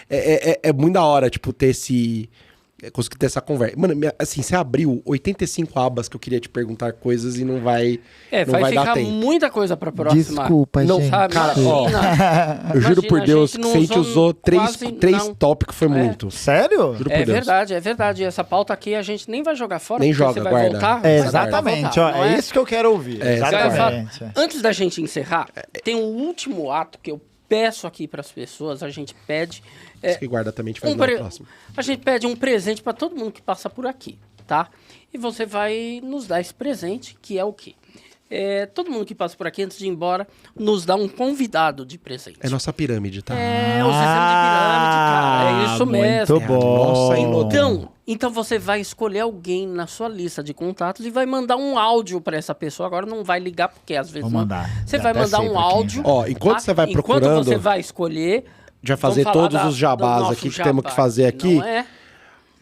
S2: É muito da hora, tipo, ter esse... Conseguir ter essa conversa. Mano, assim, você abriu 85 abas que eu queria te perguntar coisas e não vai
S3: vai
S2: dar
S3: ficar
S2: tempo.
S3: muita coisa pra próxima.
S4: Desculpa,
S2: Não,
S4: gente.
S3: Sabe?
S2: Cara,
S3: Imagina.
S2: Eu juro por
S3: Imagina,
S2: Deus
S3: a
S2: que
S3: gente
S2: se a gente
S3: não
S2: usou
S3: quase
S2: três
S3: não.
S2: tópicos foi muito.
S4: Sério?
S2: Juro
S3: É
S2: por Deus.
S3: verdade, é verdade. Essa pauta aqui a gente nem vai jogar fora.
S2: Nem
S3: porque
S2: joga,
S3: você vai
S2: guarda.
S3: voltar.
S4: É,
S3: você vai
S4: exatamente,
S3: voltar,
S4: ó,
S3: não
S4: é isso que eu quero ouvir.
S2: É,
S4: exatamente.
S3: Antes da gente encerrar, tem um último ato que eu peço aqui para as pessoas, a gente pede...
S2: Isso que guarda também, a gente vai na próxima.
S3: A gente pede um presente para todo mundo que passa por aqui, tá? E você vai nos dar esse presente, que é o quê? Todo mundo que passa por aqui, antes de ir embora, nos dá um convidado de presente.
S2: É nossa pirâmide, tá?
S3: É o sistema de pirâmide, cara. É isso mesmo.
S4: Muito bom.
S2: Nossa,
S3: Então você vai escolher alguém na sua lista de contatos e vai mandar um áudio para essa pessoa. Agora não vai ligar, porque às vezes...
S4: Vou mandar.
S3: Você
S4: Já
S3: vai
S4: até
S3: mandar
S4: sei
S3: um
S4: pra quem
S3: áudio.
S4: vai.
S2: Ó, enquanto você vai
S3: Enquanto
S2: procurando...
S3: você vai escolher...
S2: Já fazer
S3: vamos falar
S2: todos os jabás
S3: do nosso
S2: aqui que
S3: jabá,
S2: temos que fazer aqui.
S3: Não é?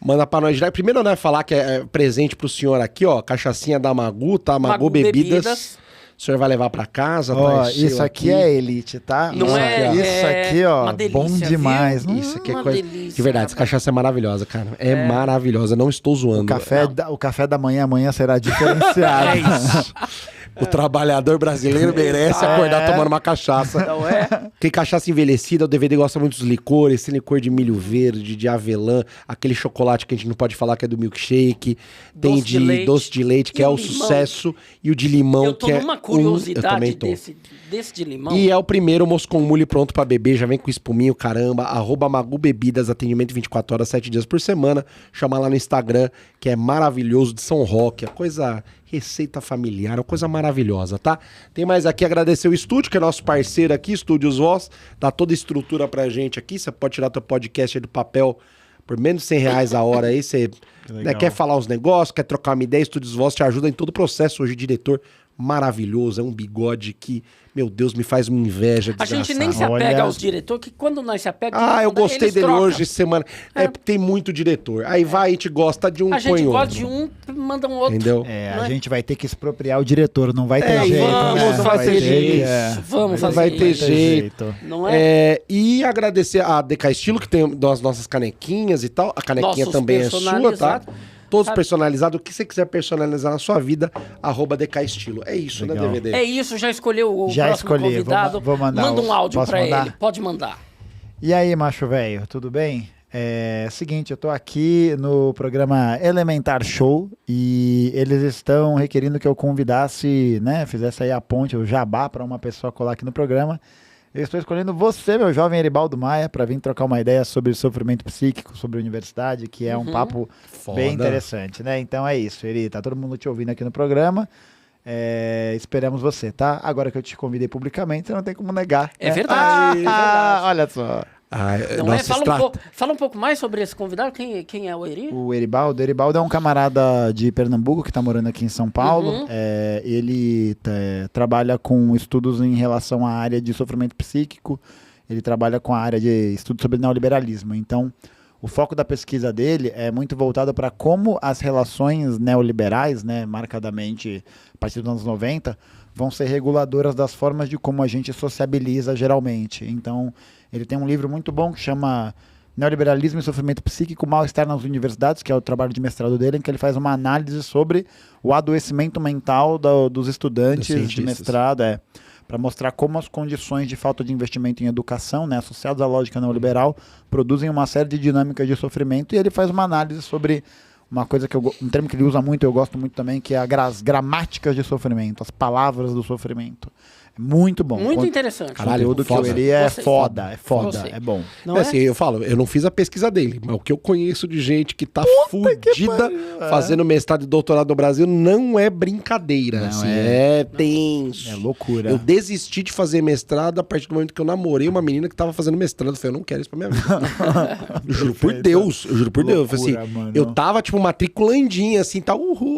S2: Manda pra nós. Primeiro, né, falar que é presente pro senhor aqui, ó. Cachaçinha da Magu, tá? Magu Bebidas. O senhor vai levar pra casa,
S4: Ó,
S2: tá?
S4: isso aqui é elite, tá?
S3: Não
S2: Isso
S3: é,
S2: aqui, ó.
S4: Isso aqui, ó,
S3: uma delícia,
S4: bom
S3: viu?
S4: demais.
S2: Isso aqui é
S3: Uma
S2: coisa...
S3: delícia,
S2: De verdade, essa
S3: rapaz.
S2: cachaça é maravilhosa, cara. É maravilhosa, não estou zoando.
S4: O café da manhã amanhã será diferenciado.
S2: É isso. O trabalhador brasileiro merece acordar tomando uma cachaça.
S3: Não é?
S2: Porque cachaça envelhecida, o DVD gosta muito dos licores, tem licor de milho verde, de avelã, aquele chocolate que a gente não pode falar que é do milkshake, tem
S3: Doce de leite.
S2: doce de leite, que
S3: E
S2: é
S3: o
S2: o
S3: limão.
S2: sucesso, e o de limão,
S3: Eu tô
S2: que é
S3: numa
S2: eu
S3: curiosidade
S2: também tô.
S3: desse de limão.
S2: E é o primeiro Moscou Mule pronto pra beber, já vem com espuminho, caramba, @Magu Bebidas, atendimento 24 horas, 7 dias por semana, chama lá no Instagram, que é maravilhoso, de São Roque, a coisa receita familiar, uma coisa maravilhosa, tá? Tem mais aqui, agradecer o estúdio, que é nosso parceiro aqui, Estúdios Voz, dá toda a estrutura pra gente aqui, você pode tirar teu podcast aí do papel por menos de R$100 a hora aí, você quer falar uns negócios, quer trocar uma ideia, Estúdios Voz te ajuda em todo o processo, hoje diretor maravilhoso, é um bigode que, meu Deus, me faz uma inveja
S3: A
S2: desgraçada.
S3: gente nem se apega aos diretores, que quando nós se apega...
S2: Eu gostei
S3: eles
S2: dele
S3: trocam.
S2: hoje, semana. É porque tem muito diretor. Aí vai, a gente gosta de um,
S3: A gente
S2: põe
S3: gosta
S2: outro.
S3: de um, manda um outro.
S2: Entendeu?
S4: A
S3: Não é?
S4: gente vai ter que expropriar o diretor, não vai ter
S2: É,
S4: jeito.
S3: Vamos
S4: né?
S3: fazer
S4: Vai ter que-
S3: isso. Vamos fazer
S2: vai ter
S3: isso.
S2: jeito.
S3: Não é?
S2: E agradecer a DK Estilo, que tem as nossas canequinhas e tal. A canequinha
S3: Nossos
S2: também é sua, tá?
S3: personalizados.
S2: Todos
S3: Sabe?
S2: personalizados. O que você quiser personalizar na sua vida, @DK Estilo. É isso,
S4: Legal.
S2: né, DVD?
S3: É isso, já escolheu o
S4: Já
S3: próximo
S4: escolhi,
S3: convidado.
S4: vou mandar
S3: Manda um áudio
S4: posso
S3: pra
S4: mandar?
S3: ele. Pode mandar.
S4: E aí, macho velho, tudo bem? Seguinte, eu tô aqui no programa Elementar Show e eles estão requerindo que eu convidasse, né, fizesse aí a ponte, o jabá para uma pessoa colar aqui no programa. Eu estou escolhendo você, meu jovem Eribaldo Maia, para vir trocar uma ideia sobre sofrimento psíquico, sobre a universidade, que é um papo
S2: Foda.
S4: bem interessante, né? Então é isso, Eri, tá todo mundo te ouvindo aqui no programa. Esperamos você, tá? Agora que eu te convidei publicamente, você não tem como negar.
S3: É
S4: né?
S3: verdade, é verdade.
S4: Olha só.
S3: Não é? Fala um pouco mais sobre esse convidado. Quem é o Eri?
S4: O Eribaldo é um camarada de Pernambuco que está morando aqui em São Paulo.
S3: Uhum.
S4: Ele trabalha com estudos em relação à área de sofrimento psíquico. Ele trabalha com a área de estudo sobre neoliberalismo. Então, o foco da pesquisa dele é muito voltado para como as relações neoliberais, né, marcadamente a partir dos anos 90, vão ser reguladoras das formas de como a gente sociabiliza geralmente. Então, ele tem um livro muito bom que chama Neoliberalismo e Sofrimento Psíquico, Mal-Estar nas Universidades, que é o trabalho de mestrado dele, em que ele faz uma análise sobre o adoecimento mental dos estudantes de mestrado, para mostrar como as condições de falta de investimento em educação, né, associadas à lógica neoliberal, produzem uma série de dinâmicas de sofrimento, e ele faz uma análise sobre uma coisa que um termo que ele usa muito, eu gosto muito também, que é as gramáticas de sofrimento, as palavras do sofrimento. É muito bom.
S3: Muito interessante.
S4: O conteúdo que eu li é foda, é bom.
S3: Não é?
S2: Assim, eu falo, eu não fiz a pesquisa dele, mas o que eu conheço de gente que tá fudida fazendo mestrado e doutorado no Brasil não é brincadeira.
S4: Não,
S2: assim, é tenso.
S4: É loucura.
S2: Eu desisti de fazer mestrado a partir do momento que eu namorei uma menina que tava fazendo mestrado. Eu falei, eu não quero isso pra minha vida. Eu juro por Deus. Eu juro por Deus. Eu falei assim,
S4: Mano.
S2: eu tava, tipo, matriculandinha, assim, tá,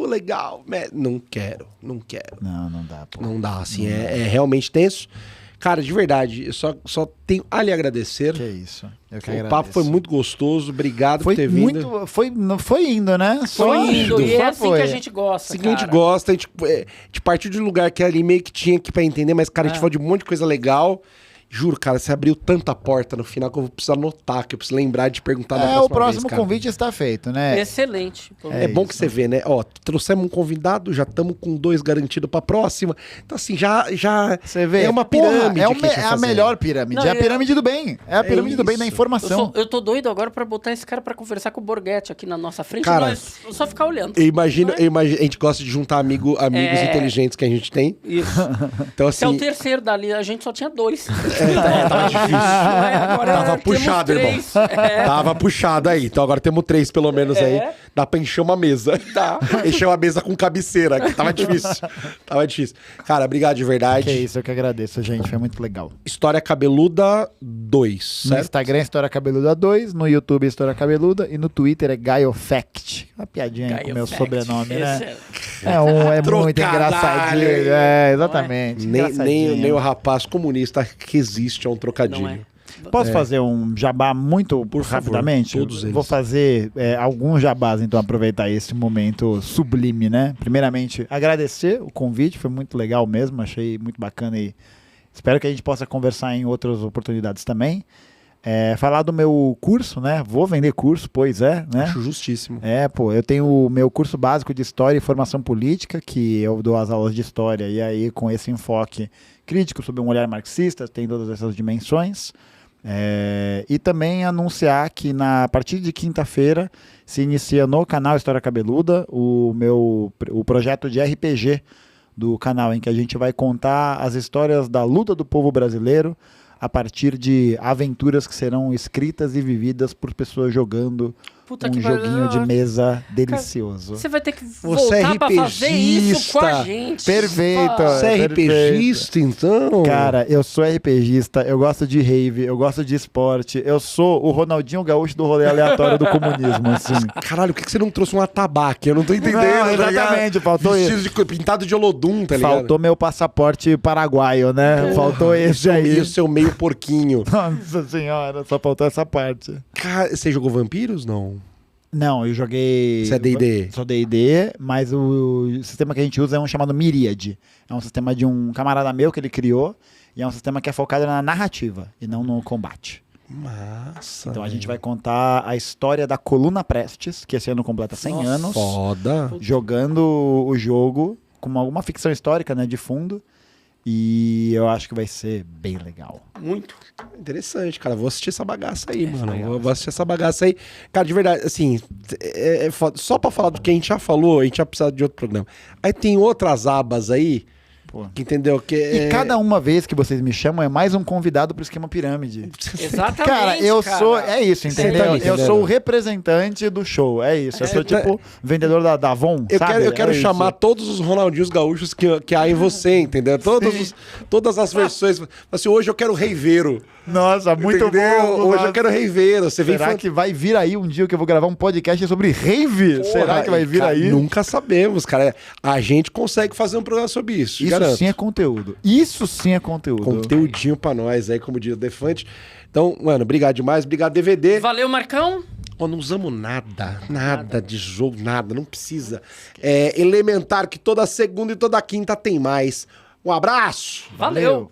S2: legal. Não quero.
S4: Não dá, pô.
S2: Não dá, assim, é realmente tenso. Cara, de verdade, eu só tenho a lhe agradecer.
S4: Que isso. Eu que
S2: O
S4: agradeço.
S2: papo foi muito gostoso, obrigado
S4: Foi
S2: por ter vindo.
S4: muito, foi indo, né?
S3: Foi indo, e é
S4: Só
S3: assim
S4: foi.
S3: que a gente gosta,
S2: Assim que a gente
S3: cara.
S2: gosta, a gente partiu de um lugar que ali meio que tinha aqui pra entender, mas, cara, a gente falou de um monte de coisa legal. Juro, cara, você abriu tanta porta no final que eu vou precisar anotar, que eu preciso lembrar de perguntar da próxima
S4: O próximo
S2: vez, cara.
S4: convite está feito, né?
S3: Excelente.
S2: É bom
S4: isso.
S2: que você vê, né? Ó, trouxemos um convidado, já estamos com 2 garantidos pra próxima. Então, assim, já
S4: Você vê.
S2: é uma
S4: Porra,
S2: pirâmide.
S4: é
S2: que a gente vai
S4: a
S2: fazendo.
S4: melhor pirâmide.
S3: Não,
S4: é a pirâmide do bem. É a pirâmide do bem da
S2: isso.
S4: informação.
S3: Eu tô doido agora pra botar esse cara pra conversar com o Borghetti aqui na nossa frente.
S2: Cara,
S3: e nós só ficar olhando.
S2: Eu imagino,
S3: Não é?
S2: a gente gosta de juntar amigos inteligentes que a gente tem.
S3: Isso.
S2: Então,
S3: Esse é o
S2: assim,
S3: terceiro dali, a gente só tinha 2.
S2: tava difícil.
S3: Agora
S2: Tava
S3: temos
S2: puxado, irmão.
S3: 3. É.
S2: Tava puxado aí. Então agora temos 3 pelo menos aí. Dá pra encher uma mesa.
S3: Dá.
S2: Encher uma mesa com cabeceira, que tava difícil. Tava difícil. Cara, obrigado de verdade.
S4: Que isso, eu que agradeço, gente. Foi muito legal.
S2: História Cabeluda 2,
S4: No
S2: certo?
S4: Instagram, História Cabeluda 2. No YouTube, História Cabeluda. E no Twitter é GaioFact. Uma piadinha aí com o meu
S3: Gaio Fact.
S4: sobrenome, né?
S3: Esse
S4: É muito
S2: Trocadalho.
S4: engraçadinho. exatamente.
S2: Nem
S4: Engraçadinho.
S2: o rapaz comunista resiste a um trocadilho.
S3: Não é?
S4: Posso fazer um jabá muito rapidamente?
S2: favor, todos eles.
S4: Vou fazer alguns jabás, então aproveitar esse momento sublime, né? Primeiramente, agradecer o convite, foi muito legal mesmo, achei muito bacana e espero que a gente possa conversar em outras oportunidades também. Falar do meu curso, né? Vou vender curso, pois é, né?
S2: Acho justíssimo.
S4: Eu tenho o meu curso básico de História e Formação Política, que eu dou as aulas de História, e aí com esse enfoque crítico sobre um olhar marxista, tem todas essas dimensões. E também anunciar que a partir de quinta-feira se inicia no canal História Cabeluda o projeto de RPG do canal, em que a gente vai contar as histórias da luta do povo brasileiro a partir de aventuras que serão escritas e vividas por pessoas jogando
S3: Puta
S4: um
S3: que
S4: joguinho de
S3: pariu.
S4: mesa delicioso.
S3: Você vai ter que
S2: Você é
S3: voltar pra fazer isso com a
S2: RPGista.
S3: gente.
S4: Perfeito.
S2: Você é
S4: perfeito.
S2: RPGista, então?
S4: Cara, eu sou RPGista, eu gosto de rave, eu gosto de esporte, eu sou o Ronaldinho Gaúcho do rolê aleatório do comunismo, assim.
S2: Caralho, por que você não trouxe um atabaque? Eu não tô entendendo.
S4: Não,
S2: tá ligado?
S4: exatamente, faltou
S2: Vestido pintado de Olodum, tá ligado?
S4: Faltou meu passaporte paraguaio, né? Faltou esse aí.
S2: E o seu meio porquinho.
S4: Nossa senhora, só faltou essa parte.
S2: Cara, você jogou Vampiros? Não.
S4: Não, eu joguei...
S2: Você é D&D?
S4: Sou D&D, mas o sistema que a gente usa é um chamado Myriad. É um sistema de um camarada meu que ele criou, e é um sistema que é focado na narrativa, e não no combate.
S2: Massa.
S4: Então a gente vai contar a história da Coluna Prestes, que esse ano completa 100
S3: Nossa.
S4: anos,
S2: Foda.
S4: jogando o jogo com alguma ficção histórica, né, de fundo. E eu acho que vai ser bem legal.
S3: Muito.
S2: Interessante, cara. Vou assistir essa bagaça aí, mano.
S4: legal.
S2: Vou assistir essa bagaça aí. Cara, de verdade, assim, é foda. Só pra falar do que a gente já falou, a gente já precisa de outro programa. Aí tem outras abas aí,
S4: Pô.
S2: que entendeu? Que
S4: E cada uma vez que vocês me chamam é mais um convidado pro Esquema Pirâmide.
S3: Exatamente,
S4: Cara, eu sou... É isso,
S2: Você
S4: entendeu?
S2: tá me
S4: Eu
S2: entendendo?
S4: sou o representante do show, é isso. Eu sou tipo vendedor da Avon,
S2: Eu
S4: sabe?
S2: eu quero
S4: É isso.
S2: chamar todos os Ronaldinhos gaúchos que há em você, entendeu? Todas as versões. Assim, hoje eu quero reiveiro.
S4: Nossa, muito
S2: entendeu?
S4: bom.
S2: Hoje
S4: nossa.
S2: eu quero reiveiro. Você vem
S4: Será que vai vir aí um dia que eu vou gravar um podcast sobre rave? Será que vai vir
S2: Cara,
S4: aí?
S2: Nunca sabemos, cara. A gente consegue fazer um programa sobre isso,
S4: Isso
S2: garanto.
S4: sim é conteúdo. Isso sim é conteúdo.
S2: Conteúdinho pra nós aí, como diz o Defante. Então, mano, obrigado demais. Obrigado, DVD.
S3: Valeu, Marcão.
S2: Ó, não usamos nada de jogo, nada, não precisa. É elementar que toda segunda e toda quinta tem mais. Um abraço!
S3: Valeu.